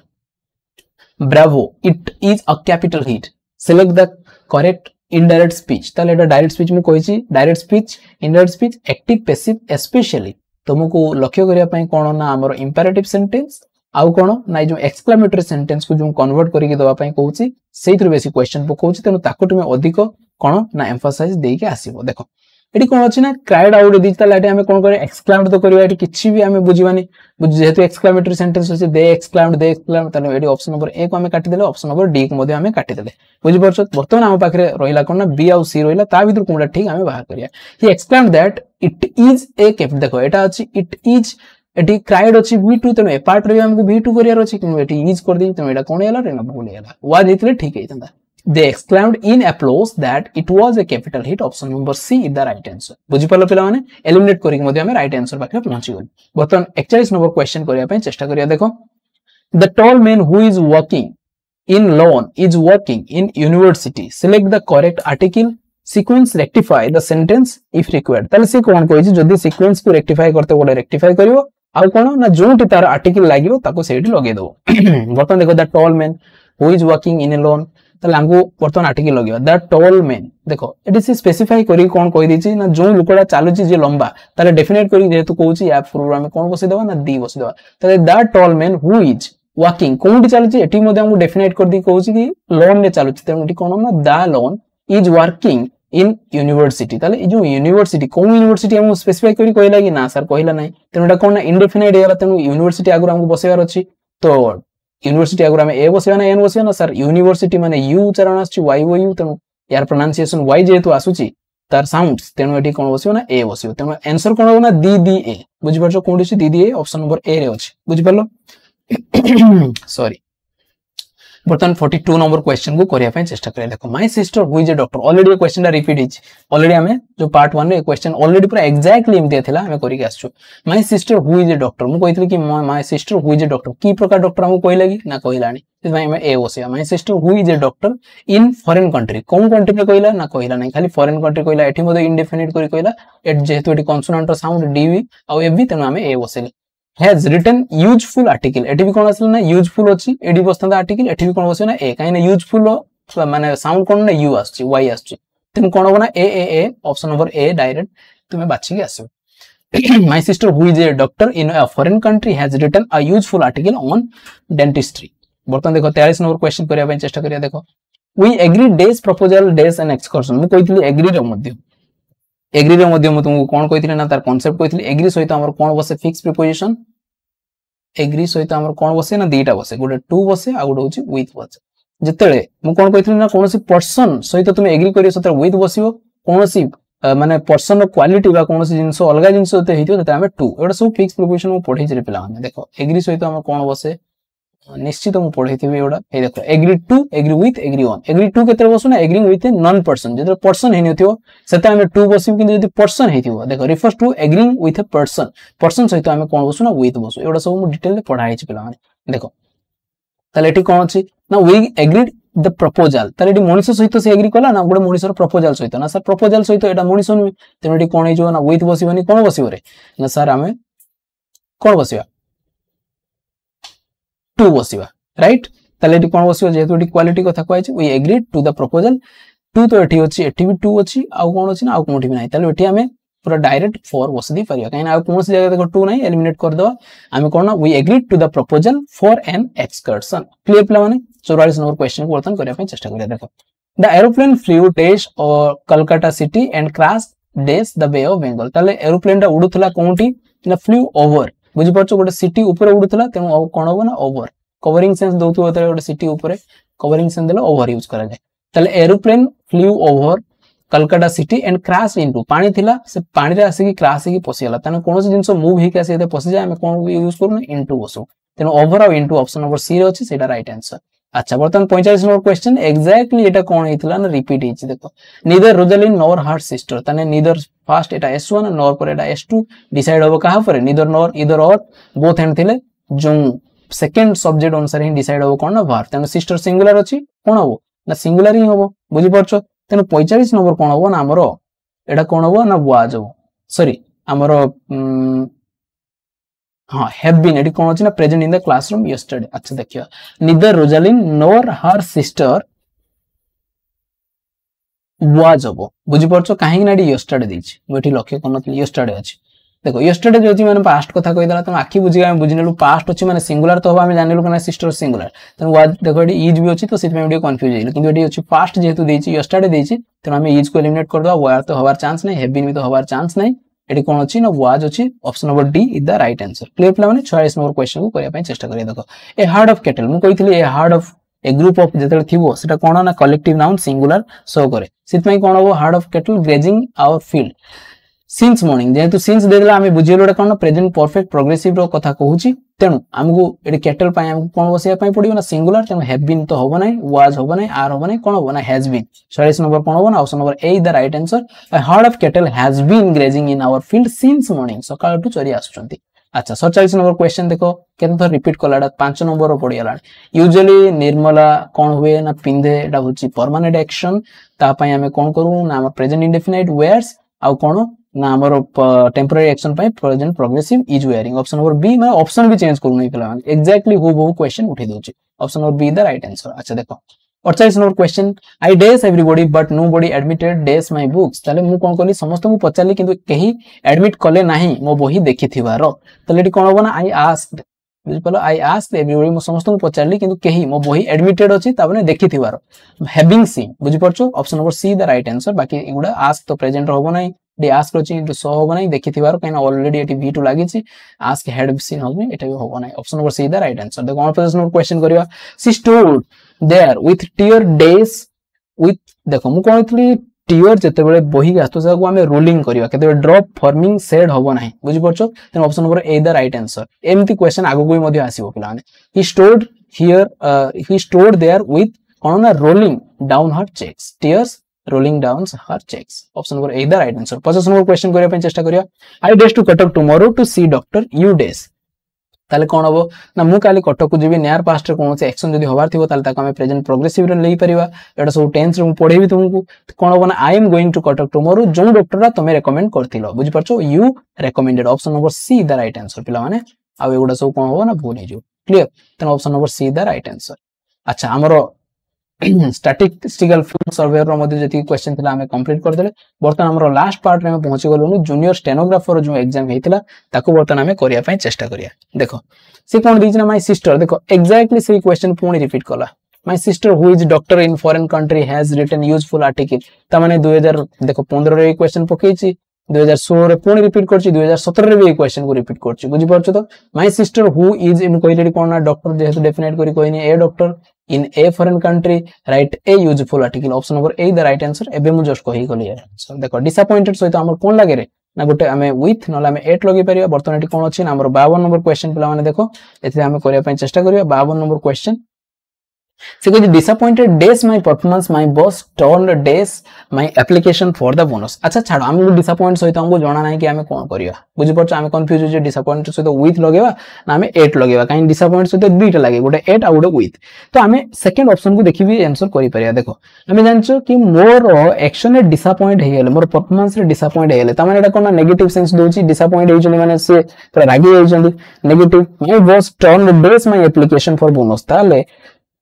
bravo it is a capital hit select the correct indirect speech ताले एटा डायरेक्ट स्पीच में कहिछि direct speech indirect speech active passive specially तुमको लक्ष्य करिया पई कोन ना हमर इंपेरेटिव सेंटेंस आउ कोन ना जो एक्सक्लेमेटरी सेंटेंस को जो कन्वर्ट करिके दवा पई कहूछि सेइथुर बेसी क्वेश्चन पकोछि तेनु ताको तुमे अधिक कोन ना एम्फसाइज देई के आसीबो देखो एटी कोन अछि ना क्राइड आउट दी ताले एटी हमें कोन करे एक्सक्लेम तो करिवा एटी किछि भी हमें बुझिबानी जेहेतु एक्सक्लेमेटरी सेंटेंस अछि दे एक्सक्लेम ताले एटी ऑप्शन नंबर ए को हमें काटि देले ऑप्शन नंबर डी को मध्ये हमें काटि देले बुझि परछो वर्तमान हम पाखरे रहिला कोन ना बी आउ सी रहिला ता भीतर कोनटा ठीक हमें बाहर करिया he exclaim that it is a cap देखो एटा अछि इट इज एटी क्राइड अछि v2 तने पार्ट रे हमको v2 करियार अछि कि एटी इज कर दी तने एटा कोन हैला रे ना भूल हैला वाज इतले ठीक है तंदा they exclaimed in applause that it was a capital hit option number c is the right answer बुझि परलो पिला माने एलिमिनेट करि के मध्ये हमें राइट आंसर पाखरे पहुंची गली बर्तन 41 नंबर क्वेश्चन करिया पय चेष्टा करिया देखो the tall man who is working in lawn is working in university select the correct article sequence rectify the sentence if required ताले से कोन कहै छी जदी सीक्वेंस को रेक्टिफाई करते गोटे रेक्टिफाई करिवो आ कोन ना जोंटी तार आर्टिकल लागिवो ताको सेठी लगे दो बर्तन देखो the tall man who is working in A lawn ताले हमको बर्तन आर्टिकल लगिवो द टॉल मैन देखो एटी से स्पेसिफाई करी कोन कहि दिछि ना जो लोकड़ा चालुची जे लंबा ताले डेफिनेट करी जेतु कहूची या पूर्व में कोन बसि देबा ना दी बसि देबा ताले the tall man who is working कोनटी चालुची एटी मध्ये हमको डेफिनेट कर दी कहूची कि लॉन ने चालुची तेनु एटी कोन ना the lawn is working in university ताले ए जो यूनिवर्सिटी कोन यूनिवर्सिटी हम स्पेसिफाई करी कहला कि ना सर कहला नै तेनु एटा कोन ना इंडेफिनाइट हेला तेनु यूनिवर्सिटी आगु हमको बसेबार अछि तो यूनिवर्सिटी आगु हम ए बसेबा ना एन बसेबा ना सर यूनिवर्सिटी माने यू उच्चारण आछि वाई ओ यू तेनु यार प्रोनाउंसिएशन वाई जेतु आसुची तार साउंड्स तेनु एटी कोन बसेबा ना ए बसेबो तेनु आंसर कोन हो ना दी दी ए बुझि परछो कोनडी छि दी दी ए ऑप्शन नंबर ए रे अछि बुझि परलो सॉरी बर्तन 42 नंबर क्वेश्चन को करिया पय चेष्टा करे देखो my sister who is a doctor already question repeat हिच ऑलरेडी हमें जो पार्ट 1 रे क्वेश्चन ऑलरेडी पूरा एग्जैक्टली एमते थिला हमें करि के आछो my sister who is a doctor मु कहितली कि my sister who is a doctor की प्रकार डॉक्टर हमको कहला कि ना कहलानी इसमें हमें ए ओसे my sister who is a doctor in foreign country cone country में कहला ना कहला नहीं खाली फॉरेन कंट्री कहला एठी मध्ये इंडेफिनिट करि कहला एट जेहेतु एठी कॉन्सोनेंट साउंड डी आ एबी तनो हमें ए ओसे has written useful article एठी भी कोन आसला ना यूजफुल अछि एडी बस्तंदा आर्टिकल एठी भी कोन बसे ना ए काई ना यूजफुल माने साउंड कोन ना यू आछि वाई आछि तुम कोन हो ना ए ऑप्शन नंबर ए डायरेक्ट तुम्हें बाछि के आसो my sister who is a doctor in a foreign country has written a useful article on dentistry बर्तन देखो 43 नंबर क्वेश्चन करिया पय चेष्टा करिया देखो we agree days proposal days and excursion मु कहितली एग्री रे मध्य मु तुमको कोन कहितली ना तार कांसेप्ट कहितली एग्री सहित हमर कोन बसे फिक्स प्रीपोजिशन एग्री सहित हमर कोन बसे ना दीटा बसे गोटे टू बसे आ गोटे होची विथ बसे जतेले मु कोन कहितली ना कोनोसी पर्सन सहित तुम एग्री करियो सतर विथ बसियो कोनोसी माने पर्सन रो क्वालिटी बा कोनोसी जिंस अलगा जिंस होते हेतियो तते हमें टू एटा सब फिक्स प्रिपोजिशन मु पढै छिरे पिला माने देखो एग्री सहित हम कोन बसे निश्चित मु पढै थिबी एडा ए देखो agree to agree with agree on agree to केते बसु ना एग्री विथ नॉन पर्सन जेते पर्सन हेनि थियो सेते हमें टू बसिम किंतु यदि पर्सन हेतियो देखो refers to agree with a person सहित हमें कोन बसु ना विथ बसु एडा सब मु डिटेल पढाई छि पिला माने देखो ताले एठी कोन अछि ना वी एग्रीड द प्रपोजल ताले एठी मनुष्य सहित से एग्री कला ना गोटे मनुष्यर प्रपोजल सहित ना सर प्रपोजल सहित एटा मनुष्य नु तेनो एठी कोन हे जो ना विथ बसिबनी कोन बसिबो रे ना सर हमें कोन बसिबा टू बसिबा राइट ताले एठी कोन बसिबो जेतु एठी क्वालिटी कथा कहै छि we agreed to the proposal to तो एठी भी टू अछि आ कोन अछि ना आ कोठी भी नै ताले एठी हमें पूरा डायरेक्ट फॉर बस दी परिया काहे ना कोन से जगह देखो टू नै एलिमिनेट कर दो हमें कोन ना we agreed to the proposal for an excursion clear प्ला माने 44 नंबर क्वेश्चन को वर्तन करिया पे चेष्टा करिया देखो द एरोप्लेन फ्लेव डेश और Calcutta city and crash dash the bay of Bengal ताले एरोप्लेन टा उडुथला कोंटी ना फ्लेव ओवर बुझि परछो गोटे सिटी ऊपर उडुथला तेनु कोन होबो ना ओवर कवरिंग सेंस दोतो होता गोटे सिटी ऊपर कवरिंग सेंस देला ओवर यूज करा जाय ताले aeroplane flew over Calcutta city and crash into पानी थिला से पानी रे आसी की क्रैश की पसिला तने कोनोसी जिंस मूव ही के आसी एते पसि जाय हम कोन यूज करू ना इनटू बसु तेनु ओवर और इनटू ऑप्शन नंबर सी रे अछि सेटा राइट आंसर अच्छा बर्तमान 45 नंबर क्वेश्चन एग्जैक्टली एटा कोन हेतिला ना रिपीट हिची देखो neither Rosalind nor her sister तने नीदर फर्स्ट एटा s1 नॉर पर एटा s2 डिसाइड होबो कहा पर नीदर नॉर ईदर और बोथ एंड थिले जो सेकंड सब्जेक्ट अनुसार ही डिसाइड होबो कोन ना वर्ब तने सिस्टर सिंगुलर अछि कोन होबो ना सिंगुलर ही होबो बुझि परछो तेनु 45 नंबर कोन होबो ना हमरो एटा कोन होबो ना वाज होबो सॉरी हमरो हाँ हैव बीन एटी कोन अछि ना present in the classroom yesterday अच्छा देखियो neither Rosalind NOR her sister was होबो बुझि परछो काहे कि ना एटी यस्टरडे दैछि मोठी लक्ष्य कोन नथि यस्टरडे अछि देखो यस्टरडे जो अछि माने पास्ट कथा कहि दला तुम आखि बुझि हम बुझिनेलु पास्ट अछि माने सिंगुलर तो होबा हम जानिलु कि ना सिस्टर सिंगुलर तन वाज देखो एटी इज भी अछि तो सित में वीडियो कंफ्यूज हेइल किंतु एटी अछि पास्ट जेहेतु दैछि यस्टरडे दैछि तन हम इज को एलिमिनेट कर दवा वार तो होबार चांस नै हैव बीन भी तो होबार चांस नै एटी कोन अछि ना वाज अछि option number D is the right answer clear प्ला माने 46 नंबर क्वेश्चन को करिया पय चेष्टा करिया देखो ए हार्ड ऑफ कैटल मु कहितली a herd of a group of जेतले थिबो सेटा कोन ना कलेक्टिव नाउन सिंगुलर शो करे सित में कोन हो herd of cattle grazing our field since morning जेतु सिंस देला हमें बुझिलोडा कोन प्रेजेंट परफेक्ट प्रोग्रेसिव रो कथा कहूची तेनु हमकु एडी कैटल पय हमकु कोन बसिया पय पडियो ना सिंगुलर तेनु हैव बीन तो होबो नै वाज होबो नै आर होबो नै कोन होबो ना हैज बीन 46 नंबर कोन होबो ना option number A is the right answer a herd of cattle has been grazing in our field since morning सकाळ टू चरी आसुचंती अच्छा 47 नंबर क्वेश्चन देखो केन तो रिपीट कलाडा 5 नंबर रो पडियाला यूजुअली निर्मला कोन हुए ना पिंधे एटा होची परमानेंट एक्शन ता पय हमें कोन करू ना हम प्रेजेंट इंडेफिनाइट वेयर्स आ कोन ना हमरो टेम्पररी एक्शन पय present progressive is wearing option number B माने ऑप्शन भी चेंज करू नै पिला एग्जैक्टली हु बहु क्वेश्चन उठे दोची option number B the right answer अच्छा देखो 48 नंबर क्वेश्चन आई डेस एवरीबॉडी बट नोबॉडी एडमिटेड डेस माय बुक्स ताले मु कोन करली समस्त मु पचारली किंतु केही एडमिट कले नाही मो बही देखिथिबारो ताले एटी कोन होबो ना आई आस्क्ड बुझिपलो आई आस्क्ड एवरीबॉडी मु समस्त मु पचारली किंतु केही मो बही एडमिटेड अछि ताबने देखिथिबारो हैविंग सीन बुझि परछो option number C the right answer बाकी एगुडा आस्क तो प्रेजेंट होबो नाही डी आस्क अछि इनटू सो होबो नाही देखिथिबारो काइना ऑलरेडी एटी v2 लागि छि आस्क हैड सीन होबो एटा भी होबो नाही option number C the right answer देखो 49 नंबर क्वेश्चन करिवा she stood there with tear डेज विथ देखो मु कहतली टीयर जते बेले बही आस्तो जाको हमें रोलिंग करिवा केते ड्रॉप फॉर्मिंग शेड होबो नाही बुझि परछो तेन option number A the right answer एमती क्वेश्चन आगो कोई मध्ये आसीबो पिला माने ही स्टोर्ड देयर विथ कोन ना rolling down her cheeks tears rolling down her checks option number A the right answer 50 number question करिया पे चेष्टा करिया I dash to Cuttack tomorrow to see doctor you dash ताले कोन होबो ना मु काली कटक को जेबी नियर पास्ट रे कोन से एक्शन जदी होबार थिबो ताले ताको हम प्रेजेंट प्रोग्रेसिव रे लेई परिबा एटा सब टेंस रे मु पढेबी तुमको कोन होबो ना I am going to Cuttack tomorrow जो डॉक्टर रा तमे रेकमेंड करथिलो बुझि परछो you recommended option number C the right answer पिला माने आ एगुडा सब कोन होबो ना भूल हे जो क्लियर तन option number C the right answer अच्छा हमरो स्टैटिस्टिकल फील्ड सर्वेयर रो मध्ये जति क्वेश्चन थिला हमें कंप्लीट कर देले बर्तन हमरो लास्ट पार्ट रे हम पहुंची गलनु जूनियर स्टेनोग्राफर जो एग्जाम हेतिला ताको बर्तन हमें करिया पय चेष्टा करिया देखो से कोन दिज ना माय सिस्टर देखो एग्जैक्टली से क्वेश्चन पुणी रिपीट कला my sister who is doctor in foreign country has written useful article त माने 2000 देखो 15 रे क्वेश्चन पकेछि 2016 रे पुणी रिपीट करछि 2017 रे भी ए क्वेश्चन को रिपीट करछि बुझि परछ तो my sister who is in कहलेडी कोन ना डॉक्टर जेहेतु डेफिनेट करी कहनी a doctor in a foreign country right a useful article option number A the right answer एबे मु जस्ट कहि गली आंसर देखो डिसअपॉइंटेड सहित हमर कोन लागे रे ना गोटे हमें विथ नला हमें 8 लगे परिया बर्तन एटी कोन अछि ना हमर 52 नंबर क्वेश्चन पिला माने देखो एथि हमें करिया पय चेष्टा करिया 52 नंबर क्वेश्चन से कहै disappointed days my performance my boss turn days my application for the bonus अच्छा छाड़ो हमको डिसअपॉइंट सहित हमको जाना नाही कि हमें कोन करिया बुझि परछ हमें कंफ्यूज हो जे डिसअपॉइंट सहित विथ लगेबा ना हमें 8 लगेबा काई डिसअपॉइंट सहित दुईटा लागे गोटे 8 आ गोटे विथ तो हमें सेकंड ऑप्शन को देखिबी आंसर करि परिया देखो हमें जानछो कि मोर एक्शन रे डिसअपॉइंट हे गेले मोर परफॉर्मेंस रे डिसअपॉइंट हे गेले त माने एटा कोन नेगेटिव सेंस दोची डिसअपॉइंट हे जने माने से पूरा रागी हे जंदी negative my boss turn days my application for bonus ताले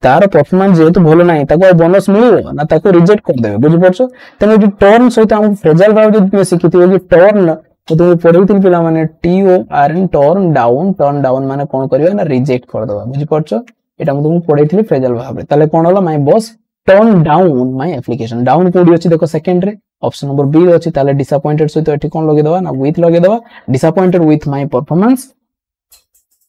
तार परफॉर्मेंस जेहेतु भलो नाही ताको बोनस मिलियो ना ताको रिजेक्ट कर देबे बुझि परछो तने जे टर्न सहित हम फ्रेजाइल भाव जदि तुमे सिखिथिबो कि टर्न तो तुम पढिथिल पिला माने T O R N turn down माने कोन करबे ना रिजेक्ट कर देबा बुझि परछो एटा हम तुम पढिथिल फ्रेजाइल भाव रे ताले कोन होला my boss turn down my application down कोडी अछि देखो सेकंड रे ऑप्शन नंबर बी अछि ताले डिसअपॉइंटेड सहित एठी कोन लगे देबा ना विथ लगे देबा disappointed with my performance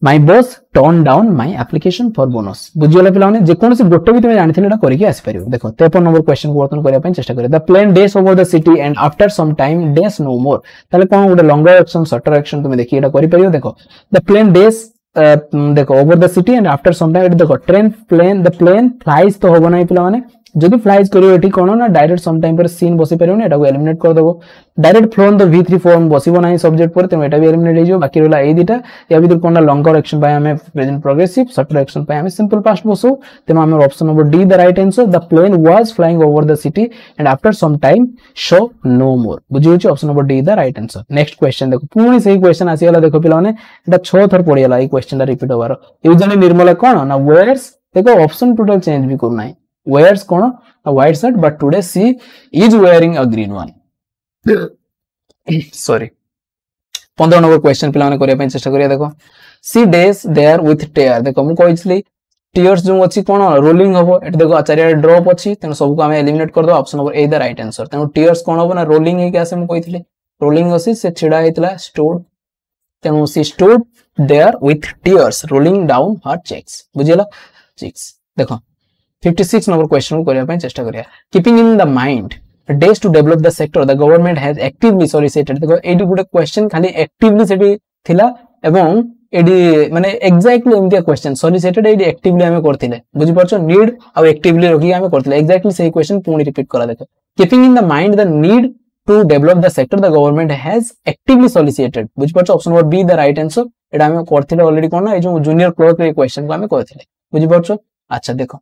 my boss turn down my application for bonus बुझियला पिला माने जे कोनसी गोटे भी तुमे जानिथिले एटा करिके आसी परियो देखो 53 नंबर क्वेश्चन को वर्तन करिया पय चेष्टा करे the plane does over the city and after some time does no more ताले कोन गोटे लॉन्गर एक्शन शॉर्टर एक्शन तुमे देखि एटा करि परियो देखो द प्लेन डेस देखो over the city and after some time देखो द प्लेन फ्लाइज तो होबो नाही पिला माने जदि फ्लाइज करियो एठी कोन ना डायरेक्ट सम टाइम पर सीन बसी परियो ना एटा को एलिमिनेट कर देबो direct flow on the v3 form बसीबो नाही सब्जेक्ट पर तेनो एटा भी एलिमिनेट हे जो बाकी रहला ए दिटा या भीतर कोन ना लॉन्गर एक्शन पाए हमें प्रेजेंट प्रोग्रेसिव शॉर्टर एक्शन पाए हमें सिंपल पास्ट बसो तेनो हमें option number D the right answer the plane was flying over the city and after some time so no more बुझियो छी option number D the right answer next question देखो पुणी सही क्वेश्चन आसी गला देखो पिला माने एटा 6 थर पड़ी गला ई क्वेश्चन टा रिपीट होबार यूजली निर्मला कोन ना वेयर्स देखो ऑप्शन टोटल चेंज भी करना है wears cone a white shirt but today she is wearing a green one sorry 15 number question पिला माने करिया पय चेष्टा करिया देखो she days there with tear देखो मु कहिसली टीयर्स जो अछि कोन रोलिंग होबो एट देखो आचार्य ड्रॉप अछि तेनो सब को हमें एलिमिनेट कर दो option number A the right answer तेनो टीयर्स कोन होबो ना रोलिंग हे के आसे मु कहिसली रोलिंग अछि से छिडा हेतला स्टोड तेनो she stood there with tears rolling down her cheeks बुझिला cheeks देखो 56 नंबर क्वेश्चन को करिया पय चेष्टा करिया keeping in the mind days to develop the sector the government has actively solicited देखो एडी गुड क्वेश्चन खाली एक्टिवली सेडी थिला एवं एडी माने एग्जैक्टली एमतिया क्वेश्चन सॉलिसिटेड एडी एक्टिवली हमें करथिले बुझि परछो नीड आ एक्टिवली रखि हमें करथिले एग्जैक्टली सही क्वेश्चन पुणी रिपीट करा देखो keeping in the mind the need to develop the sector the government has actively solicited बुझि परछो option number B the right answer एडा हमें करथिले ऑलरेडी कोन ना ए जो जूनियर क्लर्क रे क्वेश्चन को हमें करथिले बुझि परछो अच्छा देखो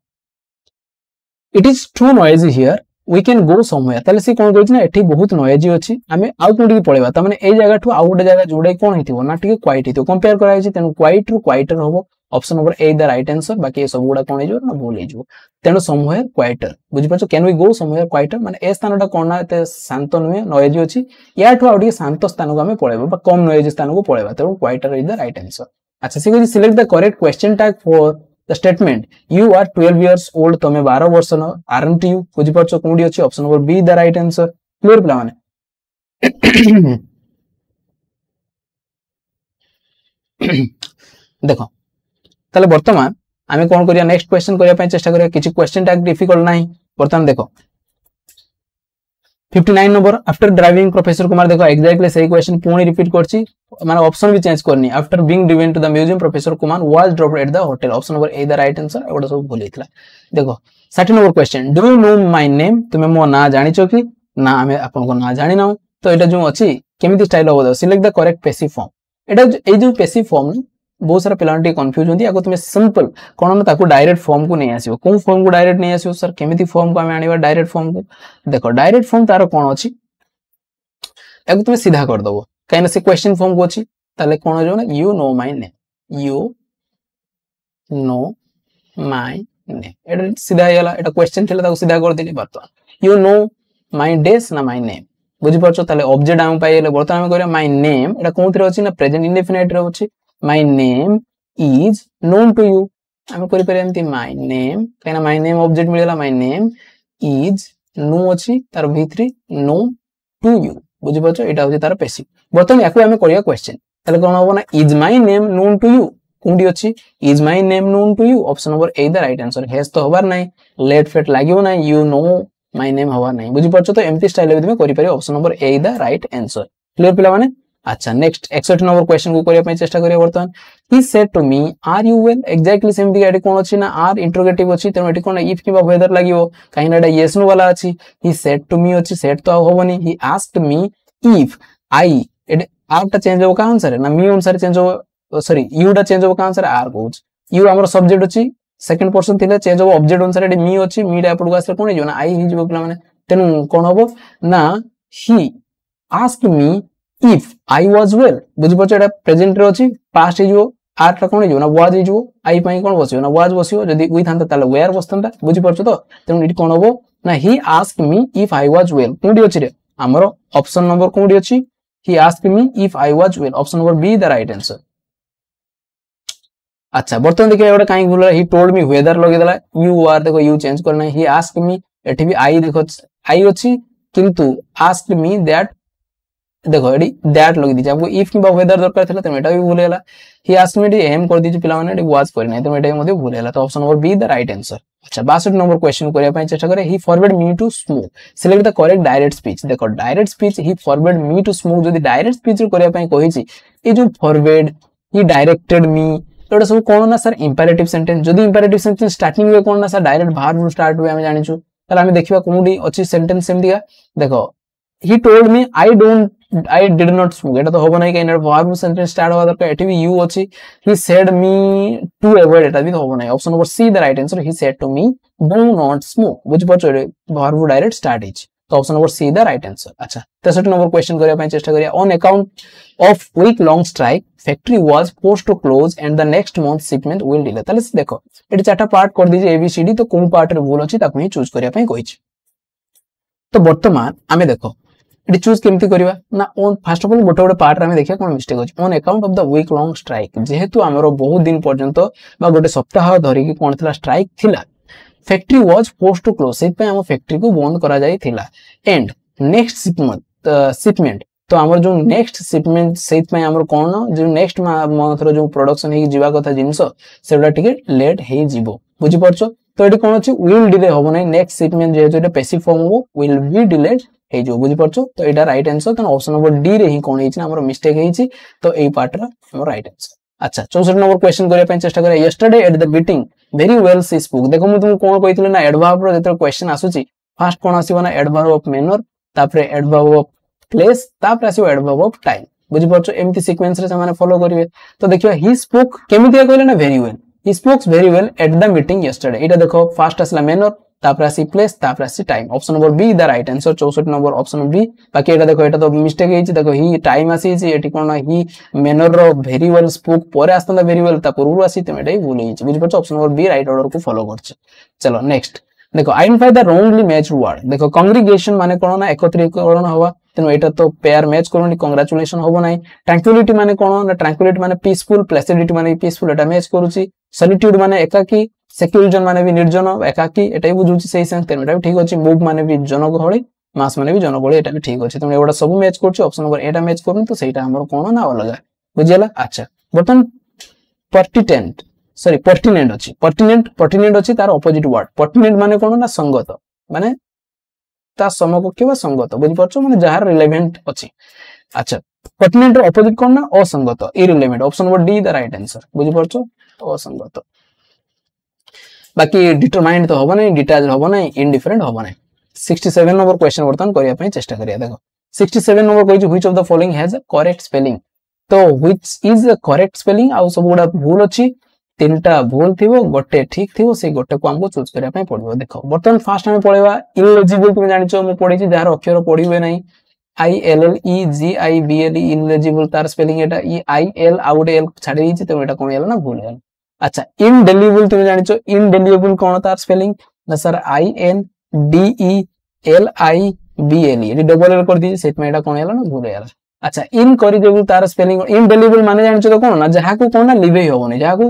it is too noisy here we can go somewhere ताले से कोन कहछि ना एठी बहुत नॉइजी अछि हमें आउ कोन की पळेबा त माने ए जगह ठु आउ गोटे जगह जोडे कोन हेतिबो ना ठीक क्वाइट हेतिबो कंपेयर करा छि तेनु क्वाइट रु क्वाइटर होबो option number A the right answer बाकी सब गुडा कोन हेजो ना भूल हेजो तेनु समवेयर क्वाइटर बुझि परछो can we go somewhere quieter माने ए स्थानटा कोन ना ते शांत नुहे नॉइजी अछि या ठु आउ शांत स्थान को हमें पळेबो बा कम नॉइजी स्थान को पळेबा तेनु quieter is the right answer अच्छा से कहछि select the correct question tag for the statement you are 12 years old तमे 12 वर्ष न aren't you बुझि परछो कोंडी अछि option number B the right answer clear पिला माने देखो ताले वर्तमान आमे कोन करिया नेक्स्ट क्वेश्चन करिया पय चेष्टा करिया किछि क्वेश्चन टैग डिफिकल्ट नाही वर्तमान देखो 59 number after driving professor Kumar देखो एग्जैक्टली सही क्वेश्चन पुणी रिपीट करछि माने ऑप्शन भी चेंज करनी after being driven to the museum professor Kumar was dropped at the hotel option number A the right answer एवडा सब भूल हितला देखो 60 number question do you know my name तुमे मो ना जानि छ कि ना हमें आपन को ना जानि ना तो एटा जो अछि केमिति स्टाइल होबो select the correct passive form एटा ए जो पैसिव फॉर्म बहुत सारा पिलांटी कंफ्यूज होंती आको तुमे सिंपल कोन ना ताको डायरेक्ट फॉर्म को नहीं आसीबो कोन फॉर्म को डायरेक्ट नहीं आसीबो सर केमिति फॉर्म को हमें आनिबा डायरेक्ट फॉर्म को देखो डायरेक्ट फॉर्म तारो कोन अछि एगो तुमे सीधा कर दबो काइना से क्वेश्चन फॉर्म को अछि ताले कोन जो ना you know my name you know my name एटा सीधा हैला एटा क्वेश्चन थिला ताको सीधा कर देली बात यू नो माय डेस ना माय नेम बुझि परछो ताले ऑब्जेक्ट हम पाइले बर्तन हम करिया माय नेम एटा कोनथि अछि ना प्रेजेंट इंडेफिनाइट रे अछि my name is known to you हम करि परम ती my name कहना my name ऑब्जेक्ट मिलेला my name is नो अछि तार v3 known to you बुझी पाछो एटा होची तार पैसिव बर्तमान याकू हमें करिया क्वेश्चन ताले कोन होबो ना is my name known to you कोंडी अछि is my name known to you option number A the right answer has तो होबार नाही लेट फेट लागियो नाही यू नो माय नेम होबार नाही बुझी पाछो तो एमटी स्टाइल में करि पारे option number A the right answer clear पिला माने अच्छा नेक्स्ट 61 नंबर क्वेश्चन को करिया पई चेष्टा करिया बर्तमान he said to me are you well exactly same दिगा एटी कोन अछि ना आर इंटरोगेटिव अछि तेनो एटी कोन इफ किबा वेदर लागियो काइना एटा यस नो वाला अछि ही सेड टू मी अछि सेड तो होबनी he asked me if I ate आर टा चेंज हो का आंसर ना मी आंसर चेंज हो सॉरी यू टा चेंज हो का आंसर आर कोच यू हमर सब्जेक्ट अछि सेकंड पर्सन थिले चेंज हो ऑब्जेक्ट आंसर एटी मी अछि मी टा पडको आसे कोन हिजो ना आई हिजो पिला माने तेनु कोन होबो ना ही asked me if I was well बुझि पछ एटा प्रेजेंट रे अछि पास्ट हिजो आर टा कोन हिजो ना was हिजो आई पई कोन बसियो ना was बसियो जदी वी थांता ताले where बसतंता बुझि पछ तो तेनु इटी कोन होबो ना he asked me if I was well कोंडी अछि रे हमरो ऑप्शन नंबर कोंडी अछि he asked me if I was well option number B the right answer अच्छा बर्तमान देखिए एटा काई भूल ही टोल्ड मी वेदर लगे देला यू आर देखो यू चेंज करना ही asked me एठी भी आई देखो आई अछि किंतु asked me that देखो एडी दैट लग दीजिए आपको इफ किबा वेदर दरकार थिला त एटा भी भूल गेला ही आस्क्ड मी एम कर दीजिए पिला माने एडी वाज कर नै त एटा मध्ये भूल गेला तो option number B the right answer अच्छा 62 नंबर क्वेश्चन करिया पई चेष्टा करे he forward me to smoke select the correct direct speech देखो direct speech he forward me to smoke जदी डायरेक्ट स्पीच करिया पई कहि छि ए जो फॉरवर्ड ही डायरेक्टेड मी एटा सब कोन ना सर इंपेरेटिव सेंटेंस जदी इंपेरेटिव सेंटेंस स्टार्टिंग में कोन ना सर डायरेक्ट वर्ब स्टार्ट हुए हम जानि छु तला हम देखिबा कोनडी अछि सेंटेंस सेम दिया देखो he told me I did not smoke एटा तो होबो नै कि वर्ब सेंटेंस स्टार्ट होवा दरकार एठी भी यू अछि he said me to avoid एटा भी होबो नै option number C the right answer he said to me do not smoke बुझ पछो वर्ब डायरेक्ट स्टार्ट इज तो option number C the right answer अच्छा 63 नंबर क्वेश्चन करिया पई चेष्टा करिया on account of week long strike factory was forced to close and the next month shipment will delay ताले देखो एटी चारटा पार्ट कर दीजिए एबीसीडी तो कोन पार्ट रे भूल अछि ताकू ही चूज करिया पई कहि छि तो वर्तमान आमे देखो इट चूज केमती करिवा ना ऑन फर्स्ट ऑफ ऑल गोटे गोटे पार्ट रे हम देखिया कोन मिस्टेक अछि on account of the week long strike जेहेतु हमरो बहुत दिन पर्यंत बा गोटे सप्ताह धरि कि कोन थिला स्ट्राइक थिला factory was forced to close सेट पे हम फैक्ट्री को बंद करा जाई थिला एंड नेक्स्ट शिपमेंट तो हमर जो नेक्स्ट शिपमेंट सेट पे हमर कोन जो नेक्स्ट मंथ रो जो प्रोडक्शन हे जीवा कथा जिंस सेडा टिके लेट हे जीवो बुझि परछो तो एटी कोन अछि विल डिले होबो नै नेक्स्ट शिपमेंट जेहेतु एटा पैसिव फॉर्म हो विल बी डिलेड हे जो बुझि परछो तो एटा राइट आंसर त ऑप्शन नंबर डी रे ही कोन हेछि ना हमर मिस्टेक हेछि तो एई पार्ट रा हमर राइट आंसर अच्छा 64 नंबर क्वेश्चन करिया पय चेष्टा करिया yesterday at the meeting very well she spoke देखो मु तुम कोन कहितले ना एडवर्ब रो जेतर क्वेश्चन आसुची फर्स्ट कोन आसीबो ना एडवर्ब ऑफ मैनर तापरे एडवर्ब ऑफ प्लेस तापरे आसीबो एडवर्ब ऑफ टाइम बुझि परछो एमती सीक्वेंस रे माने फॉलो करिवे तो देखियो ही स्पोक केमितिया कहले ना very well he spoke very well at the meeting yesterday एटा देखो फर्स्ट असला मैनर तापर आसी प्लेस तापर आसी time option number B the right answer 64 number option B बाकी एटा देखो एटा तो मिस्टेक हेछि देखो ही टाइम आसी छि एटी कोन ही मैनर रो वेरी वेल स्पोक परे आस्तंदा वेरी वेल ता पूर्व आसी त एटा ही भूल हेछि बुझि परछ option number B right order को फॉलो करछ चलो नेक्स्ट देखो identify the wrongly matched word देखो कांग्रीगेशन माने कोन ना एकत्रीकरण होवा तेनो एटा तो पेयर मैच करूनी कांग्रेचुलेशन होबो नै ट्रैंक्विलिटी माने कोन ना ट्रैंक्विलिटी माने पीसफुल प्लेसिडिटी माने पीसफुल एटा मैच करूची सॉलिट्यूड माने एकाकी सेक्युलजन माने भी निर्जन एकाकी एटाई बुझुची सही सेंस तेनो एटा भी ठीक अछि मूव माने भी जनगहळी मास माने भी जनगहळी एटा भी ठीक अछि तेनो एवडा सब मैच करछि ऑप्शन नंबर एटा मैच करूनी तो सेटा हमर कोन ना अलग बुझियला अच्छा बटन पर्टिनेंट सॉरी पर्टिनेंट अछि पर्टिनेंट अछि तार ऑपोजिट वर्ड पर्टिनेंट माने कोन ना संगत माने ता समकक्ष बा संगत बुझि परछो माने जहार रिलेवेंट अछि अच्छा पर्टिनेंट रो ऑपोजिट कोन ना असंगत irrelevant option number D the right answer बुझि परछो असंगत बाकी डिटरमाइंड तो होबो नै डिटैच होबो नै इनडिफरेंट होबो नै 67 नंबर क्वेश्चन वर्तन करिया पई चेष्टा करिया देखो 67 नंबर कहि which of the following has a correct spelling तो which is a correct spelling आ सब गुडा भूल अछि तीनटा भूल थिबो गोटे ठीक थिबो से गोटे को हमको चूज करिया पई पड़िबो देखो वर्तमान फास्ट हम पळेबा इनएलिजिबल तुम जानि छ मु पढि छी जार अक्षर पढिबे नै I L L E G I B L E ineligible तार spelling Etah E I L out L छाडी छी तो एटा कोन एला ना भूल गेल अच्छा इनडेलिबल तुम जानि छ इनडेलिबल कोन तार स्पेलिंग ना sir I N D E L I B L E eighty double L कर दी सेट में एटा कोन एला ना भूल गेल अच्छा इनकरिजेबल तार स्पेलिंग इनडेलिबल माने जानिछ तो कोन ना जहा को कोन ना लिभेई होबनी जहा को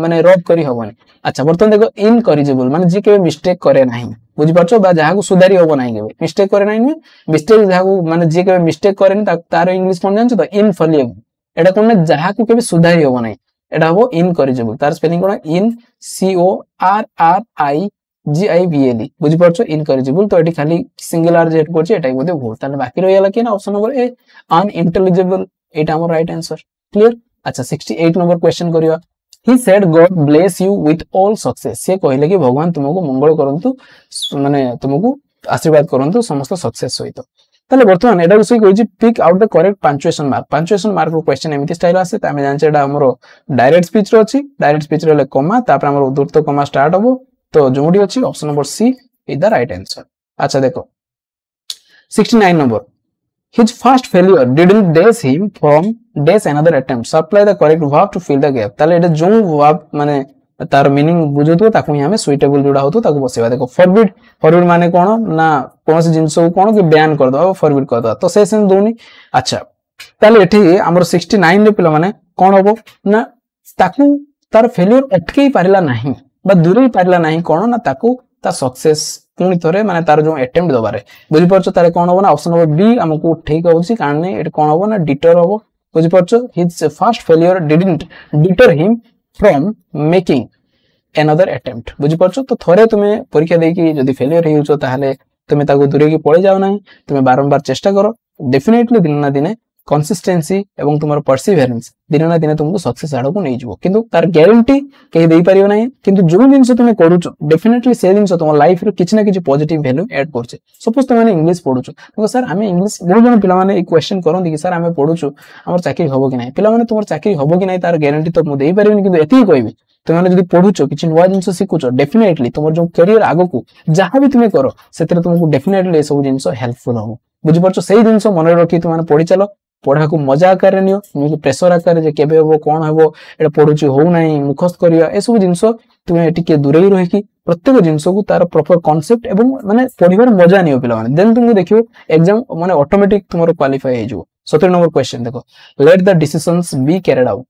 माने रब करी होबनी। अच्छा बर्तन देखो इनकरिजेबल माने जे के मिस्टेक करे नाही बुझि पाछो बा जहा को सुधारी होबो नाही के मिस्टेक करे नाही मिस्टेक जहा को माने जे के मिस्टेक करे नि तार इंग्लिश कोन जानिछ तो इनफलिएबल एटा कोन ना जहा को के सुधारी होबो नाही एटा हो इनकरिजेबल तार स्पेलिंग कोन in C O R R I GIBLE बुझि पाछो इनकरिजेबल तो एटी खाली सिंगल आर जेट करछि एटाई मध्ये भूल ताले बाकी रहिला कि ना ऑप्शन नंबर ए अनइंटेलिजिबल एटा हमर राइट आंसर क्लियर। अच्छा 68 नंबर क्वेश्चन करिया he said God bless you with all success से कहले कि भगवान तुमको मंगल करंतु माने तुमको आशीर्वाद करंतु समस्त सक्सेस सहित ताले वर्तमान एटा से कहछि pick out the correct punctuation mark रो क्वेश्चन एमिति स्टाइल आसे तामे जानचे एटा हमरो डायरेक्ट स्पीच रो अछि डायरेक्ट स्पीच रो ले कॉमा तापर हमरो द्रुत कॉमा स्टार्ट हबो तो जोडी अछि option number C is the right answer. अच्छा देखो 69 number his first failure didn't dash him from dash another attempt supply the correct verb to fill the gap ताले एटा जो verb माने तार मीनिंग बुझुतो ताकू हमें सुइटेबल जोडा होतो ताकू बसेबा। देखो फॉरबिड माने कोन ना कोनसे जिंस को कोन कि बैन कर दो फॉरबिड कर दो तो से सेंस दोनी। अच्छा ताले एठी हमर 69 रे पिला माने कोन होबो ना ताकू तार फेलियर अटकेई पारिला नाही बा दूरे पारिला नाही कोन ना ताकू ता सक्सेस पुनी थरे माने तार जो अटेम्प्ट दबारे बुझि परछो तारे कोन होबो ना ऑप्शन नंबर बी हमकु ठीक होउची कारण एट कोन होबो ना डिटर होबो बुझि परछो his first failure didn't deter him from making another attempt बुझि परछो तो थरे तुमे परीक्षा देकी जदी फेलियर हेउचो ताहाले तुमे ताको दूरे की पळे जाओ नाही तुमे बारंबार चेष्टा करो डेफिनेटली दिन ना दिने कंसिस्टेंसी एवं तुमर परसिवरेंस दिन ना दिन तुमको सक्सेस आड़ को नहीं जीवो किंतु तार गारंटी कहीं दे परियो नाही किंतु जो जिंस तुम करूचो डेफिनेटली से जिंस तुम लाइफ रो किछ ना किछ पॉजिटिव वैल्यू ऐड करछे। सपोज तुम माने इंग्लिश पढुचो तो सर हमें इंग्लिश बहुत जन पिला माने एक क्वेश्चन करन कि सर हमें पढुचो हमर चाकरी होबो कि नाही पिला माने तुमर चाकरी होबो कि नाही तार गारंटी तो मु दे परियो किंतु एती कहबी तुम माने जदी पढुचो किछ नवा जिंस सिखुचो डेफिनेटली तुमर जो करियर आगो को जहां भी तुम करो सेतरे तुमको डेफिनेटली ए सब जिंस हेल्पफुल हो बुझि परछो सेही जिंस मन रखी तुम माने पढि चलो पढ़ा को मजा आकार नियो नुके प्रेशर आकार जे केबे होबो कोन होबो एटा पढुची हो नाही मुखस्त करिया ए सब जिंस तुमे एटी के दूरे ही रही प्रत्येक जिंस को तार प्रॉपर कांसेप्ट एवं माने पढिबार मजा नियो पिला माने देन तुमको देखियो एग्जाम माने ऑटोमेटिक तुमरो क्वालिफाई हे जो। 17 नंबर क्वेश्चन देखो let the decisions B carried out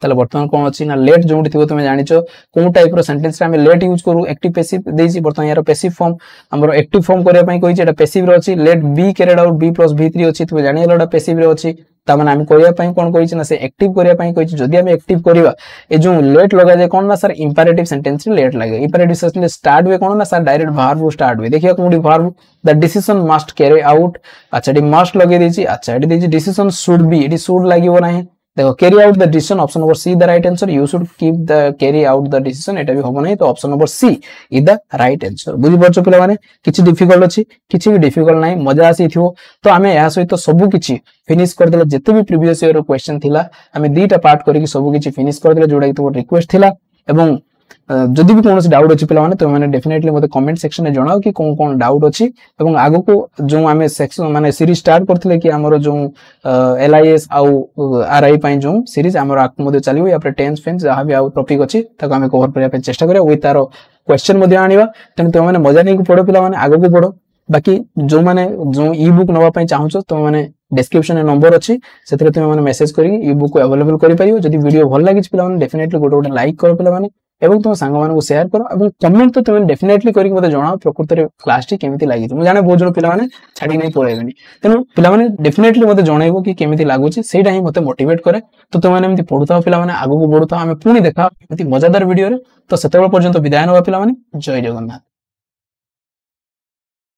ताले वर्तमान कोन अछि ना लेट जोंडी थिबो तुमे जानिचो कोन टाइप रो सेंटेंस रे हम लेट यूज करू एक्टिव पैसिव देछि वर्तमान यार पैसिव फॉर्म हमरो एक्टिव फॉर्म करिया पई कहि छै एटा पैसिव रो अछि let be carried out be plus v3 अछि तुमे जानि एलोडा पैसिव रो अछि ता माने हम करिया पई कोन कहि छै ना से एक्टिव करिया पई कहि छै जदी हम एक्टिव करिवा ए जो लेट लगा जाय कोन ना सर इंपेरेटिव सेंटेंस रे लेट लागे इंपेरेटिव सेंटेंस स्टार्ट वे कोन ना सर डायरेक्ट वर्ब स्टार्ट वे देखिया कोन verb the decision must carry out. अच्छा डी मस्ट लगे देछि अच्छा एडी देछि डिसीजन शुड बी एडी शुड लागिवो नाही देखो carry out the decision option number C the right answer you should keep the carry out the decision एटा भी होबो नहीं तो option number C is the right answer. बुझि परछो पिला माने किछि डिफिकल्ट अछि किछि भी डिफिकल्ट नाही मजा आसी थिवो तो हमें या सहित सब किछि फिनिश कर देला जते भी प्रीवियस ईयर रो क्वेश्चन थिला हमें दीटा पार्ट करी सब किछि फिनिश कर देला जोडा कि तो रिक्वेस्ट थिला एवं जदि भी कोनोसी डाउट अछि पिला माने तो माने डेफिनेटली मते कमेंट सेक्शन में जणाओ कि कोन कोन डाउट अछि एवं आगो को जो हमें सेक्शन माने सीरीज स्टार्ट करथिले कि हमरो जो LIS आ RI पई जो सीरीज हमरो आक मते चलिबो या पर टेंस फेंस जहा भी आ टॉपिक अछि ताको हमें कवर करिया पे चेष्टा करिया विथ तारो क्वेश्चन मते आनिबा तने तो माने मजा नै को पढो पिला माने आगो को पढो बाकी जो माने जो ई बुक नवा पई चाहूचो तो माने डिस्क्रिप्शन में नंबर अछि सेतरे तुम माने मेसेज करी ई बुक को अवेलेबल करि परियो जदि वीडियो भल लागि पिला माने डेफिनेटली गोटे गोटे लाइक करो पिला माने एवं तुम सांग मानक शेयर करो एवं कमेंट तो तुम डेफिनेटली करी मते जणाओ प्रकृति रे क्लास टी केमिति लागि मु जाने बहुत जण पिला माने छाडी नै पळेबेनी तेनु पिला माने डेफिनेटली मते जणाइबो कि केमिति लागुची सेटा ही मते मोटिवेट करे तो तुम माने एमिति पढुता पिला माने आगु को बढुता हमें पुनी देखा एमिति मजादार वीडियो रे तो सेतेबेल पर्यंत विदाय नवा पिला माने जय जगन्नाथ।